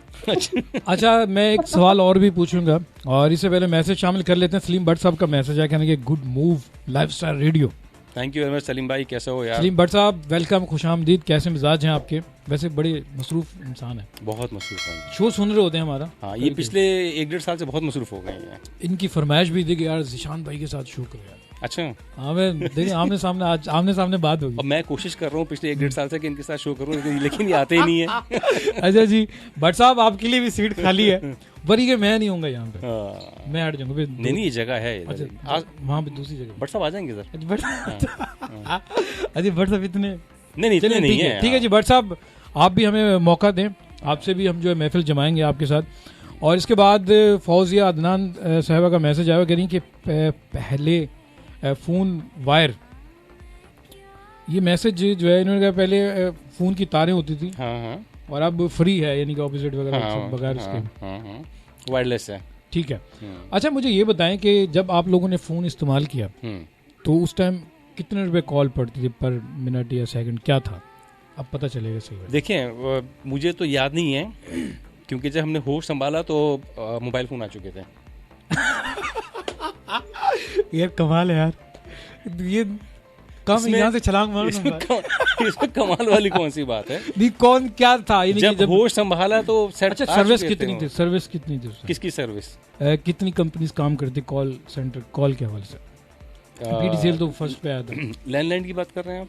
अच्छा, मैं एक सवाल और भी पूछूंगा और इससे पहले मैसेज शामिल कर लेते हैं। सलीम भट्ट साहब का मैसेज है, कहने के good move lifestyle radio. Thank you very much Salim भाई, कैसे हो यार? सलीम भट्ट साहब वेलकम, खुशामदीद। कैसे मिजाज हैं आपके? वैसे बड़े मसरूफ इंसान है। बहुत मसरूफ है। शो सुन रहे होते हैं हमारा? हाँ, ये पिछले 1-1.5 साल से बहुत मसरूफ हो गए हैं। इनकी फरमाइश भी थी कि यार जिशान भाई के साथ शो करो यार। अच्छा, हाँ, मैं देखिए आमने सामने बात होगी। अब मैं कोशिश कर रहा हूँ पिछले 1-1.5 साल से कि इनके साथ शो करूँ, लेकिन ये आते ही नहीं है। अच्छा जी, भट्ट साहब आपके लिए भी सीट खाली है, वरी के मैं नहीं होऊंगा यहाँ पे। मैं हट जाऊंगा। नहीं, ये जगह है वहाँ पे दूसरी जगह। भट्ट साहब आ जाएंगे सर? अजी भट्ट साहब इतने नहीं है। ठीक है जी भट्ट साहब, आप भी हमें मौका दें, आपसे भी हम जो है महफिल जमाएंगे आपके साथ। और इसके बाद फौजिया अदनान साहिबा का मैसेज आया, कह रही कि पहले फ़ोन वायर, ये मैसेज जो है इन्होंने कहा पहले फ़ोन की तारें होती थी। हाँ, और अब फ्री है, यानी कि ऑपोजिट वगैरह बगैर उसके वायरलेस है। ठीक है। अच्छा, मुझे ये बताएं कि जब आप लोगों ने फ़ोन इस्तेमाल किया तो उस टाइम कितने रुपए कॉल पड़ती थी पर मिनट या सेकंड, क्या था? अब पता चलेगा सही। देखिए, मुझे तो याद नहीं है, क्योंकि जब हमने होश संभाला तो मोबाइल फ़ोन आ चुके थे। यार कमाल है यार, ये कम यहाँ से छलांग मारो। इसमें कमाल वाली कौन सी बात है? नहीं, कौन क्या था? जब होश संभाला तो अच्छा, सर्विस कितनी थी? सर्विस कितनी थी? किसकी सर्विस? कितनी कंपनीज काम करती कॉल सेंटर, कॉल के हवाले से? PTCL तो फर्स्ट पे आया था। लैंडलाइन की बात कर रहे हैं आप?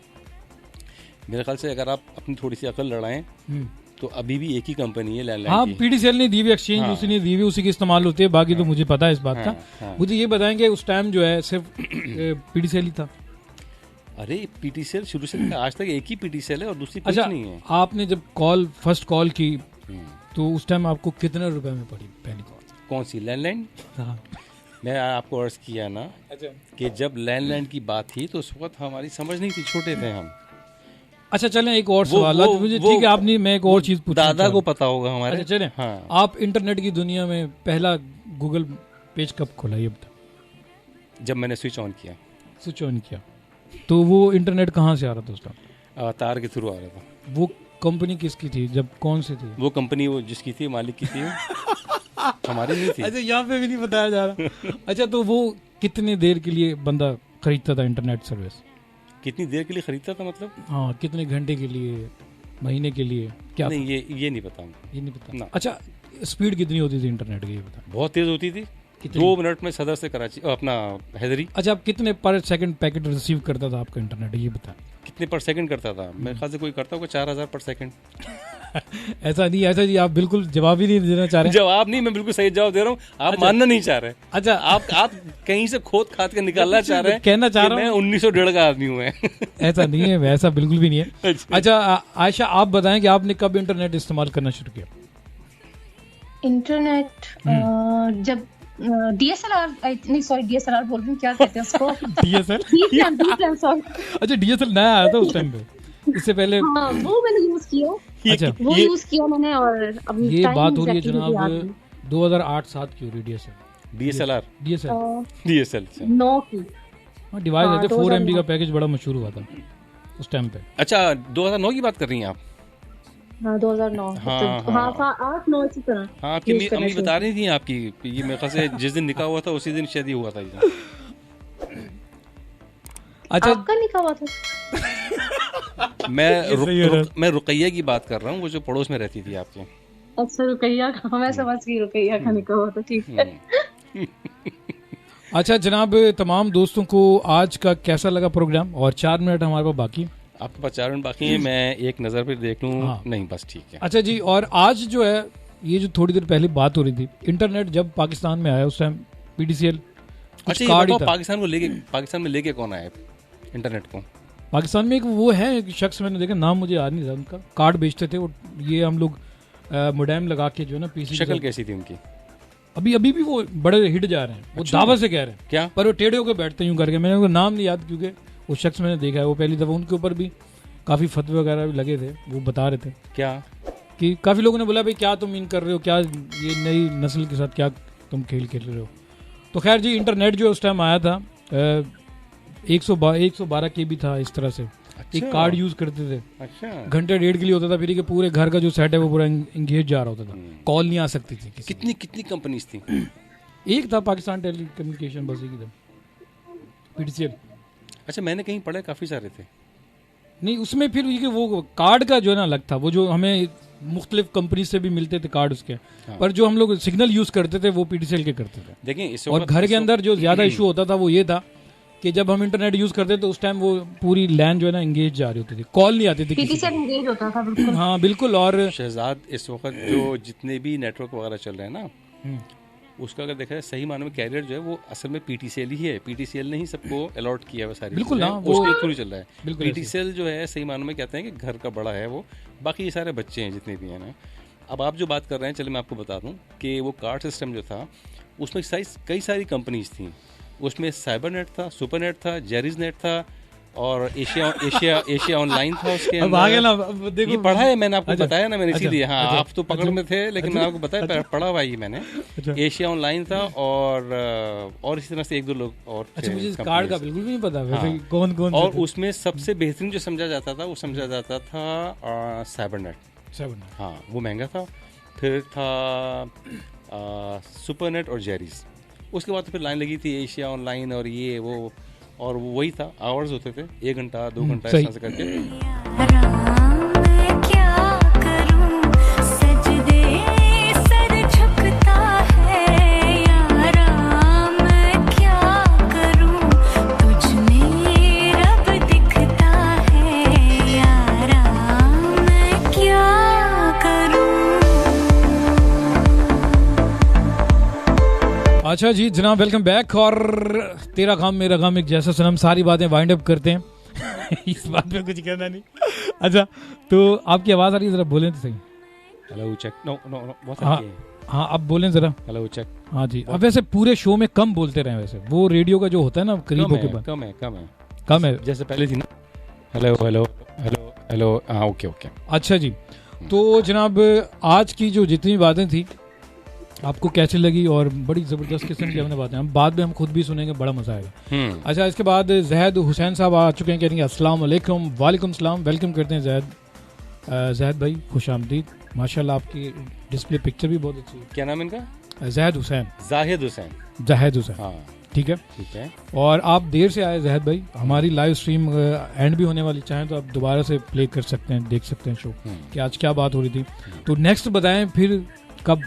मेरे ख्याल से अगर आप अपनी थोड़ी सी अकल लड़ाएं तो अभी भी एक ही कंपनी है लैंडलाइन हाँ, की। पीडीसीएल ने दी हुई, एक्सचेंज उसी ने दी हुई, उसी की इस्तेमाल होती है, बाकी तो मुझे पता है इस बात का। मुझे ये बताएंगे उस टाइम जो है सिर्फ पीडीसीएल ही था? अरे पीटीसीएल शुरू से आज तक एक ही पीटीसीएल है और दूसरी कुछ अच्छा, नहीं है। आपने जब फर्स्ट कॉल की तो उस टाइम आपको कितने रुपए में पड़ी पहली कॉल? कौन सी लैंडलाइन? हाँ, मैं आपको अर्ज किया ना कि जब लैंडलाइन की बात थी तो उस वक्त हमारी समझ नहीं थी, छोटे थे हम। अच्छा चलें, एक और सवाल मुझे, ठीक है आपने, मैं एक और चीज पूछना, दादा को पता होगा हमारे। अच्छा चलें, हाँ। आप इंटरनेट की दुनिया में पहला गूगल पेज कब खोला ये बता? जब मैंने स्विच ऑन किया। स्विच ऑन किया तो वो इंटरनेट कहाँ से आ रहा था उस टाइम? तार के थ्रू आ रहा था। वो कंपनी किसकी थी, जब कौन सी थी? वो कंपनी वो जिसकी थी, मालिक की थी, हमारी नहीं थी। अच्छा, यहाँ पे भी नहीं बताया जा रहा। अच्छा, तो वो कितनी देर के लिए बंदा खरीदता था इंटरनेट सर्विस? कितनी देर के लिए खरीदता था मतलब? हाँ, कितने घंटे के लिए, महीने के लिए, क्या? नहीं, ये नहीं पता, ये नहीं पता। अच्छा, स्पीड कितनी होती थी इंटरनेट की ये बता? बहुत तेज होती थी, 2 मिनट में सदर से कराची अपना हैदरी। अच्छा, आप कितने पर सेकंड पैकेट रिसीव करता था आपका इंटरनेट, ये बता? कितने पर सेकंड करता था? मेरे ख्याल से कोई करता होगा 4000 पर सेकंड। ऐसा नहीं, ऐसा जी आप बिल्कुल जवाब ही नहीं देना चाह रहे। जवाब नहीं, मैं बिल्कुल सही जवाब दे रहा हूँ, आप मानना नहीं चाह रहे। अच्छा, आप कहीं से खोद खाद के निकालना चाह रहे हैं, कहना चाह रहा हूँ मैं 1901 का आदमी हूँ। ऐसा नहीं है, वैसा बिल्कुल भी नहीं है। अच्छा आयशा, आप बताएं कि आपने कब इंटरनेट इस्तेमाल करना शुरू किया? इंटरनेट जब डीएसएलआर, नहीं सॉरी डीएसएलआर बोल रही हूँ, क्या कहते हैं उसको? DSL, sorry. अच्छा, डीएसएल नया आया था उस टाइम पे, इससे पहले? हाँ, वो मैंने यूज किया। अच्छा, वो यूज किया मैंने। और अब ये बात हो रही है जनाब 2008-7 की हो रही है डीएसएलआर 9 की। हाँ, डिवाइस है, 4 MB का पैकेज बड़ा मशहूर हुआ था उस टाइम पे। अच्छा, 2009 की बात कर रही हैं आप? हाँ, 2009। हाँ, 8-9 इसी तरह। हाँ, आपकी अम्मी बता रही थी आपकी, ये मेरे ख्याल से जिस दिन निकाह हुआ था उसी दिन शादी हुआ था। अच्छा, आपका निकाह हुआ था? मैं रुकैया की बात कर रहा हूँ, वो जो पड़ोस में रहती थी आपके। अच्छा, रुकैया का, मैं समझ गई, रुकैया का निकाह हुआ था, ठीक है। अच्छा जनाब, तमाम दोस्तों को आज का कैसा लगा प्रोग्राम? और 4 मिनट हमारे पास बाकी। आपके पास 4 मिनट बाकी है, मैं एक नज़र पे देख लूँ? हाँ। नहीं, बस ठीक है। अच्छा जी, और आज जो है, ये जो थोड़ी देर पहले बात हो रही थी, इंटरनेट जब पाकिस्तान में आया उस टाइम पीडीसीएल कुछ कार्ड ही था। पाकिस्तान में लेके कौन आया इंटरनेट को? पाकिस्तान में एक वो है, एक शख्स, मैंने देखा, नाम मुझे याद नहीं था उनका, कार्ड बेचते थे वो, ये हम लोग मोडेम लगा के जो है ना पीसी। शक्ल कैसी थी उनकी? अभी भी वो बड़े हिट जा रहे हैं, वो दावा से कह रहे हैं क्या, पर वो टेढ़े होकर बैठते यूं करके। मैंने उनका नाम नहीं याद, क्योंकि वो शख्स मैंने देखा है, वो पहली दफा, उनके ऊपर भी काफी फतवे वगैरह भी लगे थे। वो बता रहे थे क्या कि काफी लोगों ने बोला भाई क्या तुम इन कर रहे हो, क्या ये नई नस्ल के साथ क्या तुम खेल खेल रहे हो। तो खैर जी, इंटरनेट जो उस टाइम आया था 112 KB था इस तरह से। अच्छा। एक कार्ड यूज करते थे। अच्छा। घंटे 1.5 के लिए होता था, फिर के पूरे घर का जो सेट है वो पूरा इंगेज जा रहा होता था, कॉल नहीं आ सकती थी। कितनी कंपनीज थी? एक था पाकिस्तान टेली कम्युनिकेशन, बस एक ही था, पीटीसीएल। अच्छा, मैंने कहीं पढ़ा काफी सारे थे। नहीं, उसमें फिर ये वो कार्ड का जो है ना अलग था, वो जो हमें मुख्तलिफ कंपनी से भी मिलते थे कार्ड उसके। हाँ। पर जो हम लोग सिग्नल यूज करते थे वो पीटीसीएल के करते थे। देखिए, और घर के अंदर जो ज्यादा इशू होता था वो ये था कि जब हम इंटरनेट यूज करते तो उस टाइम वो पूरी लैन जो है ना एंगेज जा रही होती थी, कॉल नहीं आती थी, पीटीसीएल एंगेज होता था। बिल्कुल। हाँ बिल्कुल। और शहजाद, इस वक्त जो जितने भी नेटवर्क वगैरह चल रहे हैं ना, उसका अगर देखा जाए सही मानों में कैरियर जो है वो असल में पीटीसीएल ही है। पीटीसीएल ने ही सबको अलॉट किया है सारी। बिल्कुल, उसके थ्रू चल रहा है। पीटीसीएल जो है सही मानों में कहते हैं कि घर का बड़ा है वो, बाकी ये सारे बच्चे हैं जितने भी हैं ना। अब आप जो बात कर रहे हैं, चलिए मैं आपको बता दूं कि वो कार्ड सिस्टम जो था उसमें कई सारी कंपनीज थी। उसमें साइबरनेट था, सुपरनेट था, जेरीज नेट था और एशिया ऑनलाइन था। उसके अंदर देखो, ये पढ़ा है मैंने, आपको बताया ना मैंने, इसीलिए। हाँ, आप तो पकड़ में थे, लेकिन मैं आपको बताया, पढ़ा हुआ ही मैंने। एशिया ऑनलाइन था और इसी तरह से 1-2 लोग और थे। अच्छा, मुझे कार्ड का बिल्कुल नहीं पता वैसे कौन कौन। और उसमें सबसे बेहतरीन जो समझा जाता था वो समझा जाता था साइबरनेट। हाँ, वो महंगा था। फिर था सुपरनेट और जेरीज। उसके बाद तो फिर लाइन लगी थी एशिया ऑनलाइन और ये वो, और वही था, आवर्स होते थे, 1 घंटा 2 घंटा इस तरह से करके। अच्छा जी जनाब, वेलकम बैक। और तेरा काम मेरा काम एक जैसा सनम, सारी बातें वाइंड अप करते हैं। इस बात में कुछ कहना नहीं। अच्छा, तो आपकी आवाज आ रही है, जरा बोलें तो सही। Hello check. No no no, बहुत हाँ अब बोलें जरा। Hello check. हाँ जी। अब वैसे पूरे शो में कम बोलते रहे, वैसे वो रेडियो का जो होता है ना करीब होके बाद कम है जैसे पहले थी ना। Hello hello hello hello. हाँ ओके ओके। अच्छा जी, तो जनाब आज की जो जितनी बातें थी आपको कैसी लगी? और बड़ी ज़बरदस्त किस्म की हमने बातें, हम बाद में हम खुद भी सुनेंगे, बड़ा मज़ा आएगा। अच्छा, इसके बाद जहद हुसैन साहब आ चुके हैं, कह रहे हैं अस्सलाम वालेकुम। वालेकुम सलाम, वेलकम करते हैं जहद भाई, खुश आमदीद। माशाल्लाह आपकी डिस्प्ले पिक्चर भी बहुत अच्छी है। क्या नाम इनका? जहद हुसैन। जाहिद हुसैन। जाहिद हुसैन, हाँ ठीक है ठीक है। और आप देर से आए जहद भाई, हमारी लाइव स्ट्रीम एंड भी होने वाली, चाहें तो आप दोबारा से प्ले कर सकते हैं, देख सकते हैं शो कि आज क्या बात हो रही थी। तो नेक्स्ट बताएं फिर कब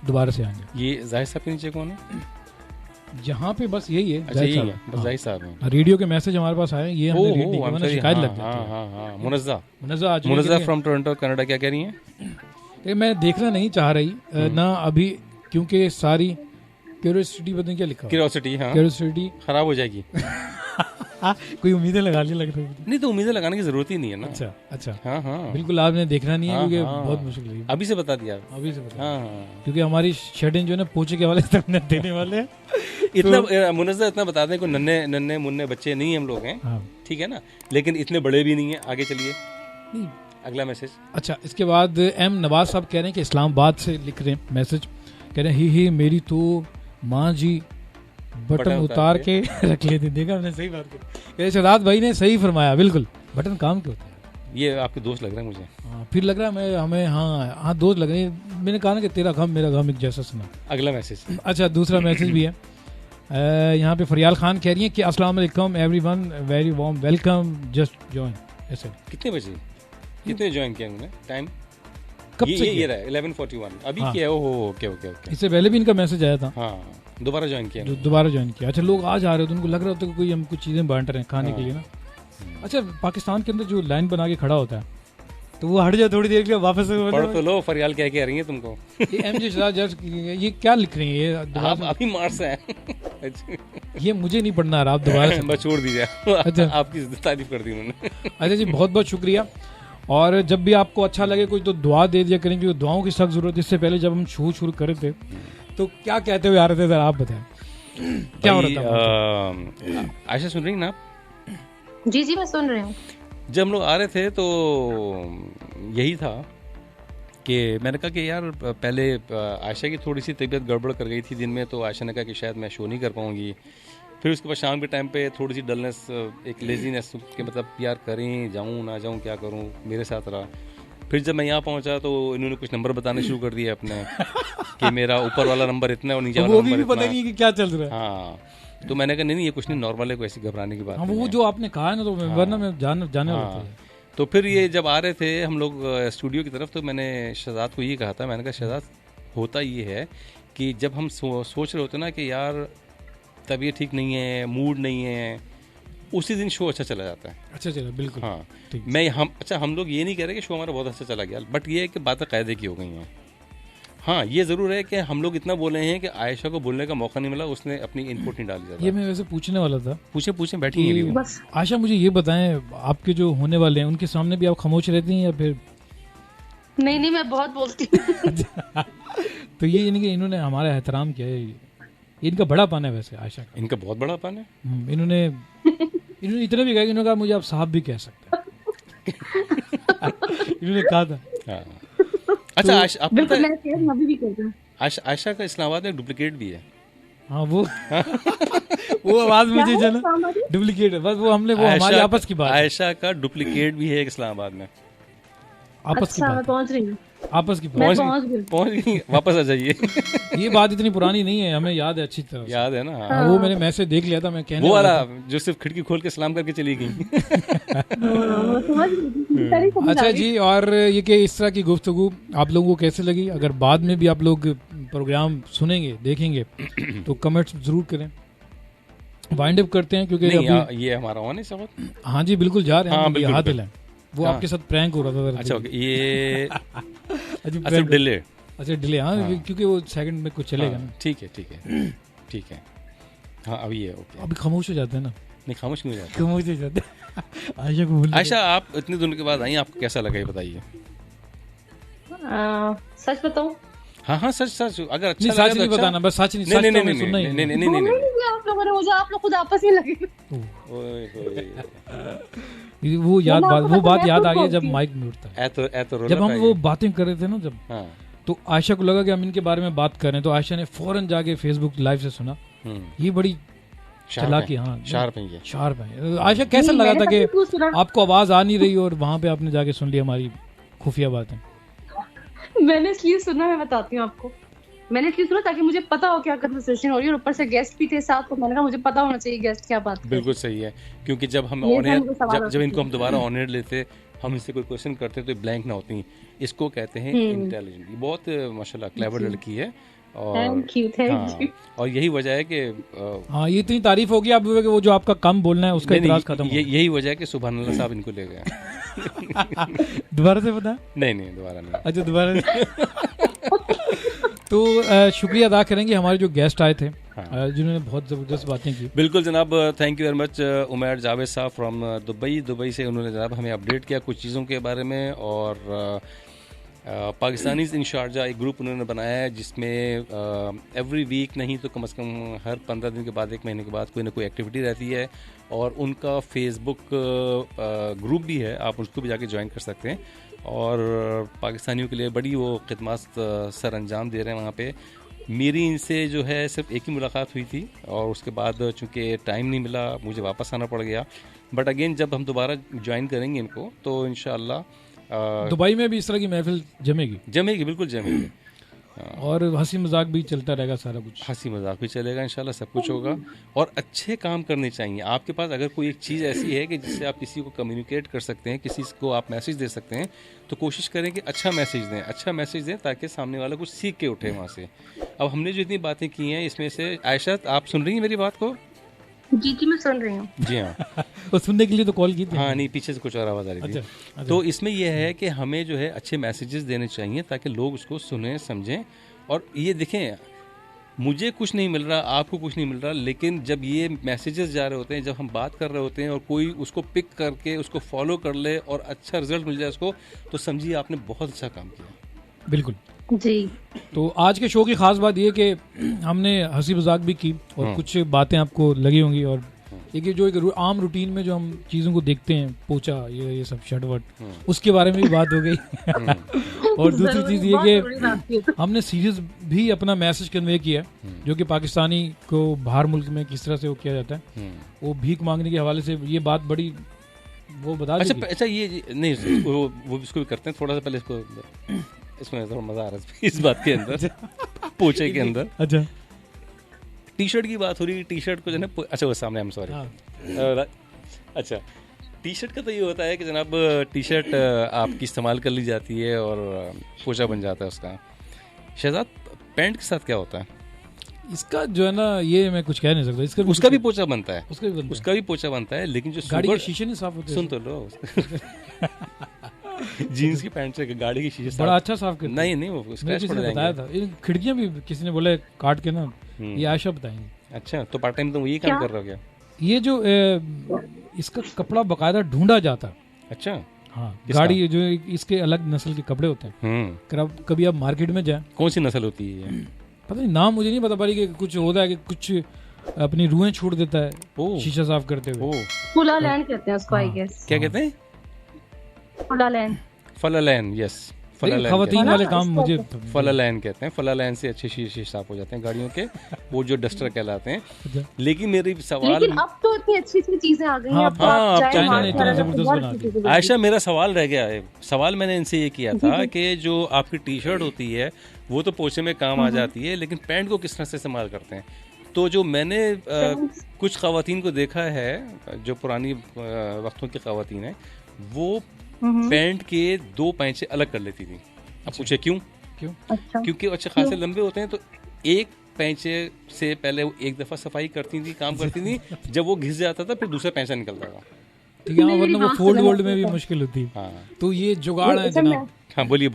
दोबारा से आएंगे। ये जाहिद साहब के नीचे कौन है? यहाँ पे बस यही है। अच्छा यही है, बस जाहिद साहब हैं। रेडियो के मैसेज हमारे पास आए, ये हमने रीड नहीं किया, शिकायत लग जाती है। हां मुनज़्ज़ा फ्रॉम टोरंटो कनाडा, क्या कह रही हैं? मैं देखना नहीं चाह रही ना अभी, क्योंकि सारी क्यूरियोसिटी पता नहीं क्या लिखा, क्यूरियोसिटी खराब हो जाएगी। कोई उम्मीदें लगा ली लग रही है। नहीं तो उम्मीदें लगाने की जरूरत ही नहीं है ना। अच्छा अच्छा। हाँ हाँ बिल्कुल, आपने देखना नहीं है क्योंकि बहुत मुश्किल है। अभी से बता दिया, अभी से बता। हाँ क्योंकि हमारी शेडिंग जो है ना पोचे के वाले देने वाले हैं। इतना मुनज़्ज़ा इतना बता दें, कोई नन्हे मुन्ने बच्चे नहीं हम लोग हैं, ठीक है ना, लेकिन इतने बड़े भी नहीं है। आगे चलिए, अगला मैसेज। अच्छा, इसके बाद एम नवाज साहब कह रहे हैं कि इस्लामाबाद से लिख रहे हैं मैसेज, कह रहे हैं ही मेरी तो माँ जी बटन उतार के रख लेते। देखा हमने, सही बात की। शहजाद भाई ने सही फरमाया, बिल्कुल बटन काम के होते हैं। ये आपके दोस्त लग रहे हैं मुझे। फिर लग रहा है हमें हाँ दोस्त लग रहे हैं। मैंने कहा ना कि तेरा काम मेरा काम एक जैसा सुना। अगला मैसेज। अच्छा, दूसरा मैसेज भी है। यहाँ पे फरियाल खान कह रही है कि अस्सलाम वालेकुम everyone, very warm welcome, just join. ऐसे कितने बजे कितने ज्वाइन किया उन्होंने? टाइम कब से? ये रहा 11:41 अभी किया। Okay okay okay. इससे पहले भी इनका मैसेज आया था। हाँ, दोबारा ज्वाइन किया। अच्छा, लोग आज आ रहे हो तो उनको लग रहा होता है कि कोई हम कुछ चीजें बांट रहे हैं खाने के लिए ना। अच्छा, पाकिस्तान के अंदर जो लाइन बना के खड़ा होता है तो वो हट जाए थोड़ी देर के लिए, वापस पढ़ तो लो। फरियाल क्या कह रही है तुमको? एमजे शहजाद ये क्या लिख रही है? आप अभी मार्स है। ये मुझे नहीं पढ़ना रहा, आप दोबारा से बस छोड़ दीजिए। अच्छा, आपकी तारीफ कर दी उन्होंने। अच्छा जी, बहुत बहुत शुक्रिया। और जब भी आपको अच्छा लगे कुछ तो दुआ दे दिया करें, क्योंकि दुआओं की सख्त जरूरत है। इससे पहले जब हम शुरू कर रहे थे तो क्या कहते हुए आ रहे थे सर, आप बताएं क्या हो रहा था? आयशा सुन रही ना आप? जी जी मैं सुन रही हूँ। जब हम लोग आ रहे थे तो यही था कि मैंने कहा कि यार पहले आयशा की थोड़ी सी तबीयत गड़बड़ कर गई थी दिन में, तो आयशा ने कहा कि शायद मैं शो नहीं कर पाऊंगी। फिर उसके बाद शाम के टाइम पे थोड़ी सी डलनेस, एक लेजीनेस के मतलब यार करें जाऊं ना जाऊं क्या करूं, मेरे साथ रहा। फिर जब मैं यहाँ पहुंचा तो इन्होंने कुछ नंबर बताने शुरू कर दिए अपने कि मेरा ऊपर वाला नंबर इतना है और नीचे वाला नंबर इतना है। पता नहीं कि क्या चल रहा है। हाँ, तो मैंने कहा नहीं ये कुछ नहीं, नॉर्मल है, कोई ऐसी घबराने की बात नहीं। वो जो आपने कहा है ना, तो वरना मैं जाने वाला था। तो फिर ये जब आ रहे थे हम लोग स्टूडियो की तरफ, तो मैंने शहजाद को ये कहा था, मैंने कहा शहजाद होता ये है कि जब हम सोच रहे होते ना कि यार तबीयत ठीक नहीं है, मूड नहीं है, उसी दिन शो अच्छा चला जाता है। अच्छा चला, बिल्कुल। हाँ, हम लोग ये नहीं कह रहे कि शो हमारा बहुत अच्छा चला गया, बट ये है कि बातें कायदे की हो गई हैं। हाँ, ये ज़रूर है कि हम लोग इतना बोले हैं कि आयशा को बोलने का मौका नहीं मिला, उसने अपनी इनपुट नहीं डाली ज़्यादा। ये मैं वैसे पूछने वाला था। पूछे बैठी हैं। आयशा मुझे ये बताएं, आपके जो होने वाले हैं उनके सामने भी आप खामोश रहती हैं या फिर? नहीं, मैं बहुत बोलती हूँ। तो ये यानी कि इन्होंने हमारा एहतराम किया है, इनका बड़ा पान है वैसे आयशा का। इनका बहुत बड़ा पान है। इन्होंने इतना भी कहा, इन्होंने कहा मुझे आप साहब भी कह सकते हैं। इन्होंने कहा था। अच्छा, आयशा का इस्लामाबाद में डुप्लीकेट भी है। हाँ, वो आवाज मुझे जो ना डुप्लीकेट है, बस वो हमारी आपस की बात। आयशा का डुप्लीकेट भी है इस्लामाबाद में। आपस की बात पहुंच रही हूँ। आपस की पहुंच गई, वापस आ जाइए। ये बात इतनी पुरानी नहीं है, हमें याद है अच्छी तरह। याद है ना? हाँ। वो मैंने मैसेज देख लिया था, मैं कहने वो वाला जो सिर्फ खिड़की खोल के सलाम करके चली गई। अच्छा जी, और ये कि इस तरह की गुफ्तगू आप लोगों को कैसे लगी? अगर बाद में भी आप लोग प्रोग्राम सुनेंगे देखेंगे तो कमेंट्स जरूर करें। वाइंड अप करते हैं क्योंकि ये हमारा ऑन है सब। हाँ जी बिल्कुल, जा रहे हैं। हाथ हिलाएं। वो हाँ। आपके साथ प्रैंक हो रहा था। अच्छा ये अच्छा डिले। अच्छा डिले, हाँ, क्योंकि वो सेकंड में कुछ चलेगा ना। ठीक है ठीक है, हाँ अभी है, ओके। अभी खामोश हो जाते हैं ना? नहीं खामोश क्यों हो जाते? खामोश हो जाते हैं। आयशा को आयशा, आप इतने दिनों के बाद आई, आपको कैसा लगा ये बताइए? सच बताऊं? हाँ सच अगर अच्छा लगा तो नहीं बताना, बस सच नहीं। नहीं आप लोगों ने मुझे, आप लोग खुद आपस में लगे। वो बात याद आ गई जब माइक म्यूट था, जब हम वो बातें कर रहे थे ना जब, तो आयशा को लगा कि हम इनके बारे में बात कर रहे हैं, तो आयशा ने फौरन जाके फेसबुक लाइव से सुना। ये बड़ी चालाकी, हाँ शार्प है। आयशा कैसा लगा था कि आपको आवाज आ नहीं रही और वहाँ पे आपने जाके सुन लिया हमारी खुफिया बातें? मैंने इसलिए सुना, मैं बताती हूँ आपको, मैंने इसलिए सुना ताकि मुझे पता हो क्या कन्वर्सेशन हो रही है, और ऊपर से गेस्ट भी थे साथ, तो मैंने कहा मुझे पता होना चाहिए गेस्ट क्या बात। बिल्कुल सही है, क्योंकि जब हम ऑनएयर, जब इनको हम दोबारा ऑनएयर लेते, हम इनसे कोई क्वेश्चन करते तो ब्लैंक ना होती। इसको कहते हैं इंटेलिजेंट। बहुत माशाल्लाह क्लेवर लड़की है, और थैंक यू। और यही वजह है कि हाँ ये इतनी तारीफ होगी अब वो जो आपका कम बोलना है उसका इतराज खत्म। यही वजह है कि सुभान अल्लाह साहब इनको ले गए। दोबारा से बता? नहीं दोबारा नहीं। अच्छा दोबारा। तो शुक्रिया अदा करेंगे हमारे जो गेस्ट आए थे, जिन्होंने बहुत ज़बरदस्त बातें की। बिल्कुल जनाब, thank you very much Umair Javed साहब फ्रॉम दुबई से। उन्होंने जनाब हमें अपडेट किया कुछ चीज़ों के बारे में, और पाकिस्तानीज़ इन शारजा एक ग्रुप उन्होंने बनाया है जिसमें एवरी वीक नहीं तो कम से कम हर 15 दिन के बाद, 1 महीने के बाद कोई ना कोई एक्टिविटी रहती है, और उनका फेसबुक ग्रुप भी है, आप उसको भी जाके ज्वाइन कर सकते हैं, और पाकिस्तानियों के लिए बड़ी वो खिदमत सर अंजाम दे रहे हैं वहाँ पे। मेरी इनसे जो है सिर्फ एक ही मुलाकात हुई थी, और उसके बाद चूँकि टाइम नहीं मिला मुझे वापस आना पड़ गया। बट अगेन जब हम दोबारा ज्वाइन करेंगे इनको तो इंशाअल्लाह दुबई में भी इस तरह की महफिल जमेगी, बिल्कुल जमेगी, और हंसी मजाक भी चलता रहेगा, सारा कुछ हंसी मजाक भी चलेगा इंशाल्लाह, सब कुछ होगा। और अच्छे काम करने चाहिए। आपके पास अगर कोई एक चीज़ ऐसी है कि जिससे आप किसी को कम्युनिकेट कर सकते हैं, किसी को आप मैसेज दे सकते हैं, तो कोशिश करें कि अच्छा मैसेज दें ताकि सामने वाला कुछ सीख के उठे वहाँ से। अब हमने जो इतनी बातें की हैं इसमें से, आयशा आप सुन रही हैं मेरी बात को? जी मैं सुन रही हूँ। जी हाँ। तो सुनने के लिए तो कॉल की थी। हाँ नहीं, पीछे से कुछ और आवाज़ आ रही थी। अच्छा। तो इसमें यह है कि हमें जो है अच्छे मैसेजेस देने चाहिए ताकि लोग उसको सुने समझें। और ये देखें, मुझे कुछ नहीं मिल रहा, आपको कुछ नहीं मिल रहा, लेकिन जब ये मैसेजेस जा रहे होते हैं, जब हम बात कर रहे होते हैं और कोई उसको पिक करके उसको फॉलो कर ले और अच्छा रिजल्ट मिल जाए उसको, तो समझिए आपने बहुत अच्छा काम किया। बिल्कुल जी। तो आज के शो की खास बात ये कि हमने हंसी मजाक भी की और कुछ बातें आपको लगी होंगी, और एक आम रूटीन में जो हम चीज़ों को देखते हैं, पोचा ये सब शटवट, उसके बारे में भी बात हो गई। और दूसरी चीज़ ये कि हमने सीरीज भी अपना मैसेज कन्वे किया जो कि पाकिस्तानी को बाहर मुल्क में किस तरह से वो किया जाता है, वो भीख मांगने के हवाले से ये बात बड़ी वो बता। अच्छा ये नहीं वो इसको भी करते हैं थोड़ा सा पहले, इसमें थोड़ा मजा आ रहा है इस बात के अंदर, पोचे के अंदर। अच्छा टी शर्ट की बात हो रही है, टी शर्ट को जो है, अच्छा वो सामने, I'm sorry। अच्छा टी शर्ट का तो ये होता है कि जनाब टी शर्ट आपकी इस्तेमाल कर ली जाती है और पोचा बन जाता है उसका। शहजाद, पैंट के साथ क्या होता है? इसका जो है ना, ये मैं कुछ कह नहीं सकता। उसका भी पोचा बनता है, उसका भी पोचा बनता है, लेकिन जो गाड़ी के शीशे नहीं साफ होते। सुन तो लो। जीन्स की पैंट से गाड़ी की शीशे बड़ा अच्छा साफ करते। नहीं वो स्क्रैच पड़ जाएंगे। बताया था, खिड़कियां भी किसी ने बोले काट के ना, ये आयशा बताएंगे। अच्छा, तो पार्ट टाइम तुम यही काम कर रहे हो क्या? ये जो इसका कपड़ा बकायदा ढूंढा जाता है। अच्छा हाँ, गाड़ी जो इसके अलग नस्ल के कपड़े होते हैं। कभी आप मार्केट में जाए, कौन सी नस्ल होती है? पता नहीं, नाम मुझे नहीं पता पा रही कि कुछ होता है कि कुछ अपनी रूहें छोड़ देता है शीशा साफ करते हुए। फुला लैंड कहते हैं उसको, आई गेस। क्या कहते हैं? फलालैन, यस। खवातीन वाले काम मुझे फलालैन कहते हैं। फलालैन से अच्छे शीशे साफ हो जाते हैं गाड़ियों के, वो जो डस्टर कहलाते हैं। लेकिन मेरी सवाल, लेकिन अब तो इतनी अच्छी चीजें आ गई हैं। आयशा, मेरा सवाल रह गया है। सवाल मैंने इनसे ये किया था कि जो आपकी टी शर्ट होती है वो तो पोछे में काम आ जाती है, लेकिन पैंट को किस तरह से इस्तेमाल करते हैं? तो जो मैंने कुछ खवातीन को देखा है, जो पुरानी वक्तों की खवातीन है, वो पैंट के 2 पैंचे अलग कर लेती थी। अब पूछे क्यों? अच्छा। क्योंकि अच्छे खासे लंबे होते हैं, तो एक पैंचे से पहले वो एक दफा सफाई करती थी, काम करती थी, जब वो घिस जाता था फिर दूसरा पैंचा निकलता था। ठीक है, वरना वो फोल्ड वोल्ड में भी मुश्किल होती है। हाँ, तो ये जुगाड़ है जनाब। हाँ बोलिए।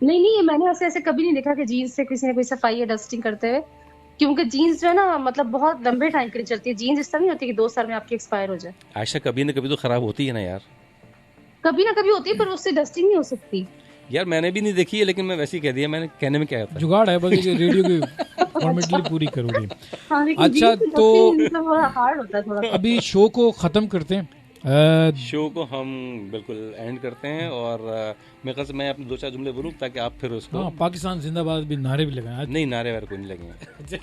नहीं, मैंने ऐसे कभी नहीं देखा कि जीन्स से किसी ने कोई सफाई या डस्टिंग करते हुए। क्योंकि जीन्स जो है ना मतलब बहुत लंबे टाइम के लिए चलती है। जीन्स इस तरह नहीं होती कि 2 साल में आपकी एक्सपायर हो जाए। आयशा कभी ना कभी तो खराब होती है ना यार। कभी ना कभी होती है, पर उससे डस्टिंग नहीं हो सकती। यार मैंने भी नहीं देखी है, लेकिन मैं वैसे ही कह दिया, मैंने कहने में क्या आता है। जुगाड़ है बस, रेडियो की फॉर्मेलिटी पूरी करोगे। अच्छा तो हार्ड होता है थोड़ा। अभी शो को खत्म करते हैं। शो को हम बिल्कुल एंड करते हैं, और मेरे ख्याल से मैं अपने 2-4 जुमले बोलूँ ताकि आप फिर उसको। हाँ, पाकिस्तान जिंदाबाद भी नारे भी लगाए। नहीं, नारे वारे कोई नहीं लगेंगे।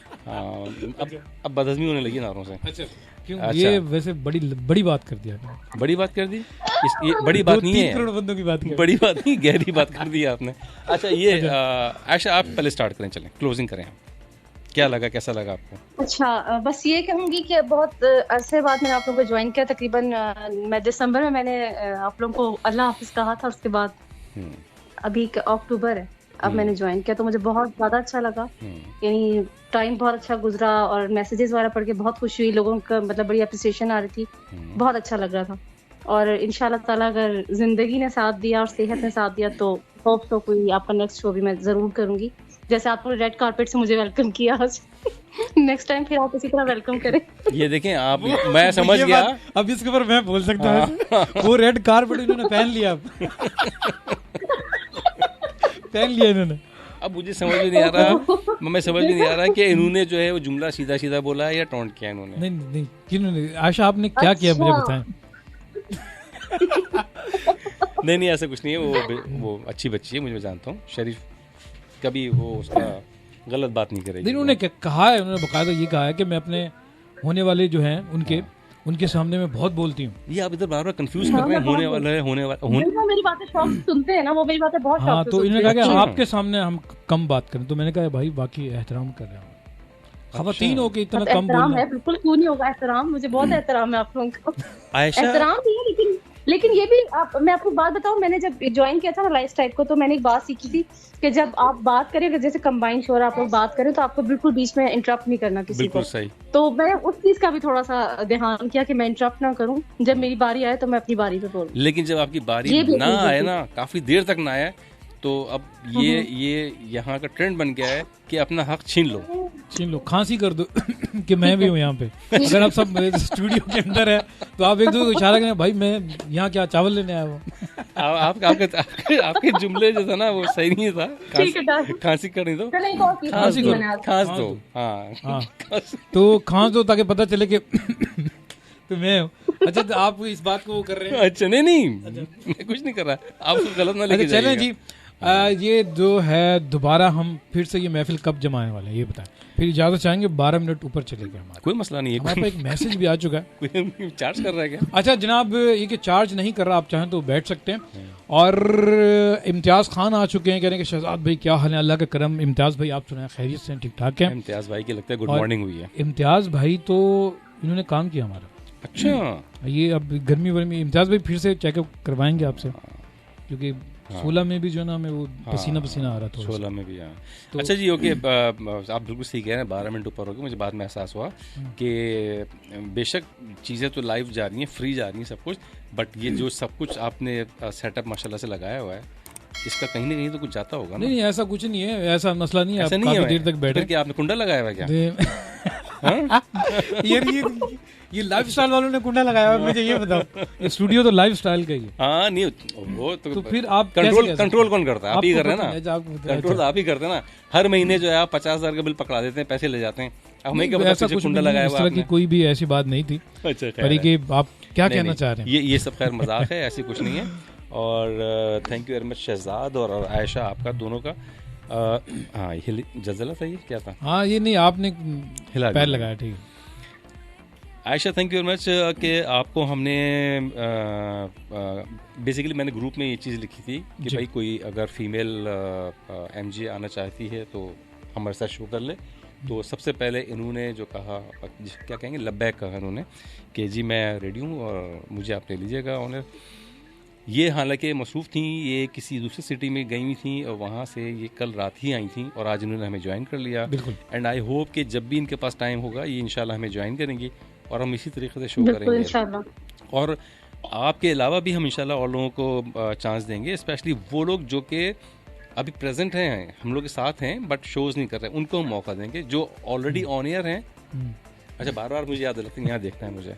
अब बदहजमी होने लगी नारों से। अच्छा क्यों? ये वैसे बड़ी बात कर दिया। बड़ी बात कर दी? ये बड़ी बात नहीं है, 3 करोड़ बंदों की बात, बड़ी बात नहीं, गहरी बात कर दी आपने। अच्छा ये आयशा आप पहले स्टार्ट करें, चलें क्लोजिंग करें। क्या लगा, कैसा लगा आपको? अच्छा, बस ये कहूँगी कि बहुत अरसे बाद मैंने आप लोगों को ज्वाइन किया। तकरीबन मैं दिसंबर में मैंने आप लोगों को अल्लाह हाफिज कहा था, उसके बाद अभी अक्टूबर है, अब मैंने ज्वाइन किया, तो मुझे बहुत ज़्यादा अच्छा लगा। यानी टाइम बहुत अच्छा गुजरा और मैसेजेस वगैरह पढ़ के बहुत खुशी हुई। लोगों का मतलब बड़ी अप्रिसिएशन आ रही थी, बहुत अच्छा लग रहा था। और इंशाल्लाह ताला अगर जिंदगी ने साथ दिया और सेहत ने साथ दिया तो होप तो कोई आपका नेक्स्ट शो भी मैं ज़रूर करूँगी। जैसे आपने रेड कारपेट से मुझे वेलकम किया आज, नेक्स्ट टाइम फिर आप इसी तरह वेलकम करें। ये देखें आप, मैं समझ गया। अब इसके ऊपर मैं बोल सकता हूँ, वो रेड कारपेट इन्होंने पहन लिया, पहन लिया इन्होंने। अब मुझे समझ में नहीं आ रहा, मैं समझ में नहीं आ रहा कि इन्होंने जो है वो जुमला सीधा सीधा बोला है या टोंट किया इन्होंने। नहीं, किन्होंने? आशा आपने क्या किया मुझे बताएं। नहीं ऐसा कुछ नहीं है, वो अच्छी बच्ची है, मुझे जानता हूँ। शरीफ कभी वो उसका गलत बात नहीं करेगी। उन्होंने कहा है, उन्होंने बकायदा ये कहा है कि मैं अपने होने वाले जो हैं उनके सामने में बहुत बोलती हूँ। ये आप इधर बार बार कंफ्यूज कर रहे हैं, होने वाला मेरी बातें शौक सुनते हैं ना, वो मेरी बातें बहुत शौक से सुनते हैं। तो इन्होंने कहा कि आपके सामने हम कम बात करें, तो मैंने कहा भाई बाकी एहतराम कर रहे हैं, खवातीन हो के इतना कम बोलना है। बिल्कुल क्यों नहीं होगा एहतराम, मुझे बहुत एहतराम है आप लोगों का। एहतराम भी है, लेकिन ये भी मैं आपको बात बताऊं, मैंने जब ज्वाइन किया था ना लाइफस्टाइल को, तो मैंने एक बात सीखी थी कि जब आप बात करें, जैसे कंबाइन शो आप लोग बात करें, तो आपको बिल्कुल बीच में इंटरप्ट नहीं करना किसी को। सही। तो मैं उस चीज का भी थोड़ा सा ध्यान किया कि मैं इंटरप्ट ना करूं, जब मेरी बारी आए तो मैं अपनी बारी पे बोलूं। लेकिन जब आपकी बारी ना आए ना, काफी देर तक ना आए, तो अब ये यहाँ का ट्रेंड बन गया है कि अपना हक छीन लो, खांसी कर दो कि मैं भी हूँ यहाँ पे। अगर आप सब स्टूडियो के अंदर है तो आप एक दूसरे को इशारा करें, भाई मैं यहाँ क्या चावल लेने आया हूँ। आपके जुमले जो था ना वो सही नहीं था। खांसी करनी दो, खांस दो, हाँ तो खांस दो ताकि पता चले कि तो मैं हूँ। अच्छा तो आप इस बात को कर रहे हैं? अच्छा नहीं मैं कुछ नहीं कर रहा, आप गलत ना लेके चलें जी। ये जो है दोबारा हम फिर से ये महफिल कब जमाने वाले हैं ये बताएं, फिर इजाजत चाहेंगे। 12 मिनट ऊपर चले गए हमारा, कोई मसला नहीं है। हमारे पास एक मैसेज भी आ चुका है। कोई चार्ज कर रहा है क्या? अच्छा जनाब, ये कि चार्ज नहीं कर रहा, आप चाहें तो बैठ सकते हैं। और इम्तियाज़ खान आ चुके हैं, कह रहे हैं कि शहजाद भाई क्या हाल है? अल्लाह का करम। इम्तियाज़ भाई आप सुनाए खैरियत से? ठीक ठाक है। इम्तियाज़ भाई की लगता है गुड मॉर्निंग हुई है। इम्तियाज़ भाई तो इन्होंने काम किया हमारा। अच्छा, ये अब गर्मी वर्मी, इम्तियाज़ भाई फिर से चेकअप करवाएंगे आपसे, क्योंकि 16 में भी जो ना हमें वो पसीना आ रहा था। 16 में भी तो अच्छा जी, ओके। आप बिल्कुल सही कह रहे हैं, 12 मिनट ऊपर हो गए। मुझे बाद में एहसास हुआ कि बेशक चीज़ें तो लाइव जा रही हैं, फ्री जा रही हैं सब कुछ, बट ये जो सब कुछ आपने सेटअप माशाल्लाह से लगाया हुआ है, इसका कहीं ना कहीं तो कुछ जाता होगा ना? नहीं ऐसा कुछ नहीं है, ऐसा मसला नहीं है। ऐसा नहीं है, देर तक बैठे क्या आपने कुंडा लगाया हुआ क्या? ये लाइफस्टाइल वालों ने कुंडा लगाया हुआ, मुझे ये बताओ। स्टूडियो तो लाइफस्टाइल का ही है। हाँ नहीं वो तो फिर आप कंट्रोल कौन करता है? आप ही कर रहे हैं ना, कंट्रोल आप ही करते हैं ना। हर महीने जो है आप 50,000 का बिल पकड़ा देते हैं, पैसे ले जाते हैं। अब हमें क्या पता कुछ कुंडा लगाया हुआ है? कोई भी ऐसी बात नहीं थी। अच्छा, आप क्या कहना चाह रहे हैं? ये सब खैर मजाक है, ऐसी कुछ नहीं है। और thank you very much Shahzad और आयशा, आपका दोनों का। हाँ ये जल्जला था, ये क्या था? हाँ ये नहीं, आपने पैर लगाया, ठीक है। Ayesha thank you very much कि आपको हमने बेसिकली मैंने ग्रुप में ये चीज़ लिखी थी कि भाई कोई अगर फीमेल एमजे आना चाहती है तो हमारे साथ शो कर ले। तो सबसे पहले इन्होंने जो कहा, क्या कहेंगे, लब्बैक कहा इन्होंने कि जी मैं रेडी हूँ और मुझे आप ले लीजिएगा ऑनर। ये हालांकि मसरूफ़ थी, ये किसी दूसरी सिटी में गई हुई थी और वहाँ से ये कल रात ही आई थी और आज इन्होंने हमें ज्वाइन कर लिया। एंड आई होप कि जब भी इनके पास टाइम होगा ये इंशाल्लाह हमें ज्वाइन करेंगी और हम इसी तरीके से शो करेंगे इंशाल्लाह। और आपके अलावा भी हम इंशाल्लाह और लोगों को चांस देंगे, स्पेशली वो लोग जो कि अभी प्रेजेंट हैं, हम लोग के साथ हैं बट शोज नहीं कर रहे, उनको हम मौका देंगे। जो ऑलरेडी ऑन एयर हैं, अच्छा बार बार मुझे याद लगता है, यहाँ देखना है मुझे,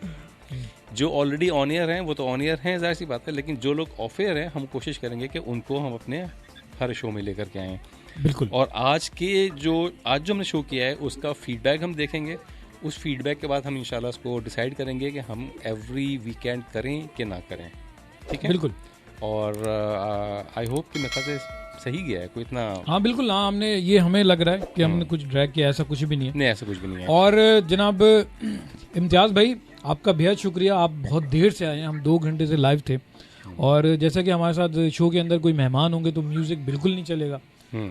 जो ऑलरेडी ऑन एयर हैं वो तो ऑन एयर हैं, जाहिर सी बात है, लेकिन जो लोग ऑफ एयर हैं हम कोशिश करेंगे कि उनको हम अपने हर शो में लेकर के आएँ। बिल्कुल। और आज जो हमने शो किया है उसका फीडबैक हम देखेंगे, उस फीडबैक के बाद हम इंशाल्लाह उसको डिसाइड करेंगे कि हम एवरी वीकेंड करें कि ना करें, ठीक है? बिल्कुल। और आई होप कि मेरे ख्याल से सही गया है, कोई इतना, हाँ बिल्कुल, हाँ हमने ये, हमें लग रहा है कि हमने कुछ ड्रैग किया, ऐसा कुछ भी नहीं है। नहीं, ऐसा कुछ भी नहीं है। और जनाब इम्तियाज़ भाई, आपका बेहद शुक्रिया, आप बहुत देर से आए हैं, हम 2 घंटे से लाइव थे, और जैसा कि हमारे साथ शो के अंदर कोई मेहमान होंगे तो म्यूज़िक बिल्कुल नहीं चलेगा,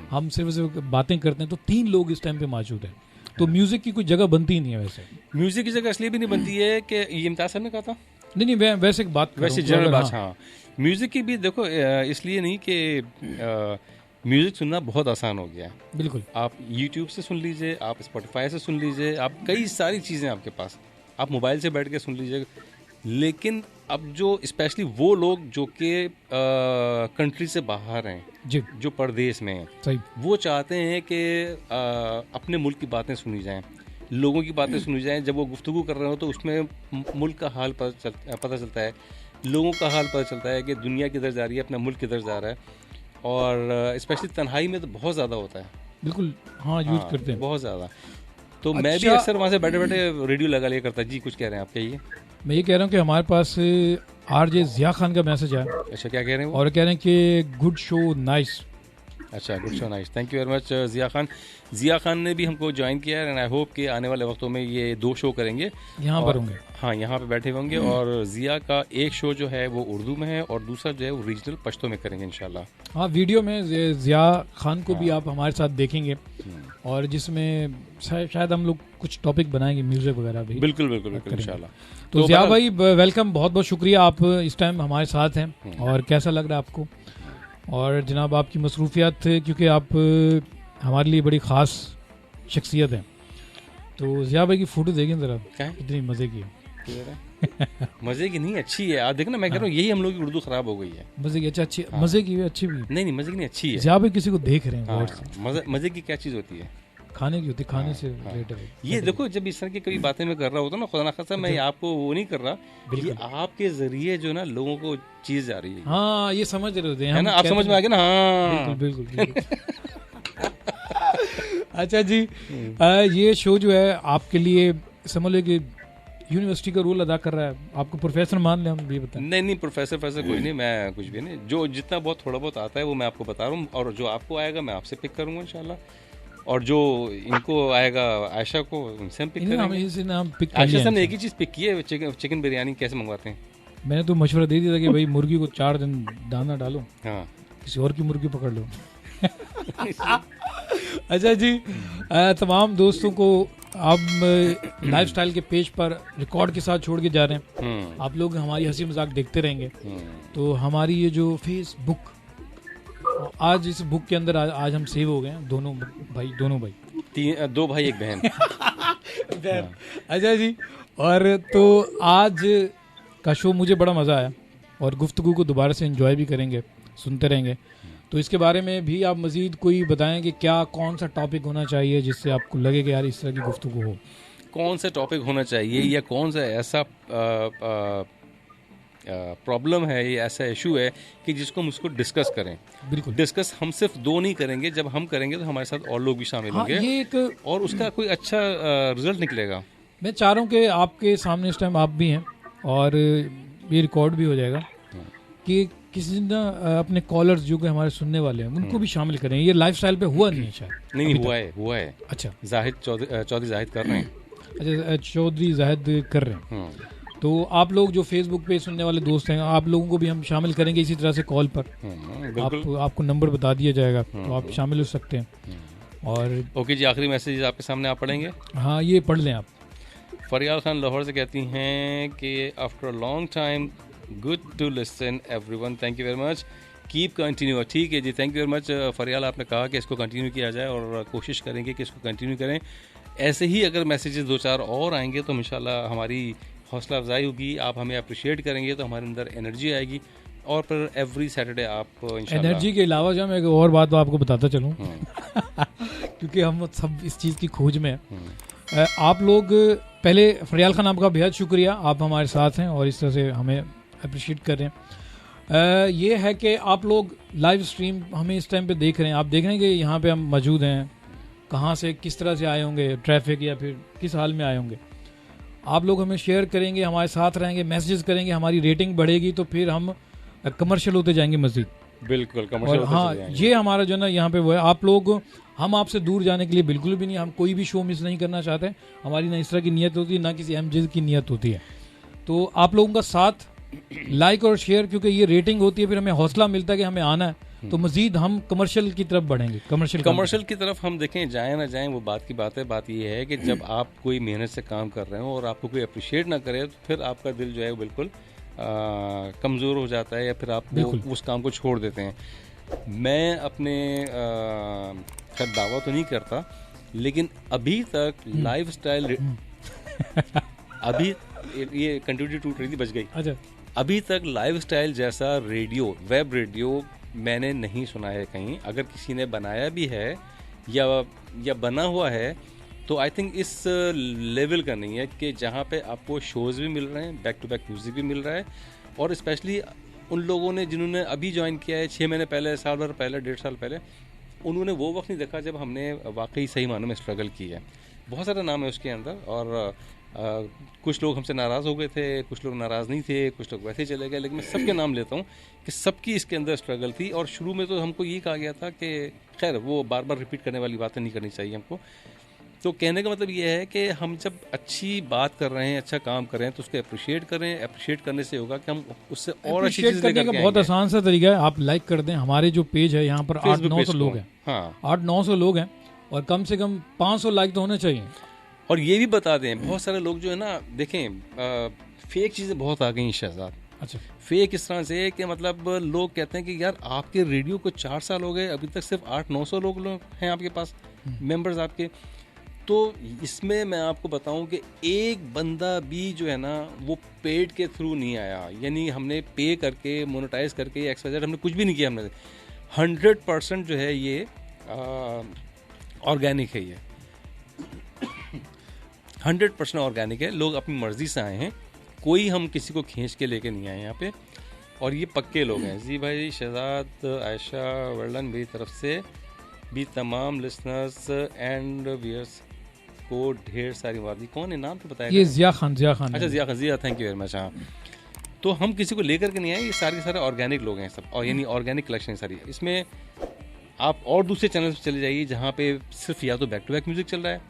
हम सिर्फ बातें करते हैं, तो 3 लोग इस टाइम पे मौजूद हैं, तो म्यूज़िक की कोई जगह बनती ही नहीं है। वैसे म्यूज़िक की जगह इसलिए भी नहीं बनती है कि ये इम्तियाज़ साहब ने कहा था, नहीं वैसे एक बात, वैसे जनरल बात। हाँ, म्यूज़िक की भी देखो इसलिए नहीं कि म्यूज़िक सुनना बहुत आसान हो गया है। बिल्कुल, आप यूट्यूब से सुन लीजिए, आप स्पॉटिफाई से सुन लीजिए, आप कई सारी चीज़ें आपके पास, आप मोबाइल से बैठ के सुन लीजिए। लेकिन अब जो स्पेशली वो लोग जो कि कंट्री से बाहर हैं जी, जो परदेश में हैं, सही, वो चाहते हैं कि अपने मुल्क की बातें सुनी जाएं, लोगों की बातें सुनी जाएं। जब वो गुफ्तगू कर रहे हो तो उसमें मुल्क का हाल पता चलता है, लोगों का हाल पता चलता है कि दुनिया किधर जा रही है, अपना मुल्क किधर जा रहा है। और स्पेशली तन्हाई में तो बहुत ज़्यादा होता है। बिल्कुल, हाँ यूज़ करते हैं बहुत ज़्यादा। तो अच्छा, मैं भी अक्सर वहाँ से बैठे बैठे रेडियो लगा लिया करता। जी कुछ कह रहे हैं आप, कहिए। मैं ये कह रहा हूँ कि हमारे पास आरजे ज़िया खान का मैसेज आया। अच्छा, क्या कह रहे हैं वो? और कह रहे हैं कि गुड शो नाइस। अच्छा, good show nice, thank you very much Zia Khan. Zia Khan ने भी हमको ज्वाइन किया है, एंड आई होप कि आने वाले वक्तों में ये 2 शो करेंगे, यहाँ पर होंगे। हाँ, यहाँ पे बैठे होंगे। और ज़िया का एक शो जो है वो उर्दू में है और दूसरा जो है वो रीजनल पश्तो में करेंगे इंशाल्लाह। हाँ, वीडियो में ज़िया खान को भी आप हमारे साथ देखेंगे, और जिसमें शायद हम लोग कुछ टॉपिक बनाएंगे, म्यूजिक वगैरह भी। बिल्कुल बिल्कुल बिल्कुल इंशाल्लाह। तो ज़िया भाई वेलकम, बहुत बहुत शुक्रिया, आप इस टाइम हमारे साथ हैं। और कैसा लग रहा है आपको? और जनाब आपकी मसरूफियात, क्योंकि आप हमारे लिए बड़ी ख़ास शख्सियत हैं, तो ज़िया भाई की फ़ोटो देखें ज़रा, कितनी मज़े की है। मज़े की नहीं, अच्छी है। आप देखो ना, मैं कह रहा हूँ यही हम लोग की उर्दू ख़राब हो गई है। मज़े की, अच्छा अच्छी, मज़े की अच्छी भी नहीं, मज़े की नहीं, अच्छी है। ज़िया भाई किसी को देख रहे हैं, मज़े की क्या चीज़ होती है? खाने की होती, खाने से रिलेटेड। ये देखो, जब इस तरह की कभी बातें मैं कर रहा होता ना, खुदा ना खासा मैं आपको वो नहीं कर रहा, ये आपके जरिए जो ना लोगों को चीज जा रही है। हाँ, ये समझ रहे होते हैं, है ना, आप समझ में आ गए ना? हाँ बिल्कुल बिल्कुल। अच्छा जी, ये शो जो है आपके लिए समझ लो कि यूनिवर्सिटी का रोल अदा कर रहा है, आपको प्रोफेसर मान ले हम, ये बताएं। नहीं, प्रोफेसर कोई नहीं, मैं कुछ भी नहीं, जो जितना बहुत थोड़ा बहुत आता है वो मैं आपको बता रहा हूँ, और जो आपको आएगा मैं आपसे पिक करूँगा इंशाल्लाह, और जो इनको आएगा आयशा को, उनसे हम पिक करेंगे। आयशा से हमने एक ही चीज़ पिक की है, चिकन बिरयानी कैसे मंगवाते हैं। मैंने तो मशवरा दे दिया था कि भाई मुर्गी को 4 दिन दाना डालो, हाँ, किसी और की मुर्गी पकड़ लो। अच्छा जी, तमाम दोस्तों को आप लाइफस्टाइल के पेज पर रिकॉर्ड के साथ छोड़ के जा रहे हैं। आप लोग हमारी हंसी मजाक देखते रहेंगे, तो हमारी ये जो फेसबुक, आज इस बुक के अंदर आज हम सेव हो गए हैं, दोनों भाई 2 भाई 1 बहन। अच्छा जी, और तो आज का शो मुझे बड़ा मज़ा आया, और गुफ्तगू को दोबारा से एंजॉय भी करेंगे, सुनते रहेंगे। तो इसके बारे में भी आप मज़ीद कोई बताएं कि क्या, कौन सा टॉपिक होना चाहिए जिससे आपको लगे कि यार इस तरह की गुफ्तगू हो? कौन सा टॉपिक होना चाहिए, या कौन सा ऐसा प्रॉब्लम है, ये ऐसा इशू है कि जिसको हम उसको डिस्कस करें। बिल्कुल, डिस्कस हम सिर्फ 2 नहीं करेंगे, जब हम करेंगे तो हमारे साथ और लोग भी शामिल होंगे, ये एक, और उसका कोई अच्छा रिजल्ट निकलेगा। मैं चाह रहा हूँ कि आपके सामने इस टाइम आप भी हैं, और ये रिकॉर्ड भी हो जाएगा कि किसी दिन अपने कॉलर्स जो कि हमारे सुनने वाले हैं उनको भी शामिल करें। ये लाइफस्टाइल पे हुआ नहीं है शायद। नहीं, हुआ है। अच्छा, चौधरी जाहिद कर रहे हैं। अच्छा, चौधरी जाहिद कर रहे हैं। तो आप लोग जो फेसबुक पे सुनने वाले दोस्त हैं, आप लोगों को भी हम शामिल करेंगे इसी तरह से कॉल पर। आपको नंबर बता दिया जाएगा, तो आप शामिल हो सकते हैं। और ओके जी, आखिरी मैसेज आपके सामने आप पढ़ेंगे। हाँ, ये पढ़ लें आप। फरियाल खान लाहौर से कहती हैं कि after a long time, good to listen everyone, thank you very much, keep continue. ठीक है जी, thank you very much Fariyal, आपने कहा कि इसको कंटिन्यू किया जाए, और कोशिश करेंगे कि इसको कंटिन्यू करें। ऐसे ही अगर मैसेजेस 2-4 और आएंगे तो इंशाल्लाह हमारी हौसला अफजाई होगी, आप हमें अप्रिशिएट करेंगे तो हमारे अंदर एनर्जी आएगी, और फिर एवरी सैटरडे आप इंशाल्लाह। एनर्जी के अलावा जो मैं एक और बात तो आपको बताता चलूँ क्योंकि हम सब इस चीज़ की खोज में हैं। आप लोग पहले फरियाल खान आपका बेहद शुक्रिया, आप हमारे साथ हैं और इस तरह से हमें अप्रिशिएट कर रहे हैं। ये है कि आप लोग लाइव स्ट्रीम हमें इस टाइम पे देख रहे हैं, आप देख रहे हैं कि यहाँ पे हम मौजूद हैं, कहाँ से किस तरह से आए होंगे, ट्रैफिक या फिर किस हाल में आए होंगे। आप लोग हमें शेयर करेंगे, हमारे साथ रहेंगे, मैसेजेस करेंगे, हमारी रेटिंग बढ़ेगी तो फिर हम कमर्शियल होते जाएंगे मज़ीद। बिल्कुल कमर्शियल। हाँ, ये हमारा जो ना यहाँ पे वो है। आप लोग, हम आपसे दूर जाने के लिए बिल्कुल भी नहीं, हम कोई भी शो मिस नहीं करना चाहते। हमारी ना इस तरह की नीयत होती है, ना किसी एमजे की नीयत होती है। तो आप लोगों का साथ, लाइक और शेयर, क्योंकि ये रेटिंग होती है, फिर हमें हौसला मिलता है कि हमें आना है, तो मजीद हम कमर्शियल की तरफ बढ़ेंगे। कमर्शियल की तरफ हम देखें, जाए ना जाए वो बात की बात है। बात ये है कि जब आप कोई मेहनत से काम कर रहे हो और आपको कोई अप्रिशिएट ना करे तो फिर आपका दिल जो है बिल्कुल कमज़ोर हो जाता है, या फिर आप उस काम को छोड़ देते हैं। मैं अपने खैर दावा तो नहीं करता, लेकिन अभी तक लाइफ स्टाइल अभी ये कंटिन्यूटी टूट रही थी, बच गई। अच्छा, अभी तक लाइफ स्टाइल जैसा रेडियो, वेब रेडियो मैंने नहीं सुना है कहीं। अगर किसी ने बनाया भी है या बना हुआ है तो आई थिंक इस लेवल का नहीं है कि जहाँ पे आपको शोज़ भी मिल रहे हैं, बैक टू बैक म्यूज़िक भी मिल रहा है। और स्पेशली उन लोगों ने जिन्होंने अभी ज्वाइन किया है 6 महीने पहले, साल भर पहले, 1.5 साल पहले, उन्होंने वो वक्त नहीं देखा जब हमने वाकई सही मानों में स्ट्रगल की है। बहुत सारा नाम है उसके अंदर, और कुछ लोग हमसे नाराज़ हो गए थे, कुछ लोग नाराज़ नहीं थे, कुछ लोग वैसे ही चले गए, लेकिन मैं सबके नाम लेता हूँ कि सबकी इसके अंदर स्ट्रगल थी। और शुरू में तो हमको ये कहा गया था कि खैर वो बार बार रिपीट करने वाली बातें नहीं करनी चाहिए हमको। तो कहने का मतलब ये है कि हम जब अच्छी बात कर रहे हैं, अच्छा काम कर रहे हैं, तो उसको अप्रिशिएट करें। अप्रिशिएट करने से होगा कि हम उससे और अच्छी चीज़ करने का बहुत आसान सा तरीका है, आप लाइक कर दें। हमारे जो पेज है यहाँ पर 800-900 लोग हैं। हाँ, 800-900 लोग हैं और कम से कम 500 लाइक तो होने चाहिए। और ये भी बता दें, बहुत सारे लोग जो है ना, देखें फेक चीज़ें बहुत आ गई शहजाद। अच्छा, फेक इस तरह से कि मतलब लोग कहते हैं कि यार आपके रेडियो को 4 साल हो गए, अभी तक सिर्फ 800-900 लोग हैं आपके पास मेंबर्स आपके। तो इसमें मैं आपको बताऊं कि एक बंदा भी जो है ना वो पेड के थ्रू नहीं आया, यानी हमने पे करके, मोनेटाइज करके, XYZ हमने कुछ भी नहीं किया। हमने 100% जो है ये ऑर्गेनिक है, ये 100% ऑर्गेनिक है। लोग अपनी मर्जी से आए हैं, कोई हम किसी को खींच के लेके नहीं आए यहाँ पे, और ये पक्के लोग हैं। जी भाई, शहजाद, आयशा, वर्लन मेरी तरफ से भी तमाम लिसनर्स एंड व्यूअर्स को ढेर सारी मुबारक। कौन है, नाम तो बताया? ये जिया खान। अच्छा, जिया खान, जिया, थैंक यू वेरी मच। हाँ, तो हम किसी को लेकर के नहीं आए, ये सारे ऑर्गेनिक लोग हैं सब, और यानी ऑर्गेनिक कलेक्शन है सारी। इसमें आप और दूसरे चैनल पर चले जाइए जहाँ पे सिर्फ या तो बैक टू बैक म्यूजिक चल रहा है,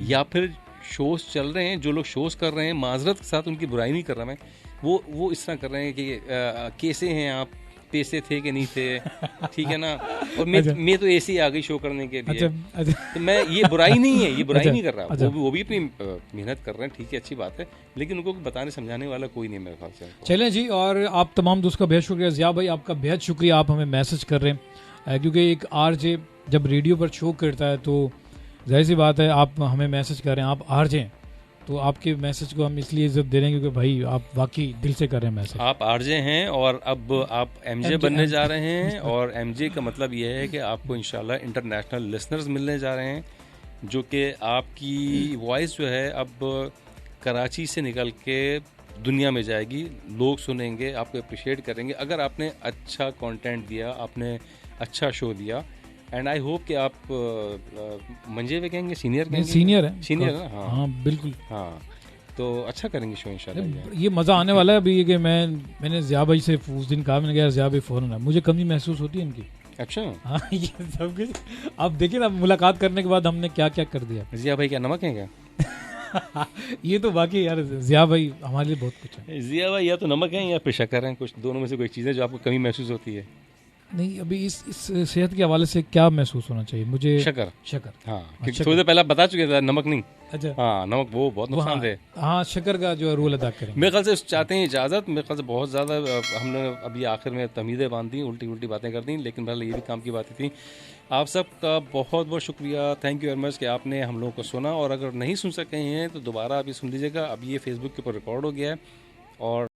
या फिर शोज़ चल रहे हैं। जो लोग शोज़ कर रहे हैं, माजरत के साथ उनकी बुराई नहीं कर रहा मैं, वो इस तरह कर रहे हैं कि कैसे हैं आप, पैसे थे कि नहीं थे, ठीक है ना। और मैं तो ऐसे ही आ गई शो करने के लिए। तो मैं, ये बुराई नहीं है, ये बुराई नहीं कर रहा। वो भी अपनी मेहनत कर रहे हैं, ठीक है, अच्छी बात है, लेकिन उनको बताने समझाने वाला कोई नहीं मेरे ख्याल से। चलें जी, और आप तमाम दोस्त का बेहद शुक्रिया। जिया भाई, आपका बेहद शुक्रिया, आप हमें मैसेज कर रहे हैं, क्योंकि एक RJ जब रेडियो पर शो करता है तो जाहिर सी बात है आप हमें मैसेज कर रहे हैं, आप RJ हैं, तो आपके मैसेज को हम इसलिए इज्जत दे रहे हैं क्योंकि भाई आप वाकई दिल से कर रहे हैं मैसेज। आप RJ हैं और अब आप MJ बनने जा रहे हैं, और MJ का मतलब ये है कि आपको इंशाल्लाह इंटरनेशनल लिसनर्स मिलने जा रहे हैं, जो कि आपकी वॉइस जो है अब कराची से निकल के दुनिया में जाएगी। लोग सुनेंगे, आपको अप्रिशिएट करेंगे अगर आपने अच्छा कंटेंट दिया, आपने अच्छा शो दिया। एंड आई होप कि आप मंजे में कहेंगे, सीनियर है, सीनियर है ना। हाँ बिल्कुल, हाँ, तो अच्छा करेंगे शो इंशाल्लाह। ये मज़ा आने वाला है अभी कि मैंने जिया भाई से उस दिन कहा, मैंने कहा जिया भाई फ़ौरन है, मुझे कमी महसूस होती है इनकी। अच्छा, हाँ, ये सब कुछ आप देखिए ना, मुलाकात करने के बाद हमने क्या क्या कर दिया। जिया भाई क्या नमक है क्या? ये तो बाकी यार, जिया भाई हमारे लिए बहुत कुछ है। जिया भाई या तो नमक है या फिर शक्कर है, कुछ दोनों में से कोई चीज़ है जो आपको कमी महसूस होती है। नहीं, अभी इस सेहत के हवाले से क्या महसूस होना चाहिए मुझे? शक्कर। हाँ, क्योंकि थोड़ी देर पहले बता चुके थे, नमक नहीं। अच्छा, हाँ, नमक वो बहुत नुकसान है। हाँ, शक्कर का जो रोल अदा करें, मेरे ख्याल से चाहते हैं इजाज़त। मेरे ख्याल से बहुत ज़्यादा हमने अभी आखिर में तमीज़ें बांध दी, उल्टी बातें कर दी, लेकिन बहरहाल ये भी काम की बातें थी। आप सबका बहुत बहुत शुक्रिया, थैंक यू वेरी मच कि आपने हम लोगों को सुना। और अगर नहीं सुन सके हैं तो दोबारा अभी सुन लीजिएगा, अब ये फेसबुक के ऊपर रिकॉर्ड हो गया है। और